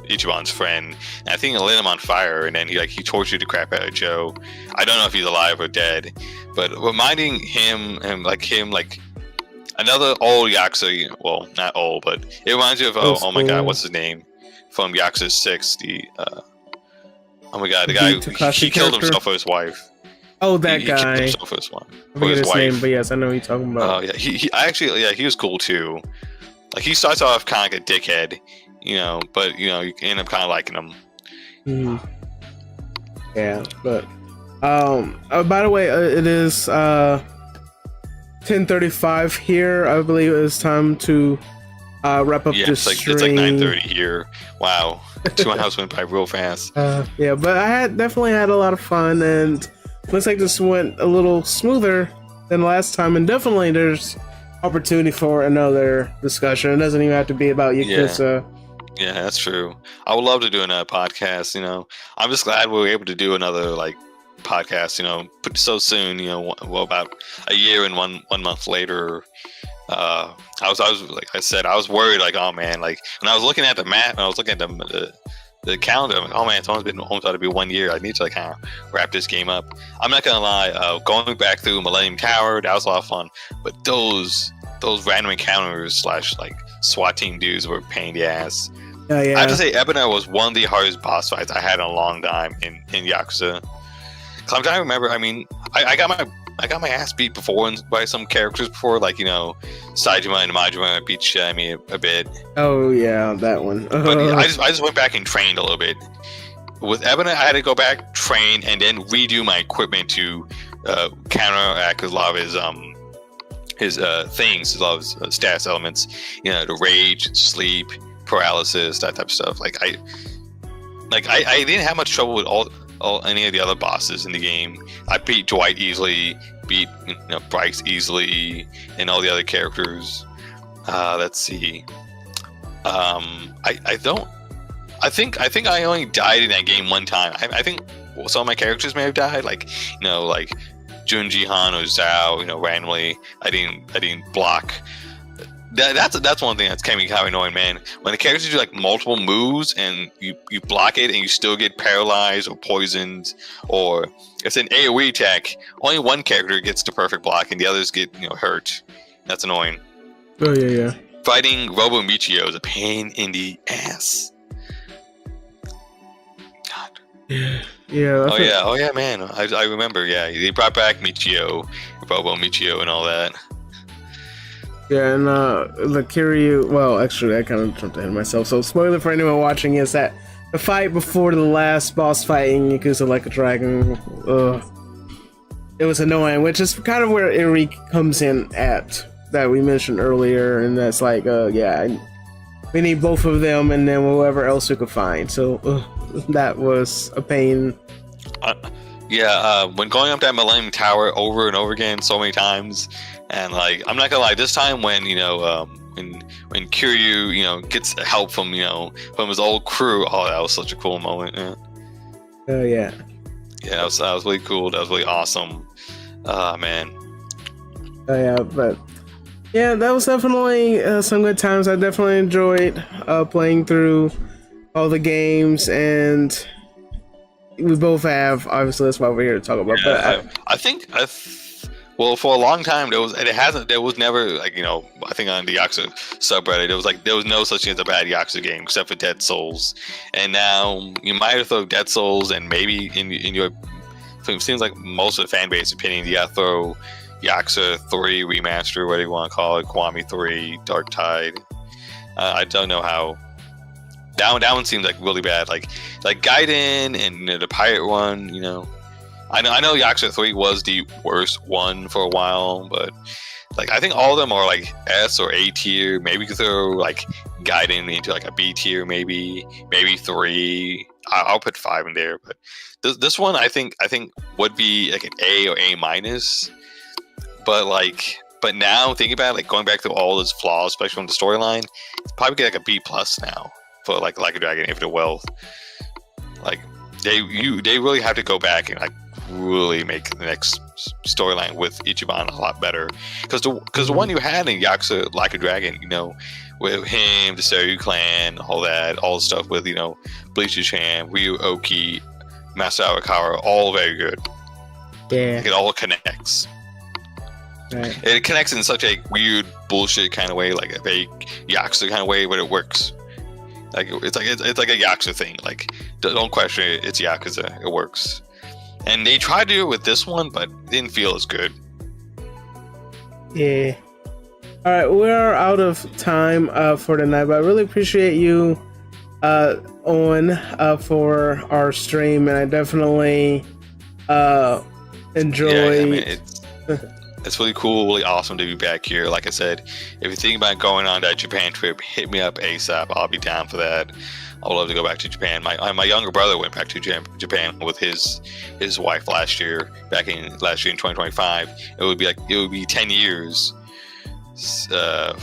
Ichiban's friend, and I think it lit him on fire, and then he tortured the crap out of Joe. I don't know if he's alive or dead, but reminding him another old Yakuza, well, not old, but it reminds you of oh my god, what's his name from Yakuza 6? The the guy he killed himself for his wife. Oh, that guy. He killed himself for his wife. I forget his name, but yes, I know who you're talking about. Yeah, he was cool too. He starts off kind of like a dickhead, but you end up kind of liking him. Yeah, but by the way, it is 10:35 here. I believe it's time to wrap up Yeah, this it's stream. like 9:30 here. Wow, 2 hours went by real fast. Yeah, but I definitely had a lot of fun, and looks like this went a little smoother than last time, and definitely there's opportunity for another discussion. It doesn't even have to be about Yakuza. Yeah, that's true. I would love to do another podcast. I'm just glad we were able to do another podcast. So soon. Well, about a year and one month later. I was like I said, I was worried. Like, oh man, like when I was looking at the map, and I was looking at the calendar, I'm like, oh man, it's almost about to be 1 year. I need to kind of wrap this game up. I'm not gonna lie, going back through Millennium Tower, that was a lot of fun. But those random encounters / SWAT team dudes were a pain in the ass. Yeah. I have to say, Ebony was one of the hardest boss fights I had in a long time in Yakuza. 'Cause I'm trying to remember. I mean, I got my ass beat before by some characters before, Saejima and Majima beat me a bit. Oh yeah, that one. But I just went back and trained a little bit. With Ebony, I had to go back, train, and then redo my equipment to counteract a lot of his things, a lot of his stats elements. The rage, sleep, paralysis, that type of stuff. I didn't have much trouble with any of the other bosses in the game. I beat Dwight easily, beat Bryce easily, and all the other characters. Let's see. I think I only died in that game one time. I think some of my characters may have died, like Junji Han or Zhao. Randomly, I didn't block. That's one thing that's kind of annoying, man. When the characters do multiple moves and you block it and you still get paralyzed or poisoned, or it's an AoE attack, only one character gets the perfect block and the others get hurt. That's annoying. Oh yeah. Fighting Robo Michio is a pain in the ass. God. Yeah. Oh yeah, man. I remember. Yeah, they brought back Michio, Robo Michio, and all that. Yeah, and the Kiryu. Well, actually, I kind of jumped ahead of myself. So, spoiler for anyone watching is that the fight before the last boss fight in Yakuza Like a Dragon, it was annoying, which is kind of where Eri comes in at that we mentioned earlier, and that's we need both of them, and then whoever else we could find. So that was a pain. When going up that Millennium Tower over and over again so many times, and I'm not gonna lie, this time when when Kiryu gets help from his old crew, oh, that was such a cool moment. Oh yeah. Yeah, that was really cool. That was really awesome. Man. Oh yeah, but yeah, that was definitely some good times. I definitely enjoyed playing through all the games, and we both have. Obviously, that's why we're here to talk about. Yeah, but I think well, for a long time there was never I think on the Yakuza subreddit there was no such thing as a bad Yakuza game except for Dead Souls, and now you might have thrown Dead Souls, and maybe in your, it seems like most of the fan base opinion, you gotta throw Yakuza 3 remaster, whatever you want to call it, Kiwami 3, Dark Tide. I don't know how. That one seems really bad. Like Gaiden and the Pirate one. I know Yakuza 3 was the worst one for a while, but I think all of them are S or A tier. Maybe you could throw Gaiden into a B tier, maybe 3. I'll put 5 in there, but this one I think would be an A or A minus. But now thinking about it, going back to all its flaws, especially from the storyline, it's probably get a B plus now for Like a Dragon Infinite Wealth. They really have to go back and really make the next storyline with Ichiban a lot better, because the one you had in Yakuza Like a Dragon, with him, the Seiryu clan, all the stuff with Bleach-Chan, Ryu Oki, Master Awakawa, all very good. Yeah, it all connects. Right. It connects in such a weird bullshit kind of way, a fake Yakuza kind of way, but it works. It's like a Yakuza thing. Don't question it. It's Yakuza. It works. And they tried to do it with this one, but it didn't feel as good. Yeah. All right, we're out of time for tonight, but I really appreciate you on for our stream, and I definitely enjoyed. Yeah, it's really cool, really awesome to be back here. Like I said, if you're thinking about going on that Japan trip, hit me up ASAP. I'll be down for that. I would love to go back to Japan. My younger brother went back to Japan with his wife last year in 2025. It would be 10 years. It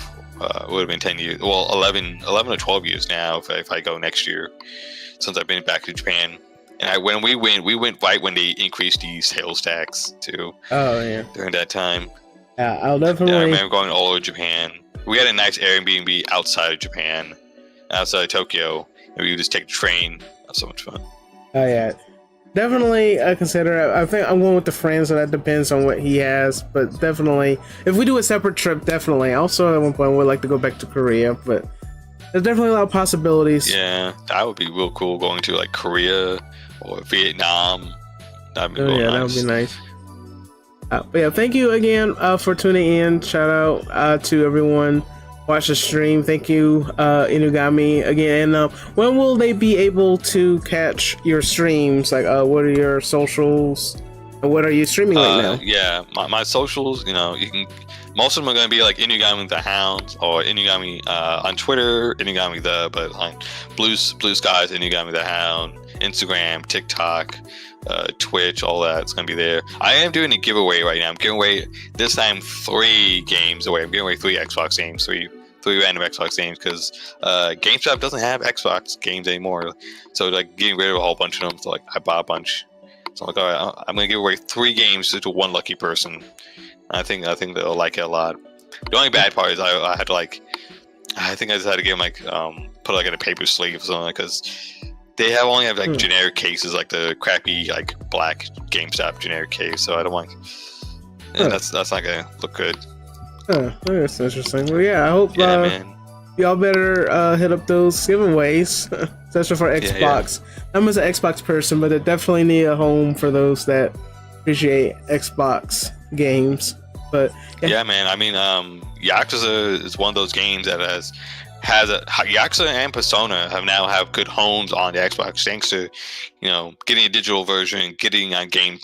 would have been 10 years. Well, 11 or 12 years now if I go next year, since I've been back to Japan. And when we went right when they increased the sales tax too. Oh yeah. During that time. Yeah, I'll definitely. Yeah, I remember going all over Japan. We had a nice Airbnb outside of Japan, outside of Tokyo, and we would just take the train. That was so much fun. Oh yeah, definitely consider. I think I'm going with the friends, so that depends on what he has. But definitely, if we do a separate trip, definitely. Also, at one point, we'd like to go back to Korea, but there's definitely a lot of possibilities. Yeah, that would be real cool going to like Korea or Vietnam. That'd be nice. That would be nice. But yeah, thank you again for tuning in. Shout out to everyone watch the stream. Thank you, Inugami again. And when will they be able to catch your streams? Like, what are your socials? And what are you streaming right now? Yeah, my socials. You can. Most of them are going to be like InugamiTheHound or Inugami on Twitter, but on Blue Skies, InugamiTheHound, Instagram, TikTok, Twitch, all that. It's going to be there. I am doing a giveaway right now. I'm giving away this time 3 games away. I'm giving away 3 Xbox games, three random Xbox games because GameStop doesn't have Xbox games anymore. So like getting rid of a whole bunch of them. So like I bought a bunch. So I'm like, all right, I'm going to give away 3 games to one lucky person. I think they'll like it a lot. The only bad part is I had to I think I just had to give them put like in a paper sleeve or something because they only have like generic cases, like the crappy like black GameStop generic case. So I don't want. Yeah, that's not gonna look good. That's interesting. Well, yeah, I hope man. Y'all better hit up those giveaways, especially for Xbox. I'm as an Xbox person, but I definitely need a home for those that appreciate Xbox games. But yeah, man. I mean, Yakuza is one of those games that has Yakuza and Persona have good homes on the Xbox thanks to getting a digital version, getting on Game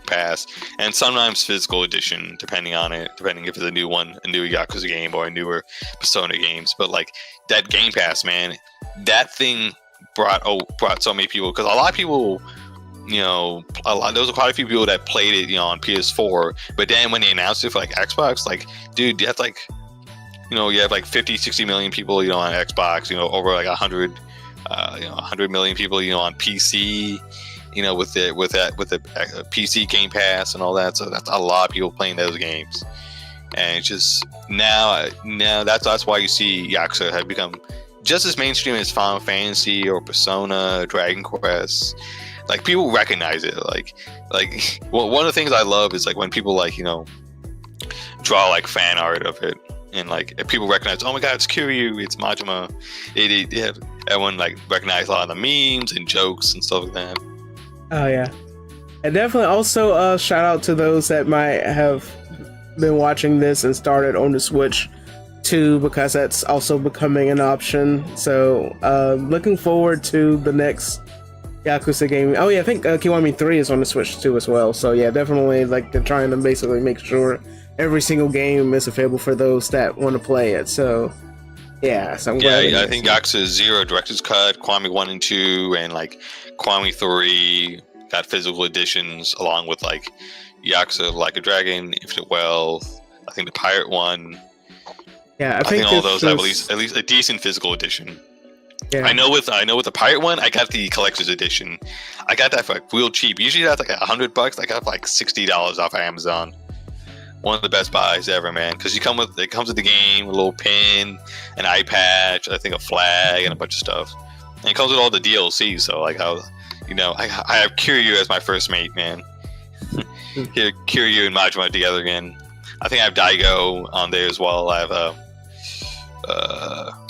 Pass, and sometimes physical edition depending if it's a new Yakuza game or a newer Persona games. But like that Game Pass, man, that thing brought so many people because a lot of people. There was quite a few people that played it, on PS4. But then when they announced it for like Xbox, like, dude, you have like, you have like 50, 60 million people, on Xbox, over like 100 million people, on PC, with the PC Game Pass and all that. So that's a lot of people playing those games. And it's just now that's why you see Yakuza have become just as mainstream as Final Fantasy or Persona, Dragon Quest. Like people recognize it. Like one of the things I love is like when people draw like fan art of it, and like if people recognize, oh my god, it's Kiryu, it's Majima. They have everyone like recognize a lot of the memes and jokes and stuff like that. Oh yeah, and definitely also shout out to those that might have been watching this and started on the Switch too, because that's also becoming an option. So looking forward to the next Yakuza game. Oh yeah, I think Kiwami 3 is on the Switch too as well. So yeah, definitely like they're trying to basically make sure every single game is available for those that want to play it. So yeah, so I'm glad. I think Yakuza 0 Director's Cut, Kiwami 1 and 2, and like Kiwami 3 got physical editions along with like Yakuza Like a Dragon, Infinite Wealth. I think the Pirate one. Yeah, I think all those have at least a decent physical edition. Yeah. I know with the Pirate one, I got the collector's edition. I got that for like real cheap. Usually that's like $100. I got it for like $60 off of Amazon. One of the best buys ever, man. Because it comes with the game, a little pin, an eye patch, I think a flag, and a bunch of stuff. And it comes with all the DLC. So like I have Kiryu as my first mate, man. Here, Kiryu and Majima together again. I think I have Daigo on there as well. I have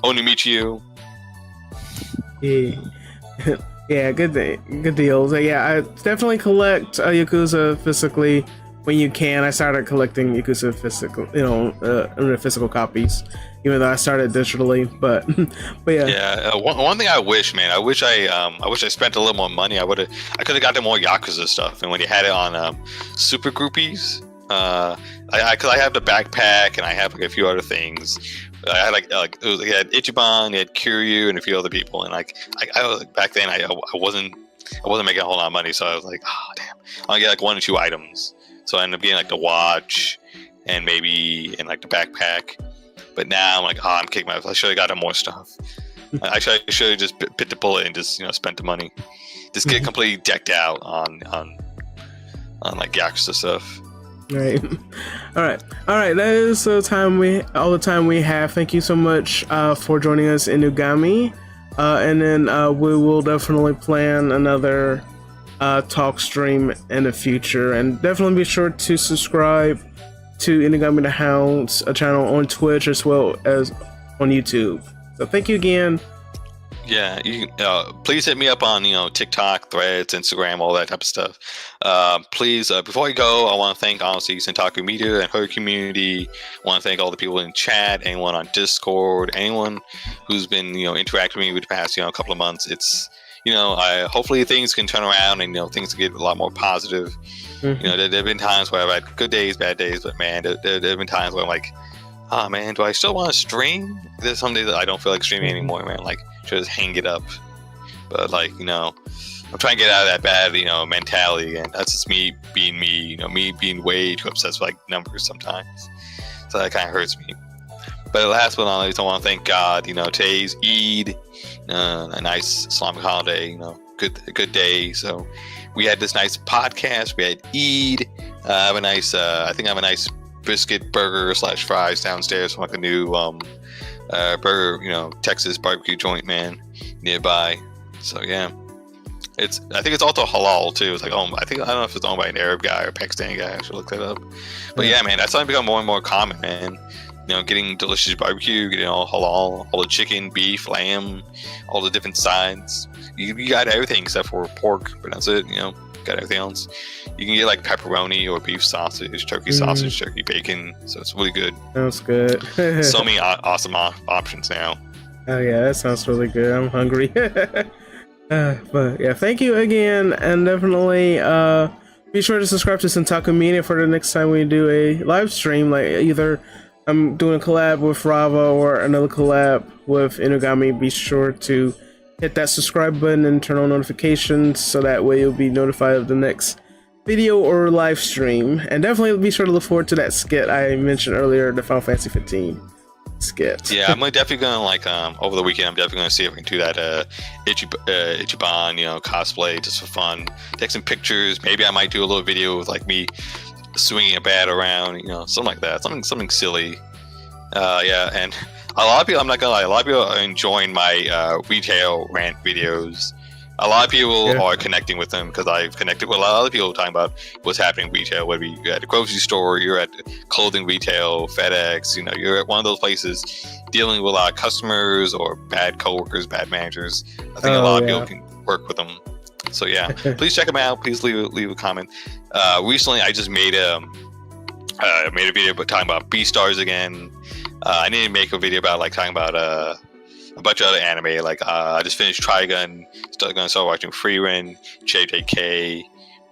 Onimitsu. Yeah, good deals. Yeah, I definitely collect Yakuza physically when you can. I started collecting Yakuza physical, in physical copies, even though I started digitally. But yeah. Yeah, one thing I wish, man, I wish I spent a little more money. I could have got more Yakuza stuff. And when you had it on Super Groupies, Cause I have the backpack and I have like a few other things. I had it was like I had Ichiban, I had Kiryu, and a few other people. And like I was back then, I wasn't making a whole lot of money, so I was like, oh damn, I get like 1 or 2 items. So I ended up getting like the watch and like the backpack. But now I'm like, oh, I'm kicking myself. I should have gotten more stuff. I should have just bit the bullet and just spent the money. Just get completely decked out on like Yakuza stuff. Right. All right. That is all the time we have. Thank you so much for joining us in Inugami. And then we will definitely plan another talk stream in the future. And definitely be sure to subscribe to InugamiTheHound's channel on Twitch as well as on YouTube. So thank you again. Yeah, you please hit me up on TikTok, Threads, Instagram, all that type of stuff. Please, before I go, I want to thank honestly Centakumedia and her community. I want to thank all the people in chat, anyone on Discord, anyone who's been interacting with me with the past couple of months. It's hopefully things can turn around and things get a lot more positive. There have been times where I've had good days, bad days, but man, there have been times where I'm like, oh man, do I still want to stream? There's some days that I don't feel like streaming anymore, man. Like, just hang it up. But like, I'm trying to get out of that bad, mentality, and that's just me being me, me being way too obsessed with like numbers sometimes. So that kind of hurts me. But last but not least, I want to thank God. Today's Eid, a nice Islamic holiday. Good day. So we had this nice podcast. We had Eid. I have a nice, I think I have a nice brisket burger / fries downstairs from like a new burger, Texas barbecue joint, man, nearby. So yeah, I think it's also halal too. It's like, I don't know if it's owned by an Arab guy or Pakistani guy. I should look that up. But yeah, man, that's starting to become more and more common, man. Getting delicious barbecue, getting all halal, all the chicken, beef, lamb, all the different sides. You got everything except for pork, but that's it. Got everything else. You can get like pepperoni or beef sausage, turkey sausage, turkey bacon. So it's really good. Sounds good. So many awesome options now. Oh yeah, that sounds really good. I'm hungry. But yeah, thank you again, and definitely be sure to subscribe to Centakumedia for the next time we do a live stream. Like either I'm doing a collab with Rava or another collab with Inugami. Be sure to hit that subscribe button and turn on notifications so that way you'll be notified of the next video or live stream. And definitely be sure to look forward to that skit I mentioned earlier, the Final Fantasy 15 skit. Yeah, I'm definitely gonna over the weekend. I'm definitely gonna see if we can do that Ichiban, cosplay just for fun. Take some pictures. Maybe I might do a little video with like me swinging a bat around, something like that. Something silly. Yeah, and a lot of people, I'm not gonna lie, a lot of people are enjoying my retail rant videos. A lot of people are connecting with them because I've connected with a lot of other people talking about what's happening in retail. Whether you're at a grocery store, you're at clothing retail, FedEx, you're at one of those places dealing with a lot of customers or bad coworkers, bad managers. I think a lot of people can work with them. So yeah, please check them out. Please leave a comment. Recently, I just made a video talking about B-Stars again. I need to make a video about talking about a bunch of other anime. I just finished Trigun. Gonna start watching Frieren, JJK,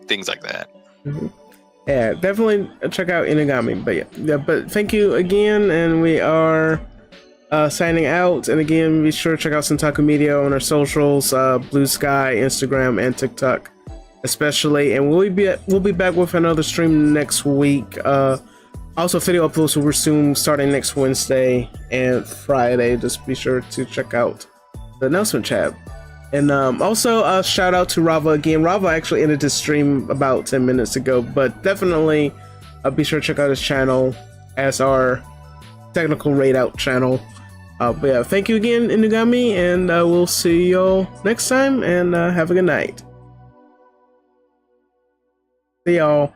things like that. Mm-hmm. Yeah, definitely check out Inugami. But thank you again, and we are signing out. And again, be sure to check out Centakumedia on our socials, Blue Sky, Instagram, and TikTok, especially. And we'll be back with another stream next week. Also, video uploads will resume starting next Wednesday and Friday. Just be sure to check out the announcement tab. And also, shout out to Rava again. Rava actually ended his stream about 10 minutes ago, but definitely be sure to check out his channel as our technical raid out channel. But yeah, thank you again, Inugami, and we'll see y'all next time, and have a good night. See y'all.